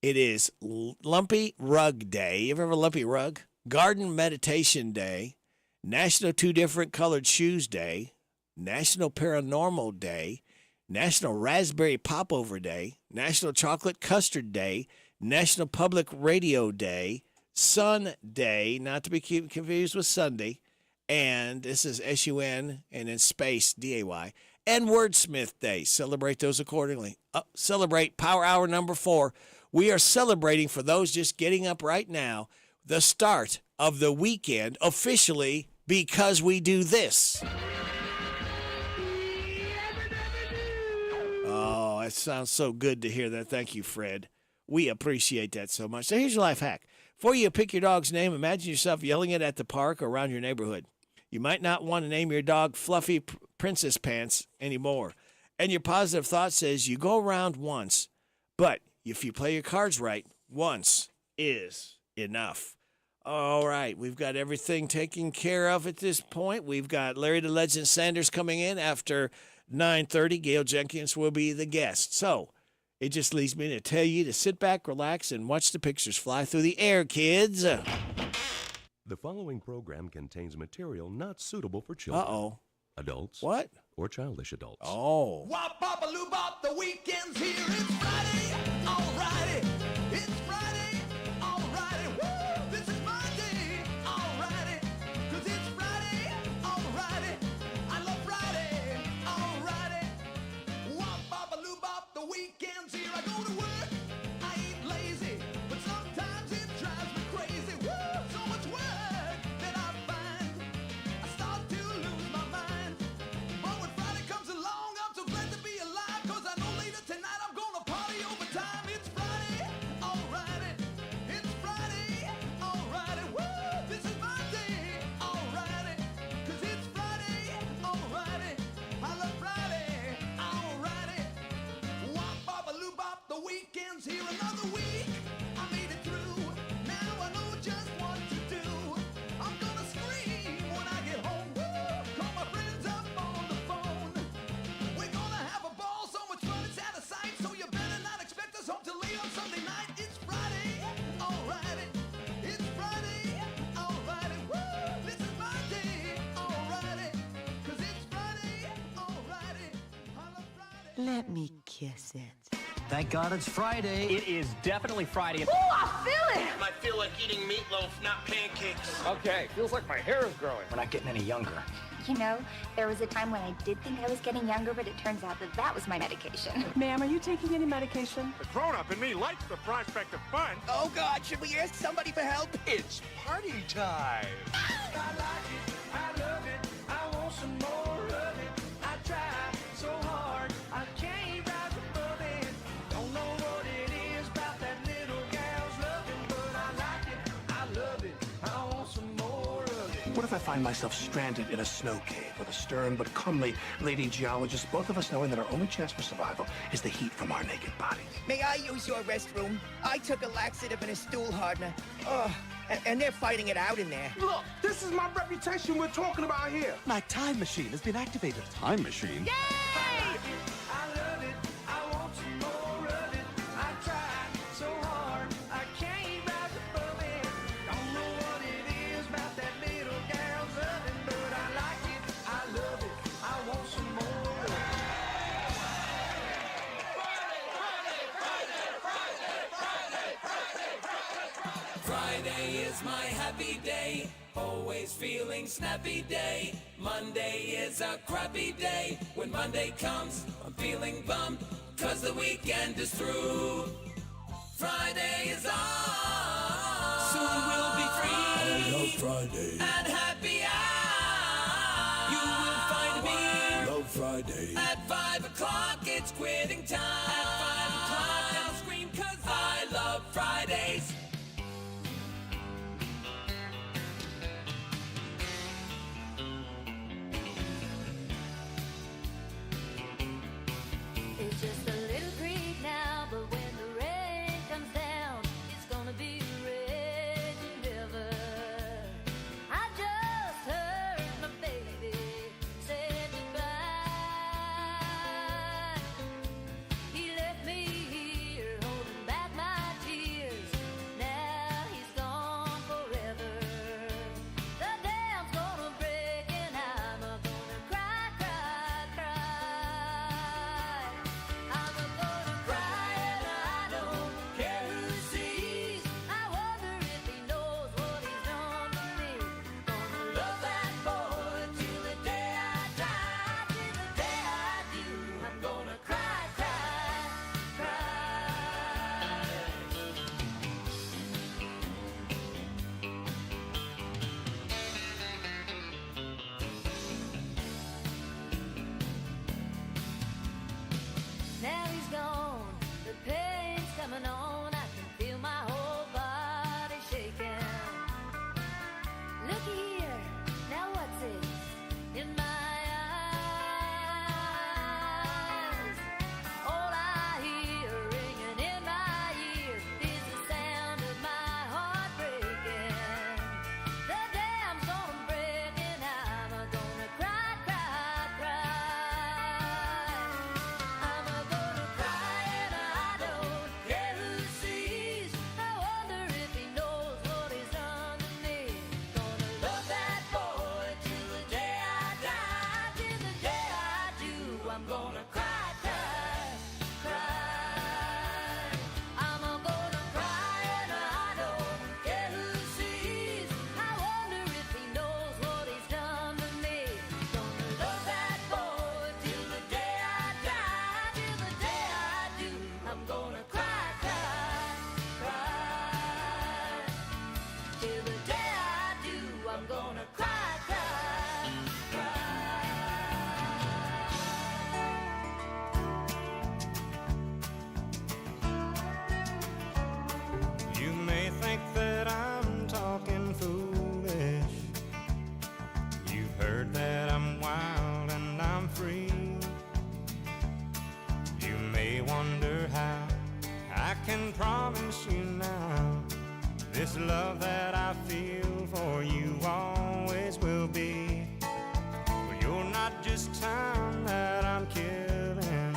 It is Lumpy Rug Day. You ever have a lumpy rug? Garden Meditation Day. National Two Different Colored Shoes Day. National Paranormal Day. National Raspberry Popover Day. National Chocolate Custard Day. National Public Radio Day. Sun Day, not to be confused with Sunday. And this is S-U-N and in space, D-A-Y. And Wordsmith Day. Celebrate those accordingly. Celebrate Power Hour number 4. We are celebrating, for those just getting up right now, the start of the weekend officially because we do this. Oh, that sounds so good to hear that. Thank you, Fred. We appreciate that so much. So here's your life hack. Before you pick your dog's name, imagine yourself yelling it at the park or around your neighborhood. You might not want to name your dog Fluffy Princess Pants anymore. And your positive thought says you go around once, but if you play your cards right, once is enough. All right, we've got everything taken care of at this point. We've got Larry the Legend Sanders coming in after 9:30. Gail Jenkins will be the guest. So it just leaves me to tell you to sit back, relax, and watch the pictures fly through the air, kids. The following program contains material not suitable for children. Uh-oh. Adults. What? Or childish adults. Oh. Wop, bop, a loo, bop, the weekend's here. It's Friday, alrighty. It's Friday, alrighty. Woo! This is my day, alrighty. 'Cause it's Friday, alrighty. I love Friday, alrighty. Wop, bop, a loo, bop, the weekend's here. I go to work, I ain't lazy, but sometimes it drives me crazy. Woo! So much work that I find I start to lose my mind. But when Friday comes along, I'm so glad to be alive. 'Cause I know later tonight I'm gonna party overtime. It's Friday, alrighty. It's Friday, alrighty. Woo! This is my day, alrighty. 'Cause it's Friday, alrighty. I love Friday, alrighty. Wop, bop, a loo, bop, the weekend's here. Another week, I made it through. Now I know just what to do. I'm gonna scream when I get home. Woo! Call my friends up on the phone. We're gonna have a ball, so much fun it's out of sight. So you better not expect us home till late on Sunday night. It's Friday, alrighty. It's Friday, alrighty. Woo! This is my day, alrighty. 'Cause it's Friday, alrighty. I love Friday. Let me kiss it. Thank God it's Friday. It is definitely Friday. Ooh, I feel it! I feel like eating meatloaf, not pancakes. Okay, feels like my hair is growing. We're not getting any younger. You know, there was a time when I did think I was getting younger, but it turns out that that was my medication. Ma'am, are you taking any medication? The grown-up in me likes the prospect of fun. Oh God, should we ask somebody for help? It's party time. I like it, I love it, I want some more of it. I try so hard, I can't rise above it. Don't know what it is about that little gal's loving, but I like it, I love it, I want some more of it. What if I find myself stranded in a snow cave with a stern but comely lady geologist, both of us knowing that our only chance for survival is the heat from our naked bodies? May I use your restroom? I took a laxative and a stool hardener. Oh, and they're fighting it out in there. Look, this is my reputation we're talking about here. My time machine has been activated. Time machine? I like it, I love it, I want some more of it. I try so hard, I can't rise above it. Don't know what it is about that little gal's loving, but I like it, I love it, I want some more of it. Friday is my happy day, always feeling snappy day. Monday is a crappy day. When Monday comes, I'm feeling bummed, 'cause the weekend is through. Friday is on. soon we'll be free. I love Friday. At happy hour, you will find me. Love Friday. At 5 o'clock, it's quitting time. At 5 o'clock, I'll scream 'cause I love Fridays. It's just a little creek now, but when the rain comes down, it's gonna be a raging river. I just heard my baby say goodbye. He left me here holding back my tears. Now he's gone forever. The dam's gonna break and I'm gonna cry, cry, cry. I'm gonna cry and I don't care who sees. I wonder if he knows what he's done to me. Gonna love that boy till the day I die, till the day I do. I'm gonna cry, cry, cry. Now he's gone, the pain's coming on. I can feel my whole body shaking. Looky here, now what's it in my eyes? All I hear ringing in my ears is the sound of my heart breaking. The dam's gonna break and I'm gonna cry, cry, cry. I'm gonna cry and I don't care who sees. I wonder if he knows what he's done to me. Gonna love that boy till the day I die, till the day I do. I'm gonna cry, cry, cry. I'm gonna cry and I don't care who sees. I wonder if he knows what he's done to me. Gonna love that boy till the day I die, till the day I do. I'm gonna cry, cry, cry. Till the day I do, I'm gonna cry, cry, cry. You may think that I'm talking foolish. You've heard that I'm wild and I'm free. You may wonder how I can promise you now this love that I feel for you always will be. Well, you're not just time that I'm killing.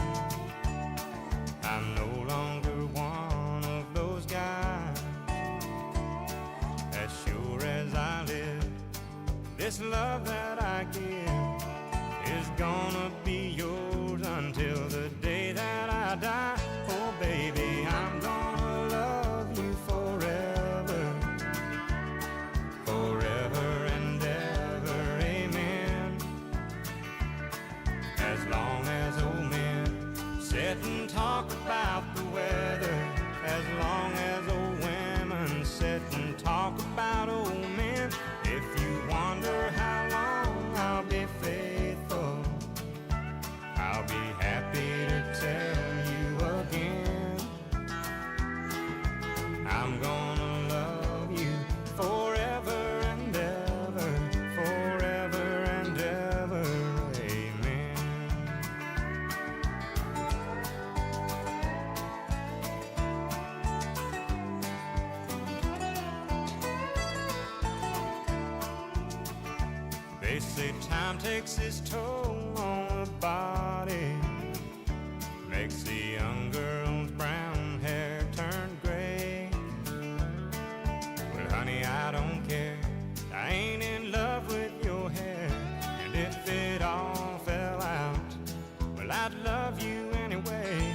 I'm no longer one of those guys. As sure as I live, this love that I give is gonna be yours until the day that I die. Oh baby, I'm gonna love you forever, forever and ever, amen. As long as old men sit and talk about the weather, as long as old women sit and talk about old men. If you wonder how long I'll be faithful, I'll be happy to tell you again. I'm gonna love you forever and ever, forever and ever, amen. They say time takes its toll on the body, makes the young girl's brown hair turn gray. Well, honey, I don't care. I ain't in love with your hair. And if it all fell out, well, I'd love you anyway.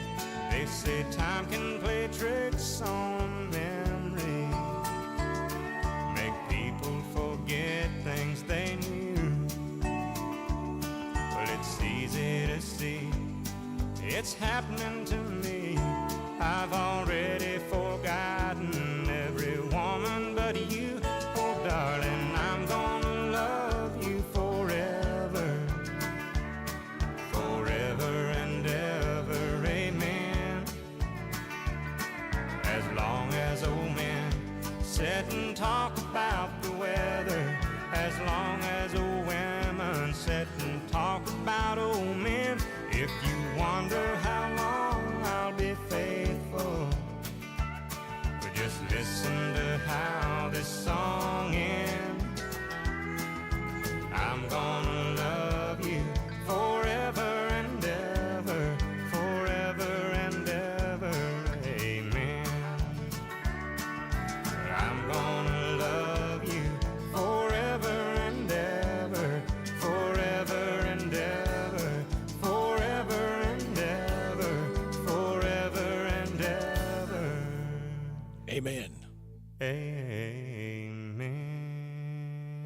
They say time can play tricks on memory, make people forget things they knew. Well, it's easy to see it's happening to me. I've already forgotten every woman but If you wonder how long I'll be faithful, but just listen to how this song ends. I'm gonna love you forever and ever, forever and ever, amen. I'm gonna love you forever and ever, forever and ever, forever and ever, forever and ever. Amen. Amen.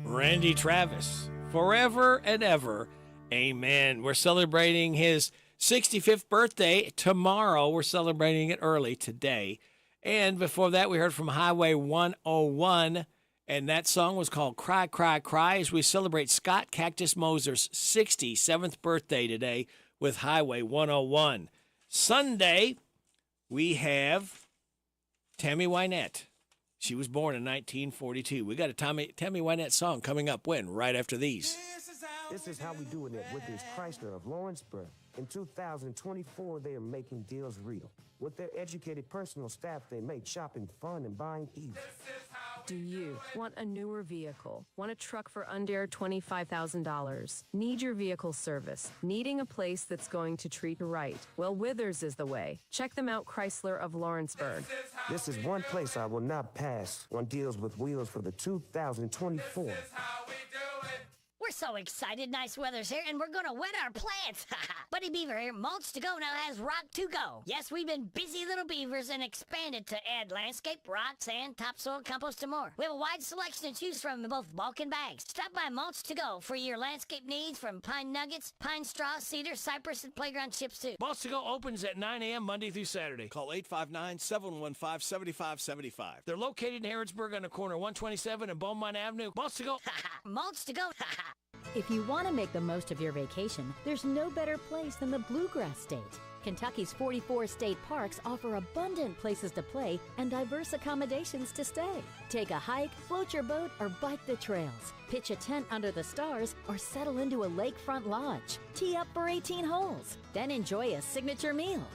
Randy Travis, forever and ever. Amen. We're celebrating his 65th birthday tomorrow. We're celebrating it early today. And before that, we heard from Highway 101, and that song was called Cry, Cry, Cry, as we celebrate Scott Cactus Moser's 67th birthday today with Highway 101. Sunday, we have Tammy Wynette. She was born in 1942. We got a Tammy Wynette song coming up when? Right after these. This is how we doing it with this Chrysler of Lawrenceburg. In 2024, they are making deals real. With their educated personal staff, they make shopping fun and buying easy. Do you want a newer vehicle? Want a truck for under $25,000? Need your vehicle service? Needing a place that's going to treat you right? Well, Withers is the way. Check them out, Chrysler of Lawrenceburg. This is one place I will not pass on deals with wheels for the 2024. We're so excited. Nice weather's here, and we're going to wet our plants. Buddy Beaver here. Mulch to Go now has rock to go. Yes, we've been busy little beavers and expanded to add landscape, rock, sand, topsoil, compost, and more. We have a wide selection to choose from in both bulk and bags. Stop by Mulch to Go for your landscape needs from pine nuggets, pine straw, cedar, cypress, and playground chips, too. Mulch to Go opens at 9 a.m. Monday through Saturday. Call 859-715-7575. They're located in Harrodsburg on the corner of 127 and Beaumont Avenue. Mulch to Go. Mulch to Go. If you want to make the most of your vacation, there's no better place than the Bluegrass State. Kentucky's 44 state parks offer abundant places to play and diverse accommodations to stay. Take a hike, float your boat, or bike the trails. Pitch a tent under the stars or settle into a lakefront lodge. Tee up for 18 holes, then enjoy a signature meal.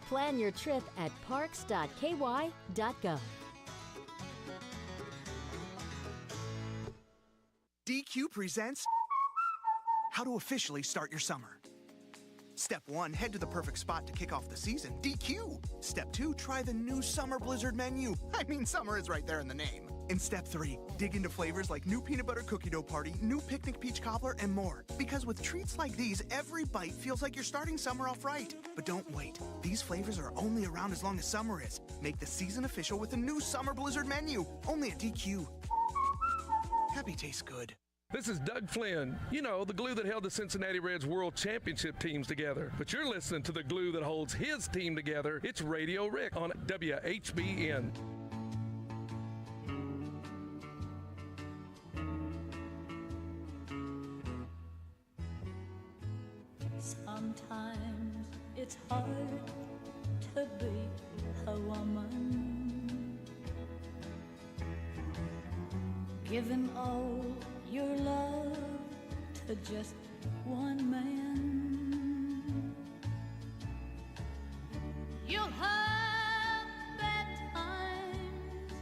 Plan your trip at parks.ky.gov. DQ presents how to officially start your summer. Step 1, head to the perfect spot to kick off the season, DQ. Step 2, try the new Summer Blizzard menu. I mean, summer is right there in the name. In Step 3, dig into flavors like new peanut butter cookie dough party, new picnic peach cobbler, and more. Because with treats like these, every bite feels like you're starting summer off right. But don't wait. These flavors are only around as long as summer is. Make the season official with the new Summer Blizzard menu, only at DQ. Happy tastes good. This is Doug Flynn. You know, the glue that held the Cincinnati Reds World Championship teams together. But you're listening to the glue that holds his team together. It's Radio Rick on WHBN. Sometimes it's hard to be a woman, giving all your love to just one man. You'll have bad times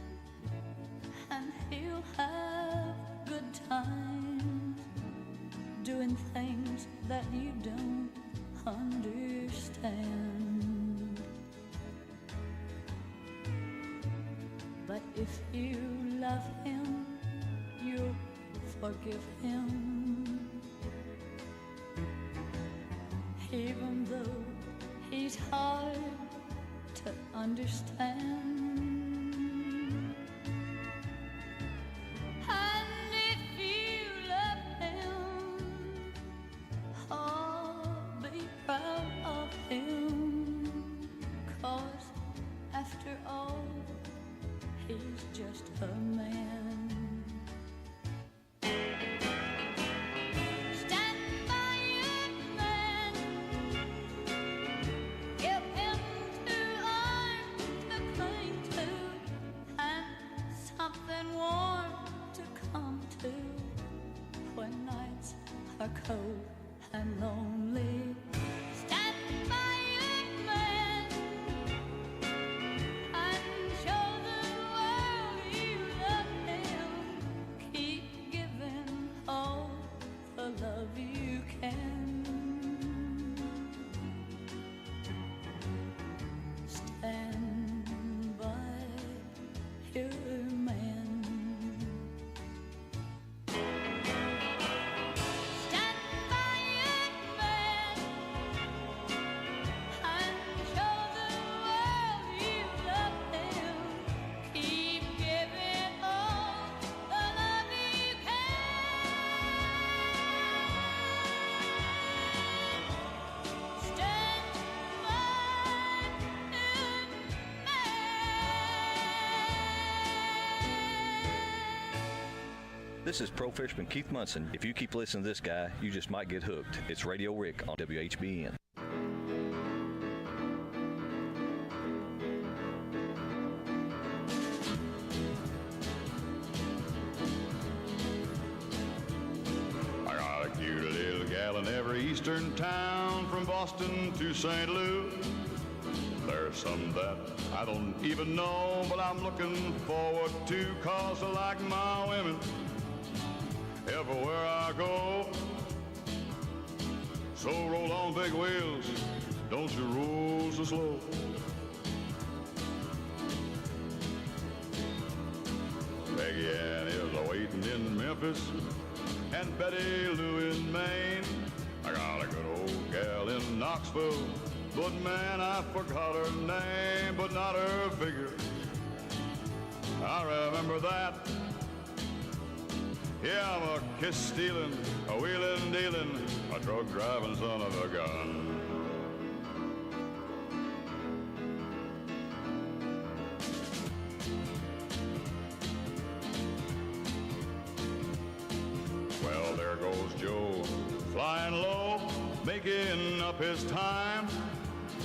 and he'll have good times, doing things that you don't understand. But if you love him, you'll forgive him, even though he's hard to understand. And if you love him, oh, be proud of him, 'cause after all, he's just a man. Cold and lonely. Stand by your man and show the world you love him. Keep giving all the love you can. Stand by your man. This is Pro Fisherman Keith Munson. If you keep listening to this guy, you just might get hooked. It's Radio Rick on WHBN. I got a cute little gal in every eastern town, from Boston to St. Louis. There's some that I don't even know, but I'm looking forward to, 'cause I like my women everywhere I go. So roll on, big wheels, don't you roll so slow. Peggy Ann is a-waiting in Memphis, and Betty Lou in Maine. I got a good old gal in Knoxville, but man, I forgot her name, but not her figure. I remember that. Yeah, I'm a kiss-stealing, a wheeling-dealing, a truck-driving son of a gun. Well, there goes Joe, flying low, making up his time.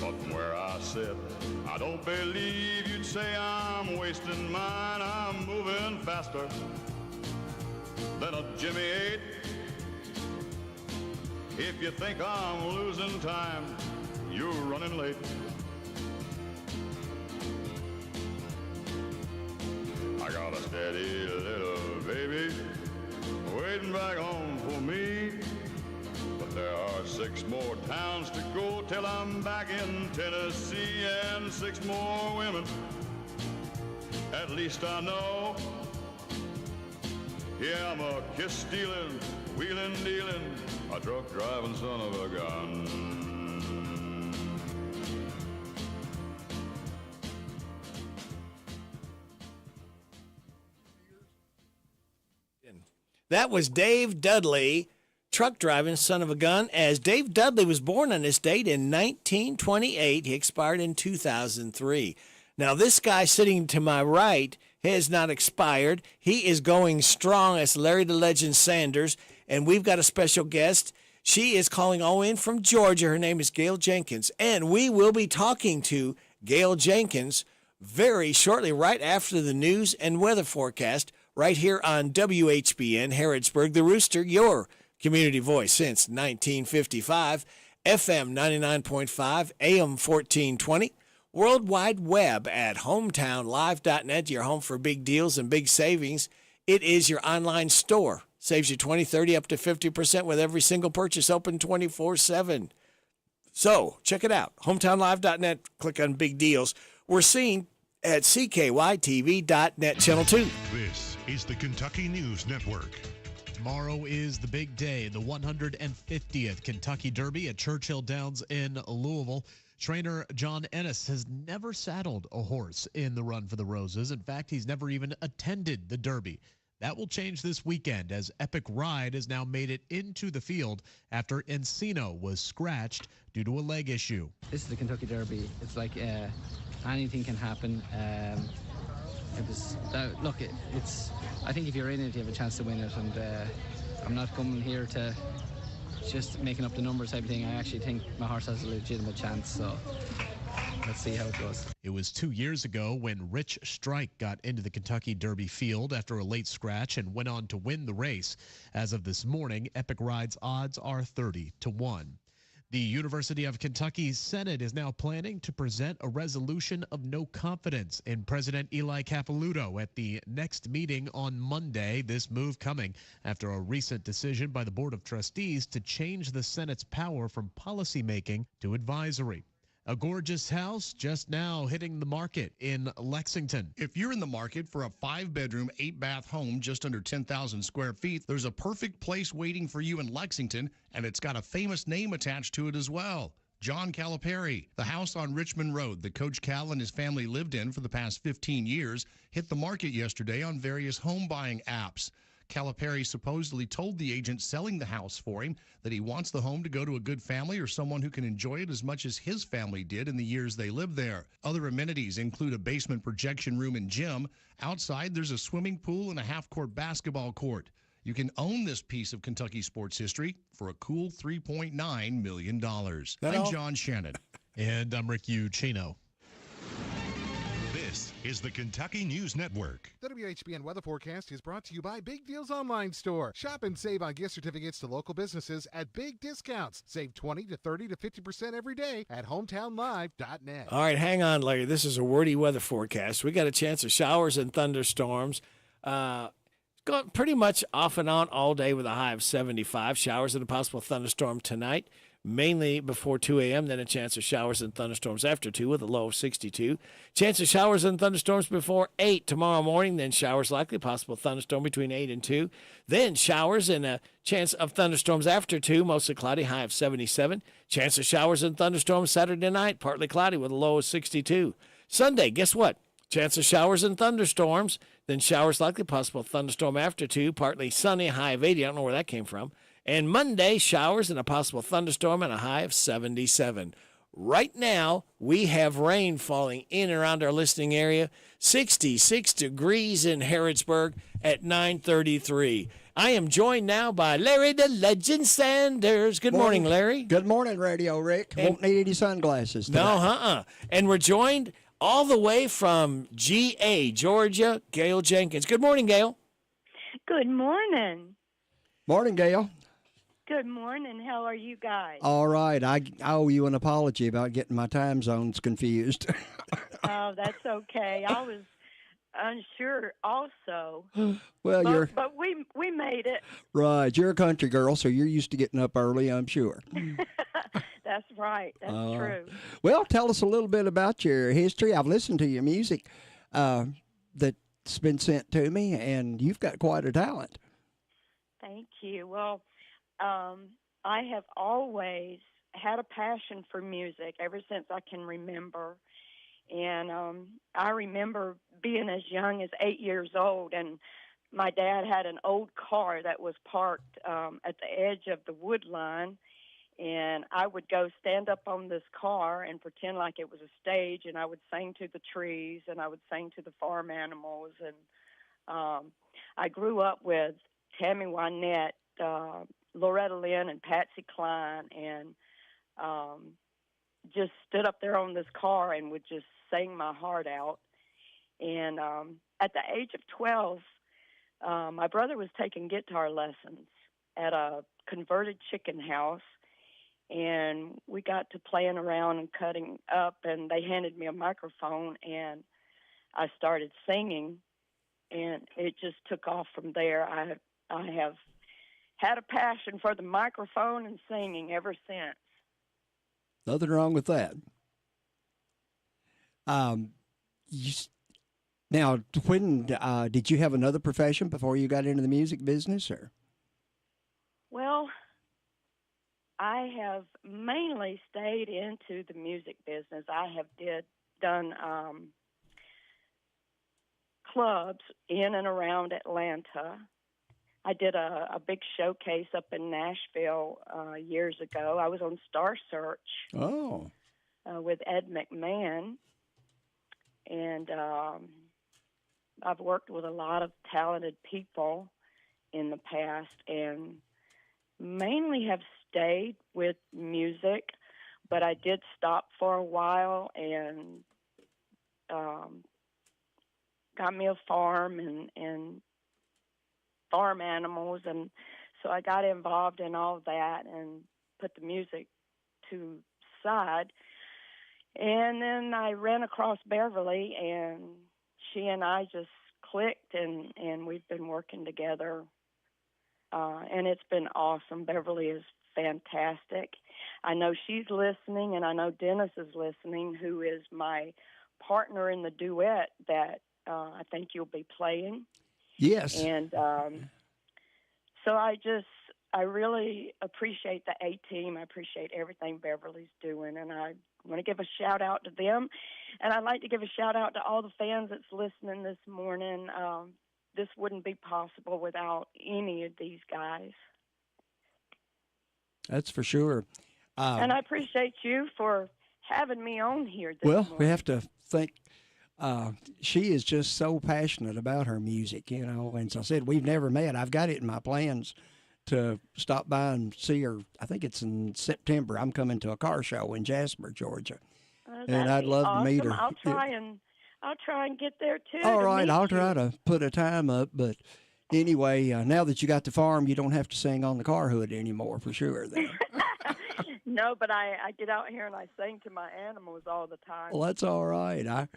But from where I sit, I don't believe you'd say I'm wasting mine. I'm moving faster than a Jimmy 8. If you think I'm losing time, you're running late. I got a steady little baby waiting back home for me. But there are 6 more towns to go till I'm back in Tennessee, and 6 more women, at least I know. Yeah, I'm a kiss-stealing, wheeling-dealing, a truck-driving son of a gun. That was Dave Dudley, truck driving son of a gun, as Dave Dudley was born on this date in 1928. He expired in 2003. Now, this guy sitting to my right has not expired. He is going strong as Larry the Legend Sanders, and we've got a special guest. She is calling all in from Georgia. Her name is Gail Jenkins, and we will be talking to Gail Jenkins very shortly, right after the news and weather forecast, right here on WHBN, Harrodsburg, the Rooster, your community voice since 1955, FM 99.5, AM 1420, World Wide Web at hometownlive.net, your home for big deals and big savings. It is your online store. Saves you 20, 30, up to 50% with every single purchase, open 24/7. So check it out, hometownlive.net, click on big deals. We're seen at CKYTV.net, Channel 2. This is the Kentucky News Network. Tomorrow is the big day, the 150th Kentucky Derby at Churchill Downs in Louisville. Trainer John Ennis has never saddled a horse in the Run for the Roses. In fact, he's never even attended the Derby. That will change this weekend, as Epic Ride has now made it into the field after Encino was scratched due to a leg issue. This is the Kentucky Derby. It's like anything can happen. I think if you're in it, you have a chance to win it. And I'm not coming here to just making up the numbers type of thing. I actually think my horse has a legitimate chance. So let's see how it goes. It was 2 years ago when Rich Strike got into the Kentucky Derby field after a late scratch and went on to win the race. As of this morning, Epic Ride's odds are 30-1. The University of Kentucky Senate is now planning to present a resolution of no confidence in President Eli Capilouto at the next meeting on Monday. This move coming after a recent decision by the Board of Trustees to change the Senate's power from policymaking to advisory. A gorgeous house just now hitting the market in Lexington. If you're in the market for a 5-bedroom, 8-bath home just under 10,000 square feet, there's a perfect place waiting for you in Lexington, and it's got a famous name attached to it as well. John Calipari. The house on Richmond Road that Coach Cal and his family lived in for the past 15 years hit the market yesterday on various home buying apps. Calipari supposedly told the agent selling the house for him that he wants the home to go to a good family or someone who can enjoy it as much as his family did in the years they lived there. Other amenities include a basement projection room and gym. Outside, there's a swimming pool and a half-court basketball court. You can own this piece of Kentucky sports history for a cool $3.9 million. I'm John Shannon. And I'm Rick Ucino. This is the Kentucky News Network. WHBN weather forecast is brought to you by Big Deals Online Store. Shop and save on gift certificates to local businesses at big discounts. Save 20 to 30 to 50% every day at hometownlive.net. All right, hang on, Larry. This is a wordy weather forecast. We got a chance of showers and thunderstorms. Going pretty much off and on all day with a high of 75. Showers and a possible thunderstorm tonight, mainly before 2 a.m., then a chance of showers and thunderstorms after 2 with a low of 62. Chance of showers and thunderstorms before 8 tomorrow morning, then showers likely, possible thunderstorm between 8 and 2. Then showers and a chance of thunderstorms after 2, mostly cloudy, high of 77. Chance of showers and thunderstorms Saturday night, partly cloudy with a low of 62. Sunday, guess what? Chance of showers and thunderstorms, then showers likely, possible thunderstorm after 2, partly sunny, high of 80. I don't know where that came from. And Monday, showers and a possible thunderstorm and a high of 77. Right now, we have rain falling in and around our listening area. 66 degrees in Harrodsburg at 9:33. I am joined now by Larry the Legend Sanders. Good morning, Larry. Good morning, Radio Rick. Won't need any sunglasses today. No, And we're joined all the way from GA, Georgia, Gail Jenkins. Good morning, Gail. Good morning. Morning, Gail. Good morning. How are you guys? All right. I owe you an apology about getting my time zones confused. Oh, that's okay. I was unsure also. Well, but we made it. Right. You're a country girl, so you're used to getting up early, I'm sure. That's right. That's true. Well, tell us a little bit about your history. I've listened to your music that's been sent to me, and you've got quite a talent. Thank you. Well, I have always had a passion for music ever since I can remember. And I remember being as young as 8 years old, and my dad had an old car that was parked at the edge of the wood line, and I would go stand up on this car and pretend like it was a stage, and I would sing to the trees, and I would sing to the farm animals. And I grew up with Tammy Wynette, Loretta Lynn, and Patsy Cline, and just stood up there on this car and would just sing my heart out. And at the age of 12, my brother was taking guitar lessons at a converted chicken house, and we got to playing around and cutting up, and they handed me a microphone, and I started singing, and it just took off from there. I have had a passion for the microphone and singing ever since. Nothing wrong with that. Now, when did you have another profession before you got into the music business, or? Well, I have mainly stayed into the music business. I have done clubs in and around Atlanta. I did a big showcase up in Nashville years ago. I was on Star Search. Oh. With Ed McMahon. And I've worked with a lot of talented people in the past, and mainly have stayed with music. but I did stop for a while and got me a farm and farm animals, and so I got involved in all that and put the music to side. And then I ran across Beverly, and she and I just clicked, and we've been working together, and it's been awesome. Beverly is fantastic. I know she's listening, and I know Dennis is listening, who is my partner in the duet that I think you'll be playing. Yes. And so I really appreciate the A-Team. I appreciate everything Beverly's doing, and I want to give a shout-out to them. And I'd like to give a shout-out to all the fans that's listening this morning. This wouldn't be possible without any of these guys. That's for sure. And I appreciate you for having me on here this Well, morning. we have to think. She is just so passionate about her music, you know. And so I said, we've never met. I've got it in my plans to stop by and see her. I think it's in September. I'm coming to a car show in Jasper, Georgia, and I'd love to meet her. I'll try and get there too. All to right, meet I'll you. try to put a time up. But anyway, now that you got the farm, you don't have to sing on the car hood anymore, for sure. Then. No, but I get out here and I sing to my animals all the time. Well, that's all right.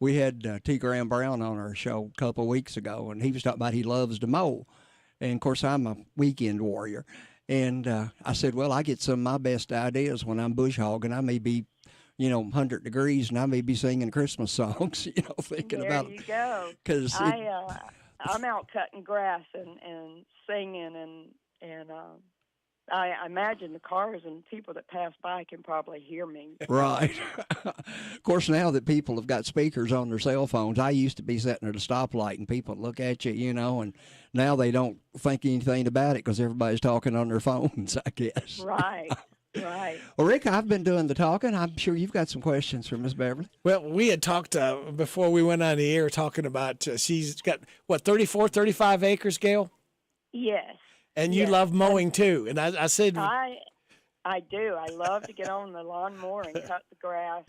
We had T. Graham Brown on our show a couple of weeks ago, and he was talking about he loves to mow. And, of course, I'm a weekend warrior. And I said, well, I get some of my best ideas when I'm bush hogging. I may be, 100 degrees, and I may be singing Christmas songs, thinking about There you go. Because I'm out cutting grass and singing, and I imagine the cars and people that pass by can probably hear me. Right. Of course, now that people have got speakers on their cell phones, I used to be sitting at a stoplight and people would look at you, and now they don't think anything about it because everybody's talking on their phones, I guess. Right. Right. Well, Rick, I've been doing the talking. I'm sure you've got some questions for Miss Beverly. Well, we had talked before we went on the air talking about she's got, 34, 35 acres, Gail? Yes. And you love mowing too. And I said, I do. I love to get on the lawnmower and cut the grass.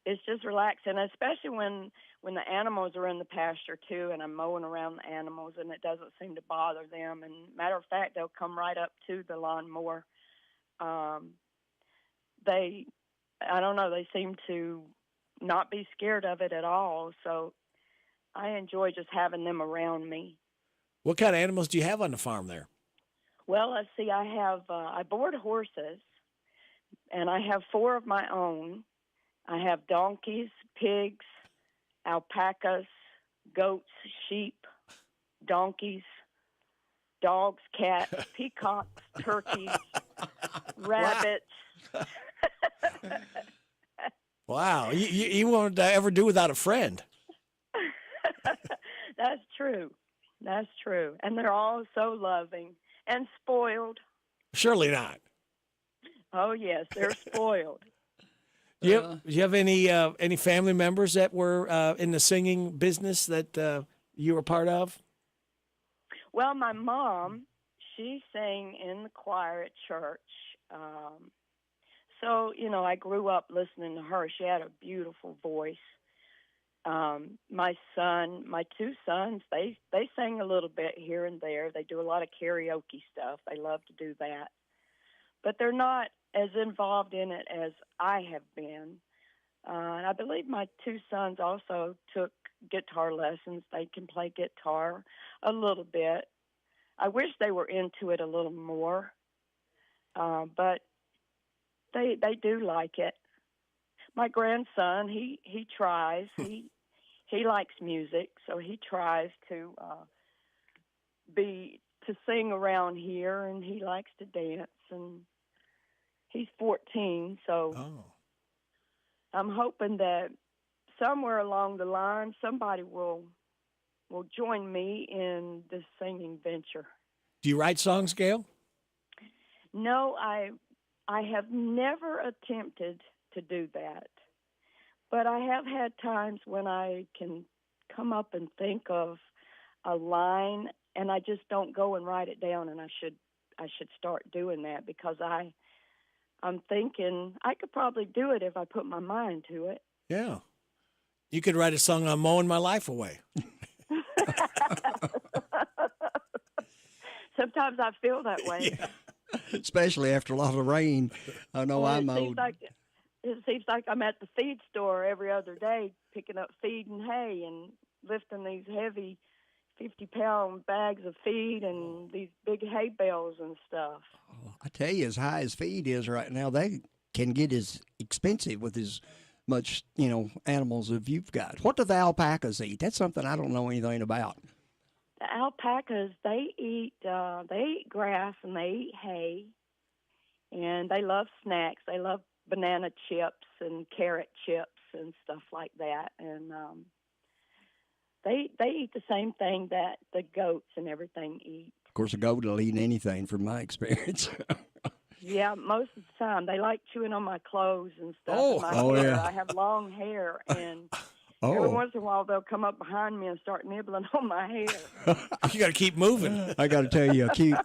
It's just relaxing, especially when the animals are in the pasture too, and I'm mowing around the animals, and it doesn't seem to bother them. And matter of fact, they'll come right up to the lawnmower. I don't know, they seem to not be scared of it at all. So I enjoy just having them around me. what kind of animals do you have on the farm there? Well, let's see. I board horses, and I have 4 of my own. I have donkeys, pigs, alpacas, goats, sheep, donkeys, dogs, cats, peacocks, turkeys, rabbits. Wow. You won't ever do without a friend. That's true. That's true. And they're all so loving and spoiled. Surely not. Oh, yes, they're spoiled. Do you have any family members that were in the singing business that you were part of? Well, my mom, she sang in the choir at church. So, I grew up listening to her. She had a beautiful voice. My 2 sons, they sing a little bit here and there. They do a lot of karaoke stuff. They love to do that. But they're not as involved in it as I have been. And I believe my 2 sons also took guitar lessons. They can play guitar a little bit. I wish they were into it a little more, but they do like it. My grandson, he tries. He likes music, so he tries to sing around here, and he likes to dance. And he's 14, so I'm hoping that somewhere along the line somebody will join me in this singing venture. Do you write songs, Gail? No, I have never attempted to do that. But I have had times when I can come up and think of a line, and I just don't go and write it down, and I should start doing that because I I'm thinking I could probably do it if I put my mind to it. Yeah. You could write a song on mowing my life away. Sometimes I feel that way. Especially after a lot of rain. I know I mowed. It seems like I'm at the feed store every other day picking up feed and hay and lifting these heavy 50-pound bags of feed and these big hay bales and stuff. I tell you, as high as feed is right now, they can get as expensive with as much, animals as you've got. What do the alpacas eat? That's something I don't know anything about. The alpacas, they eat grass and they eat hay, and they love snacks. They love banana chips and carrot chips and stuff like that, and they eat the same thing that the goats and everything eat. Of course, a goat will eat anything from my experience. Yeah, most of the time. They like chewing on my clothes and stuff. Oh, and my oh hair. yeah. I have long hair, and every once in a while they'll come up behind me and start nibbling on my hair. You got to keep moving. I got to tell you a cute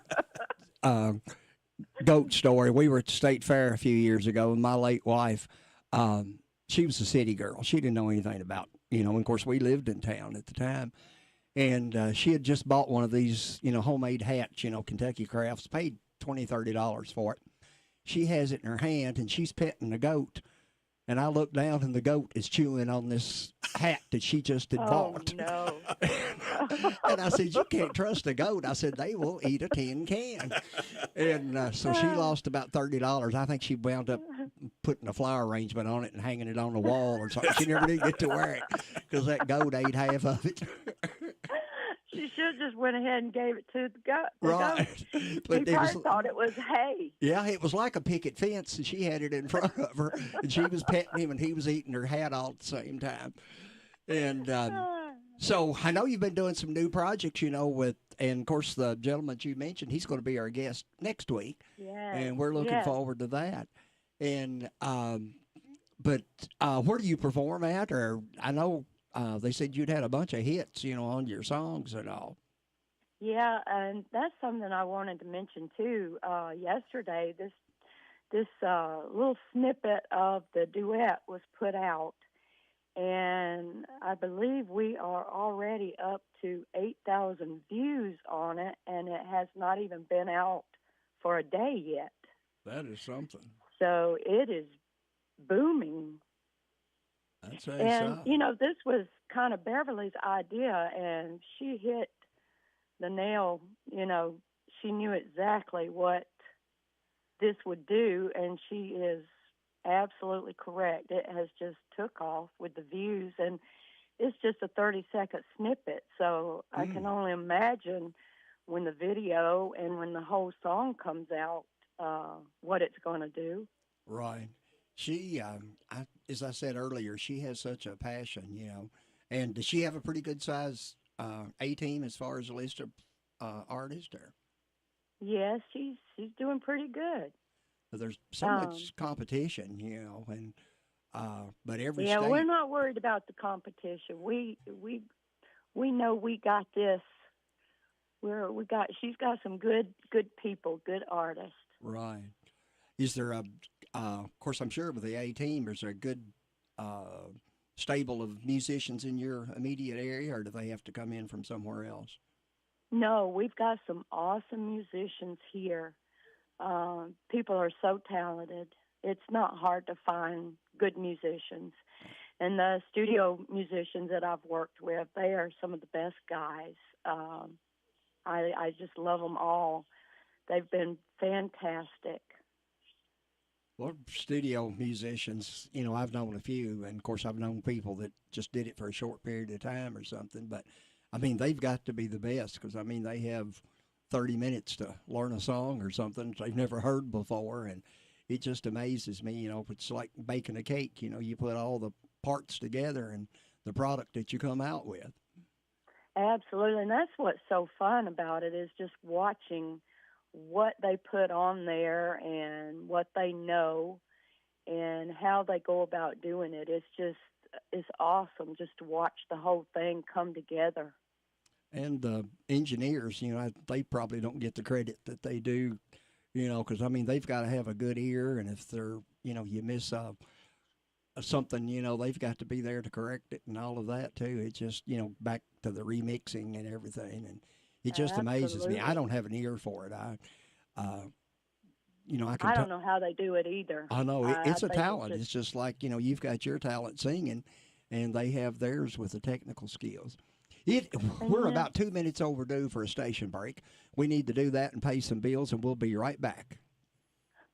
goat story. We were at the state fair a few years ago, and my late wife, she was a city girl. She didn't know anything about, and of course we lived in town at the time. And she had just bought one of these, homemade hats, Kentucky Crafts, paid $20, $30 for it. She has it in her hand, and she's petting the goat. And I look down, and the goat is chewing on this hat that she just had bought. No. And I said, you can't trust a goat. I said, they will eat a tin can. And so she lost about $30. I think she wound up putting a flower arrangement on it and hanging it on the wall or something. She never did get to wear it because that goat ate half of it. She should have just went ahead and gave it to the goat. Right. He probably thought it was hay. Yeah, it was like a picket fence, and she had it in front of her, and she was petting him, and he was eating her hat all at the same time. And so I know you've been doing some new projects, with, and of course the gentleman you mentioned, he's going to be our guest next week, and we're looking forward to that. And but where do you perform at? Or I know they said you'd had a bunch of hits, on your songs and all. Yeah, and that's something I wanted to mention too. Yesterday, this little snippet of the duet was put out, and I believe we are already up to 8,000 views on it, and it has not even been out for a day yet. That is something. So it is booming. I'd say And, so. this was kind of Beverly's idea, and she hit the nail. She knew exactly what this would do, and she is absolutely correct. It has just took off with the views, and it's just a 30-second snippet, so I can only imagine when the video and when the whole song comes out, what it's going to do. Right. She, as I said earlier, she has such a passion, And does she have a pretty good size A-team as far as a list of artists? Or? Yes, she's doing pretty good. There's so much competition, and but every Yeah, state. we're not worried about the competition. We know we got this. She's got some good people, good artists. Right. Is there of course, I'm sure with the A-team, is there a good stable of musicians in your immediate area, or do they have to come in from somewhere else? No, we've got some awesome musicians here. People are so talented. It's not hard to find good musicians. And the studio musicians that I've worked with, they are some of the best guys. I just love them all. They've been fantastic. Well, studio musicians, I've known a few, and of course I've known people that just did it for a short period of time or something, but they've got to be the best because, they have 30 minutes to learn a song or something they've never heard before, and it just amazes me, it's like baking a cake, you put all the parts together and the product that you come out with. Absolutely, and that's what's so fun about it is just watching what they put on there and what they know and how they go about doing it. It's awesome just to watch the whole thing come together. And the engineers, they probably don't get the credit that they do, You know, because I mean they've got to have a good ear, and if they're, you know, you miss something, you know, they've got to be there to correct it and all of that too. It's just, you know, back to the remixing and everything, and it just amazes me. I don't have an ear for it. You know, I don't know how they do it either. I know it's a think talent. It's just like, you know, you've got your talent singing, and they have theirs with the technical skills. We're about 2 minutes overdue for a station break. We need to do that and pay some bills, and we'll be right back.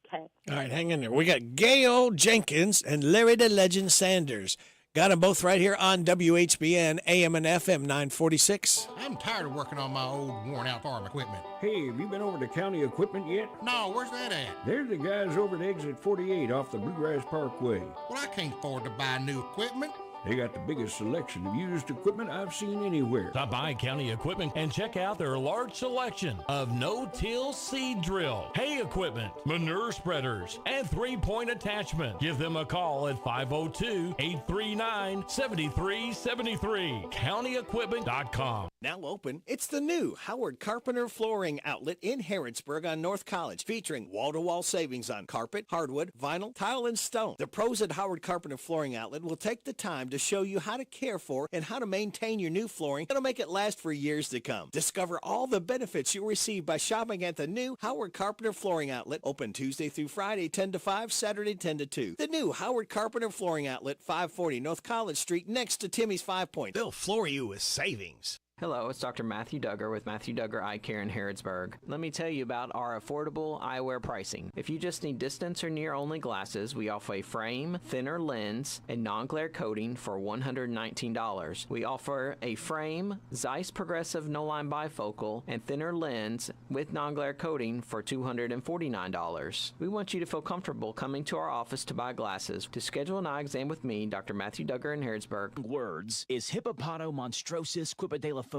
Okay. All right, hang in there. We got Gail Jenkins and Larry the Legend Sanders. Got them both right here on WHBN AM and FM 946. I'm tired of working on my old worn-out farm equipment. Hey, have you been over to County Equipment yet? No, where's that at? They're the guys over at Exit 48 off the Bluegrass Parkway. Well, I can't afford to buy new equipment. They got the biggest selection of used equipment I've seen anywhere. Stop by County Equipment and check out their large selection of no-till seed drill, hay equipment, manure spreaders, and three-point attachment. Give them a call at 502-839-7373. CountyEquipment.com. Now open, it's the new Howard Carpenter Flooring Outlet in Harrodsburg on North College, featuring wall-to-wall savings on carpet, hardwood, vinyl, tile, and stone. The pros at Howard Carpenter Flooring Outlet will take the time to show you how to care for and how to maintain your new flooring that'll make it last for years to come. Discover all the benefits you'll receive by shopping at the new Howard Carpenter Flooring Outlet, open Tuesday through Friday 10 to 5, Saturday 10 to 2. The new Howard Carpenter Flooring Outlet, 540 North College Street, next to Timmy's 5 Point. They'll floor you with savings. Hello, it's Dr. Matthew Duggar with Matthew Duggar Eye Care in Harrodsburg. Let me tell you about our affordable eyewear pricing. If you just need distance or near only glasses, we offer a frame, thinner lens, and non-glare coating for $119. We offer a frame, Zeiss Progressive No-Line Bifocal, and thinner lens with non-glare coating for $249. We want you to feel comfortable coming to our office to buy glasses. To schedule an eye exam with me, Dr. Matthew Duggar in Harrodsburg. Words is hippopotomonstrosis quippedalophobia.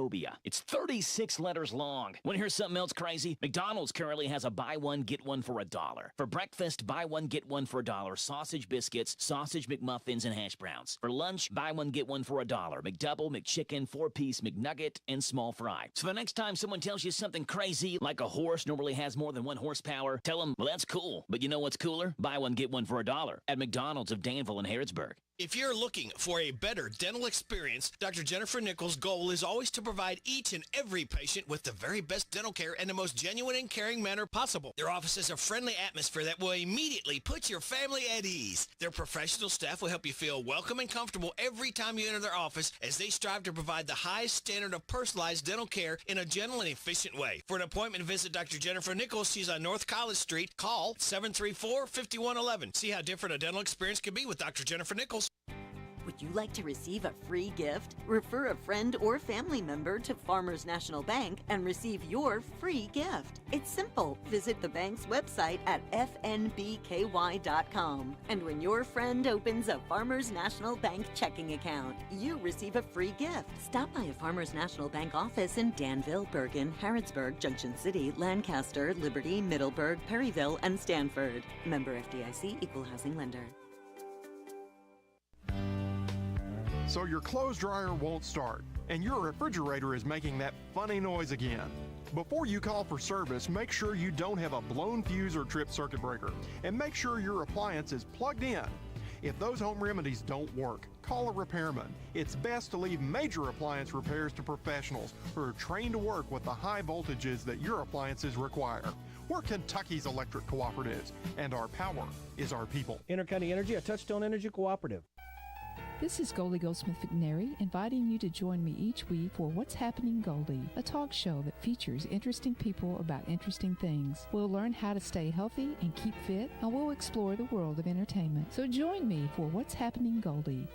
It's 36 letters long. Want to hear something else crazy? McDonald's currently has a buy one, get one for $1. For breakfast, buy one, get one for $1. Sausage biscuits, sausage McMuffins, and hash browns. For lunch, buy one, get one for $1. McDouble, McChicken, 4-piece McNugget, and small fry. So the next time someone tells you something crazy, like a horse normally has more than 1 horsepower, tell them, well, that's cool. But you know what's cooler? Buy one, get one for $1 at McDonald's of Danville and Harrodsburg. If you're looking for a better dental experience, Dr. Jennifer Nichols' goal is always to provide each and every patient with the very best dental care in the most genuine and caring manner possible. Their office is a friendly atmosphere that will immediately put your family at ease. Their professional staff will help you feel welcome and comfortable every time you enter their office, as they strive to provide the highest standard of personalized dental care in a gentle and efficient way. For an appointment, visit Dr. Jennifer Nichols. She's on North College Street. Call 734-5111. See how different a dental experience can be with Dr. Jennifer Nichols. Would you like to receive a free gift? Refer a friend or family member to Farmers National Bank and receive your free gift. It's simple. Visit the bank's website at fnbky.com. And when your friend opens a Farmers National Bank checking account, you receive a free gift. Stop by a Farmers National Bank office in Danville, Bergen, Harrodsburg, Junction City, Lancaster, Liberty, Middleburg, Perryville, and Stanford. Member FDIC, Equal Housing Lender. So your clothes dryer won't start, and your refrigerator is making that funny noise again. Before you call for service, make sure you don't have a blown fuse or tripped circuit breaker, and make sure your appliance is plugged in. If those home remedies don't work, call a repairman. It's best to leave major appliance repairs to professionals who are trained to work with the high voltages that your appliances require. We're Kentucky's electric cooperatives, and our power is our people. Intercounty Energy, a Touchstone Energy Cooperative. This is Goldie Goldsmith McNary, inviting you to join me each week for What's Happening Goldie, a talk show that features interesting people about interesting things. We'll learn how to stay healthy and keep fit, and we'll explore the world of entertainment. So join me for What's Happening Goldie.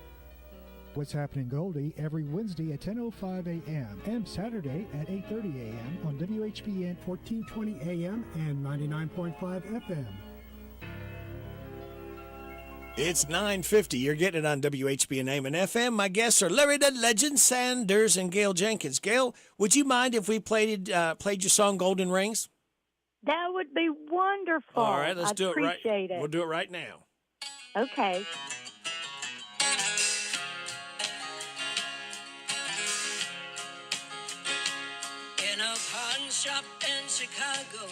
What's Happening Goldie every Wednesday at 10:05 a.m. and Saturday at 8:30 a.m. on WHBN 1420 a.m. and 99.5 FM. It's 9:50. You're getting it on WHBN AM and FM. My guests are Larry the Legend Sanders and Gail Jenkins. Gail, would you mind if we played your song Golden Rings? That would be wonderful. All right, let's do it right. Appreciate it. We'll do it right now. Okay. In a pawn shop in Chicago,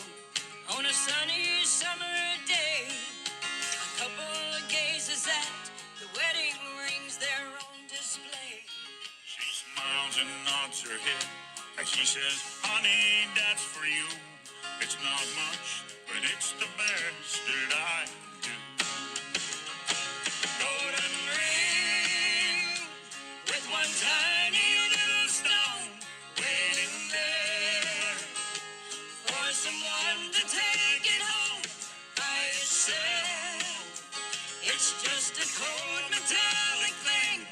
On a sunny summer day, a couple gazes at the wedding rings there on display. She smiles and nods her head as she says, honey, that's for you. It's not much, but it's the best that I can do. Golden ring with one tiny little stone waiting there for someone to take it home by itself. It's just a cold metallic thing.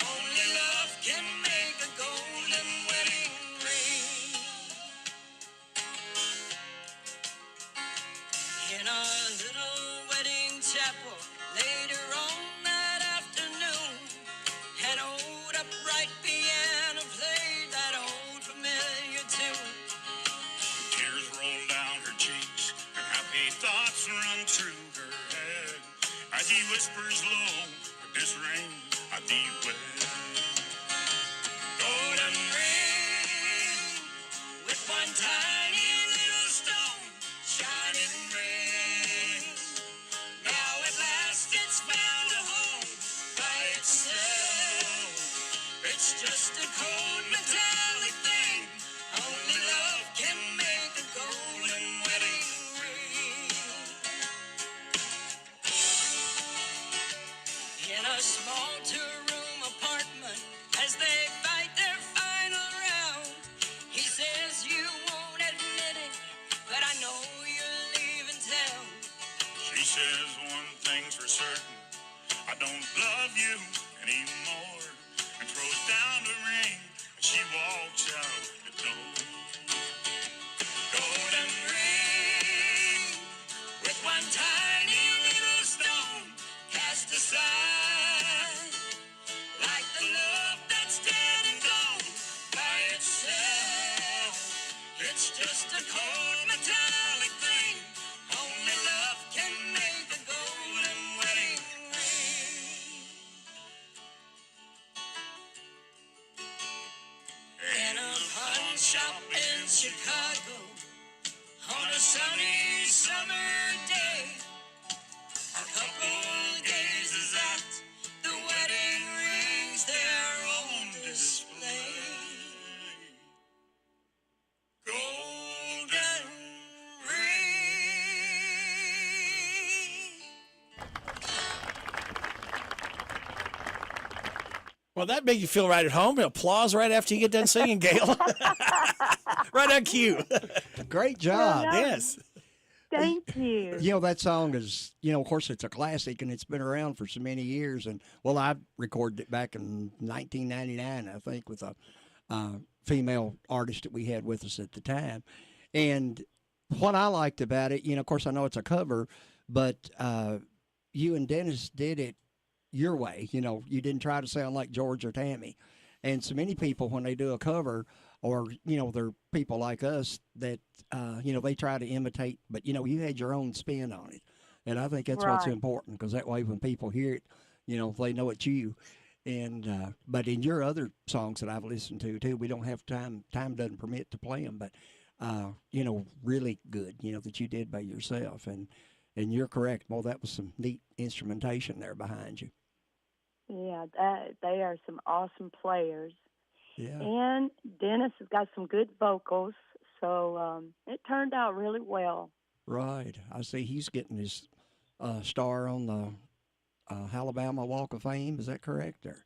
Only love can make a golden wedding ring. In our little wedding chapel later on that afternoon, an old upright piano played that old familiar tune. Tears roll down her cheeks and happy thoughts run through her head as he whispers low, with this ring I thee wed. Golden ring with one tiny little stone shining ring. Now at last it's found a home by itself. It's just a cold metallic thing. Only love can make a golden wedding ring. In a small two-room apartment, as they fight their final round, he says, you won't admit it, but I know you're leaving town. She says one thing's for certain, I don't love you anymore, and throws down the ring as she walks out the door. Golden ring with one tiny little stone cast aside, like the love that's dead and gone by itself. It's just a cold metallic thing. Only love can make a golden wedding ring. In a pawn shop in Chicago, on a sunny summer day, a couple gazes at the wedding rings there on display. Golden ring. Well, that made you feel right at home. Applause right after you get done singing, Gail. Right on cue. Great job. Well, Yes. Thank you. You know, that song is, you know, of course, it's a classic, and it's been around for so many years. And, well, I recorded it back in 1999, I think, with a female artist that we had with us at the time. And what I liked about it, you know, of course, I know it's a cover, but you and Dennis did it your way. You know, you didn't try to sound like George or Tammy. And so many people, when they do a cover, or, you know, they're people like us that, you know, they try to imitate, but, you know, you had your own spin on it. And I think that's what's Right. important, because that way when people hear it, you know, they know it's you. And, but in your other songs that I've listened to, too, we don't have time doesn't permit to play them, but, you know, really good, you know, that you did by yourself. And you're correct. Well, that was some neat instrumentation there behind you. Yeah, they are some awesome players. Yeah. And Dennis has got some good vocals, so it turned out really well. Right. I see he's getting his star on the Alabama Walk of Fame. Is that correct? Or?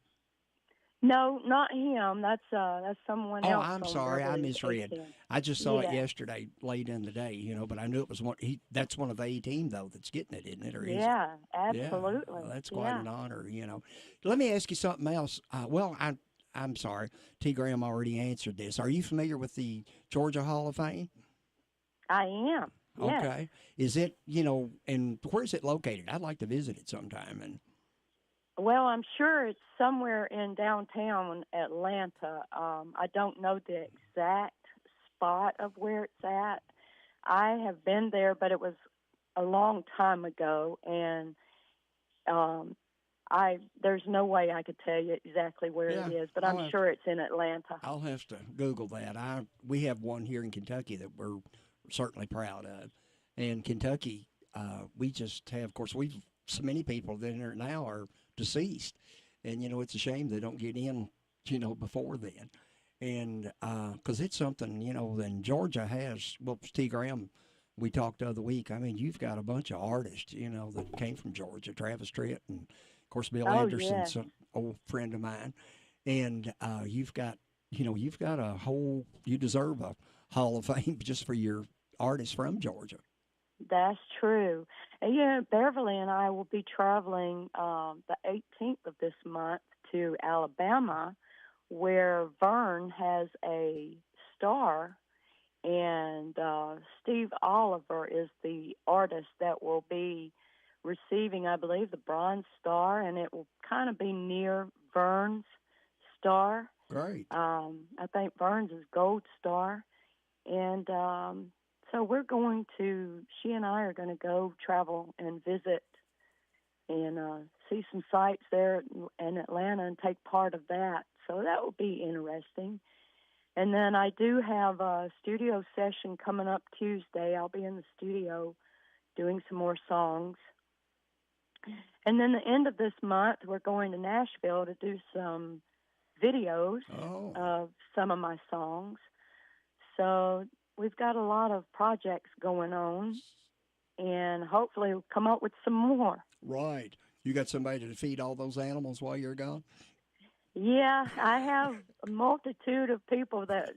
No, not him. That's someone Oh, else. I'm on sorry. I WHBN. misread. I just saw it Yeah. yesterday, late in the day, you know, but I knew it was one. That's one of the A-team, though, that's getting it, isn't it? Or is it? Yeah, Yeah. absolutely. Well, that's quite Yeah. an honor, you know. Let me ask you something else. Well, I'm sorry. T. Graham already answered this. Are you familiar with the Georgia Hall of Fame? I am. Yes. Okay. Is it, you know, and where is it located? I'd like to visit it sometime. And Well, I'm sure it's somewhere in downtown Atlanta. I don't know the exact spot of where it's at. I have been there, but it was a long time ago, and there's no way I could tell you exactly where Yeah, it is, but I'll I'm have sure it's in Atlanta. I'll have to Google that. We have one here in Kentucky that we're certainly proud of, And Kentucky, we just have, of course, so many people that are now are deceased. And, it's a shame they don't get in, before then. And because it's something, then Georgia has, well, T. Graham, we talked the other week. I mean, you've got a bunch of artists, that came from Georgia, Travis Tritt, and of course, Bill Anderson's an old friend of mine. And you've got a whole, you deserve a Hall of Fame just for your artists from Georgia. That's true. And, Beverly and I will be traveling the 18th of this month to Alabama, where Vern has a star, and Steve Oliver is the artist that will be receiving, I believe, the Bronze Star, and it will kind of be near Vern's star. Great. I think Vern's is Gold Star. And so she and I are going to go travel and visit and see some sights there in Atlanta and take part of that. So that will be interesting. And then I do have a studio session coming up Tuesday. I'll be in the studio doing some more songs. And then the end of this month, we're going to Nashville to do some videos of some of my songs. So we've got a lot of projects going on, and hopefully we'll come up with some more. Right. You got somebody to feed all those animals while you're gone? Yeah, I have a multitude of people that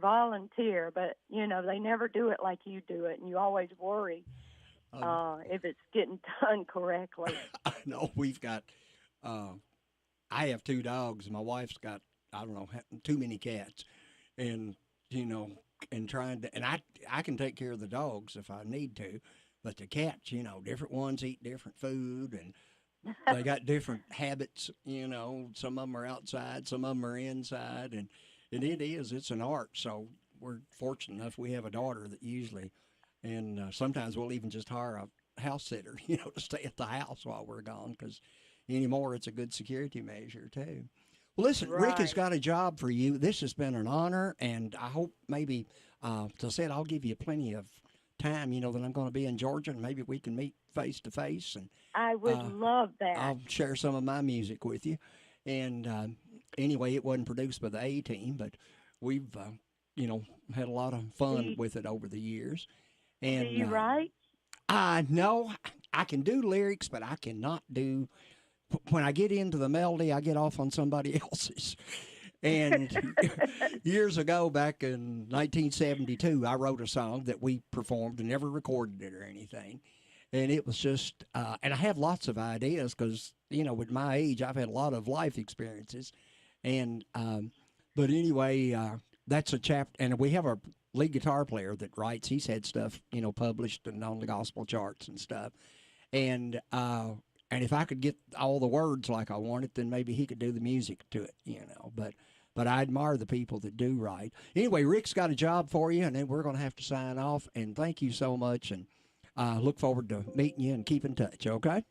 volunteer, but, they never do it like you do it, and you always worry if it's getting done correctly. I know. We've got, I have 2 dogs, and my wife's got, I don't know, too many cats. And, and I can take care of the dogs if I need to, but the cats, different ones eat different food, and they got different habits, some of them are outside, some of them are inside, and it's an art. So we're fortunate enough we have a daughter that usually, and sometimes we'll even just hire a house sitter, to stay at the house while we're gone, because anymore it's a good security measure too. Well, listen, Right. Rick has got a job for you. This has been an honor, and I hope maybe, as I said, I'll give you plenty of time, that I'm going to be in Georgia, and maybe we can meet face to face. And I would love that. I'll share some of my music with you. And anyway, it wasn't produced by the A-Team, but we've, had a lot of fun with it over the years. And do you write? No, I can do lyrics, but I cannot do. When I get into the melody, I get off on somebody else's. And years ago, back in 1972, I wrote a song that we performed and never recorded it or anything. And it was just, and I have lots of ideas because, with my age, I've had a lot of life experiences. And, but anyway, that's a chapter. And we have a lead guitar player that writes. He's had stuff, published and on the gospel charts and stuff. And if I could get all the words like I wanted, then maybe he could do the music to it, But I admire the people that do write. Anyway, Rick's got a job for you, and then we're going to have to sign off. And thank you so much, and look forward to meeting you and keep in touch, okay?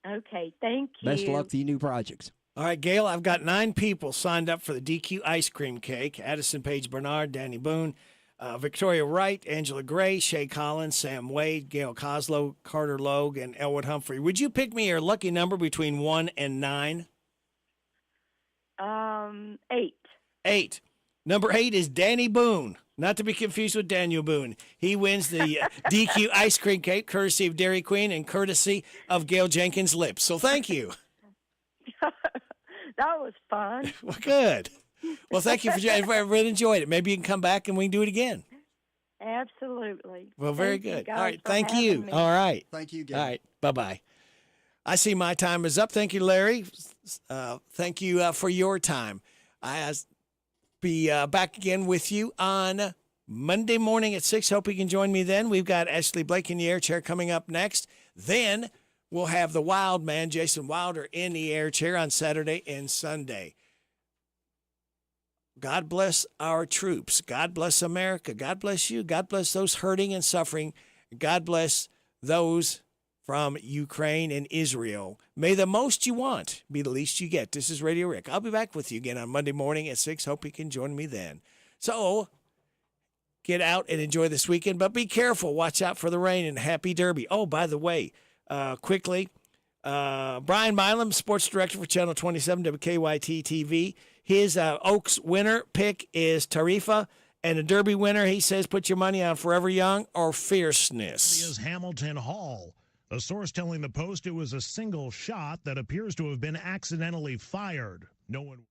Okay, thank you. Best of luck to your new projects. All right, Gail, I've got 9 people signed up for the DQ ice cream cake. Addison Page Bernard, Danny Boone, Victoria Wright, Angela Gray, Shay Collins, Sam Wade, Gail Coslow, Carter Logue, and Elwood Humphrey. Would you pick me your lucky number between 1 and 9? 8. 8. Number 8 is Danny Boone, not to be confused with Daniel Boone. He wins the DQ ice cream cake, courtesy of Dairy Queen and courtesy of Gail Jenkins' Lips. So thank you. That was fun. Well, good. Well, thank you for joining. I really enjoyed it. Maybe you can come back and we can do it again. Absolutely. Well, very Thank you good. guys All right. for Thank having you. me. All right. Thank you, Gail. All right. Bye-bye. I see my time is up. Thank you, Larry. Thank you for your time. I'll be back again with you on Monday morning at 6. Hope you can join me then. We've got Ashley Blake in the air chair coming up next. Then we'll have the Wild Man, Jason Wilder, in the air chair on Saturday and Sunday. God bless our troops. God bless America. God bless you. God bless those hurting and suffering. God bless those from Ukraine and Israel. May the most you want be the least you get. This is Radio Rick. I'll be back with you again on Monday morning at 6. Hope you can join me then. So, get out and enjoy this weekend, but be careful. Watch out for the rain, and happy Derby. Oh, by the way, quickly, Brian Milam, sports director for Channel 27 WKYT TV. His Oaks winner pick is Tarifa, and the Derby winner, he says, put your money on Forever Young or Fierceness. Is Hamilton Hall. A source telling the Post it was a single shot that appears to have been accidentally fired. No one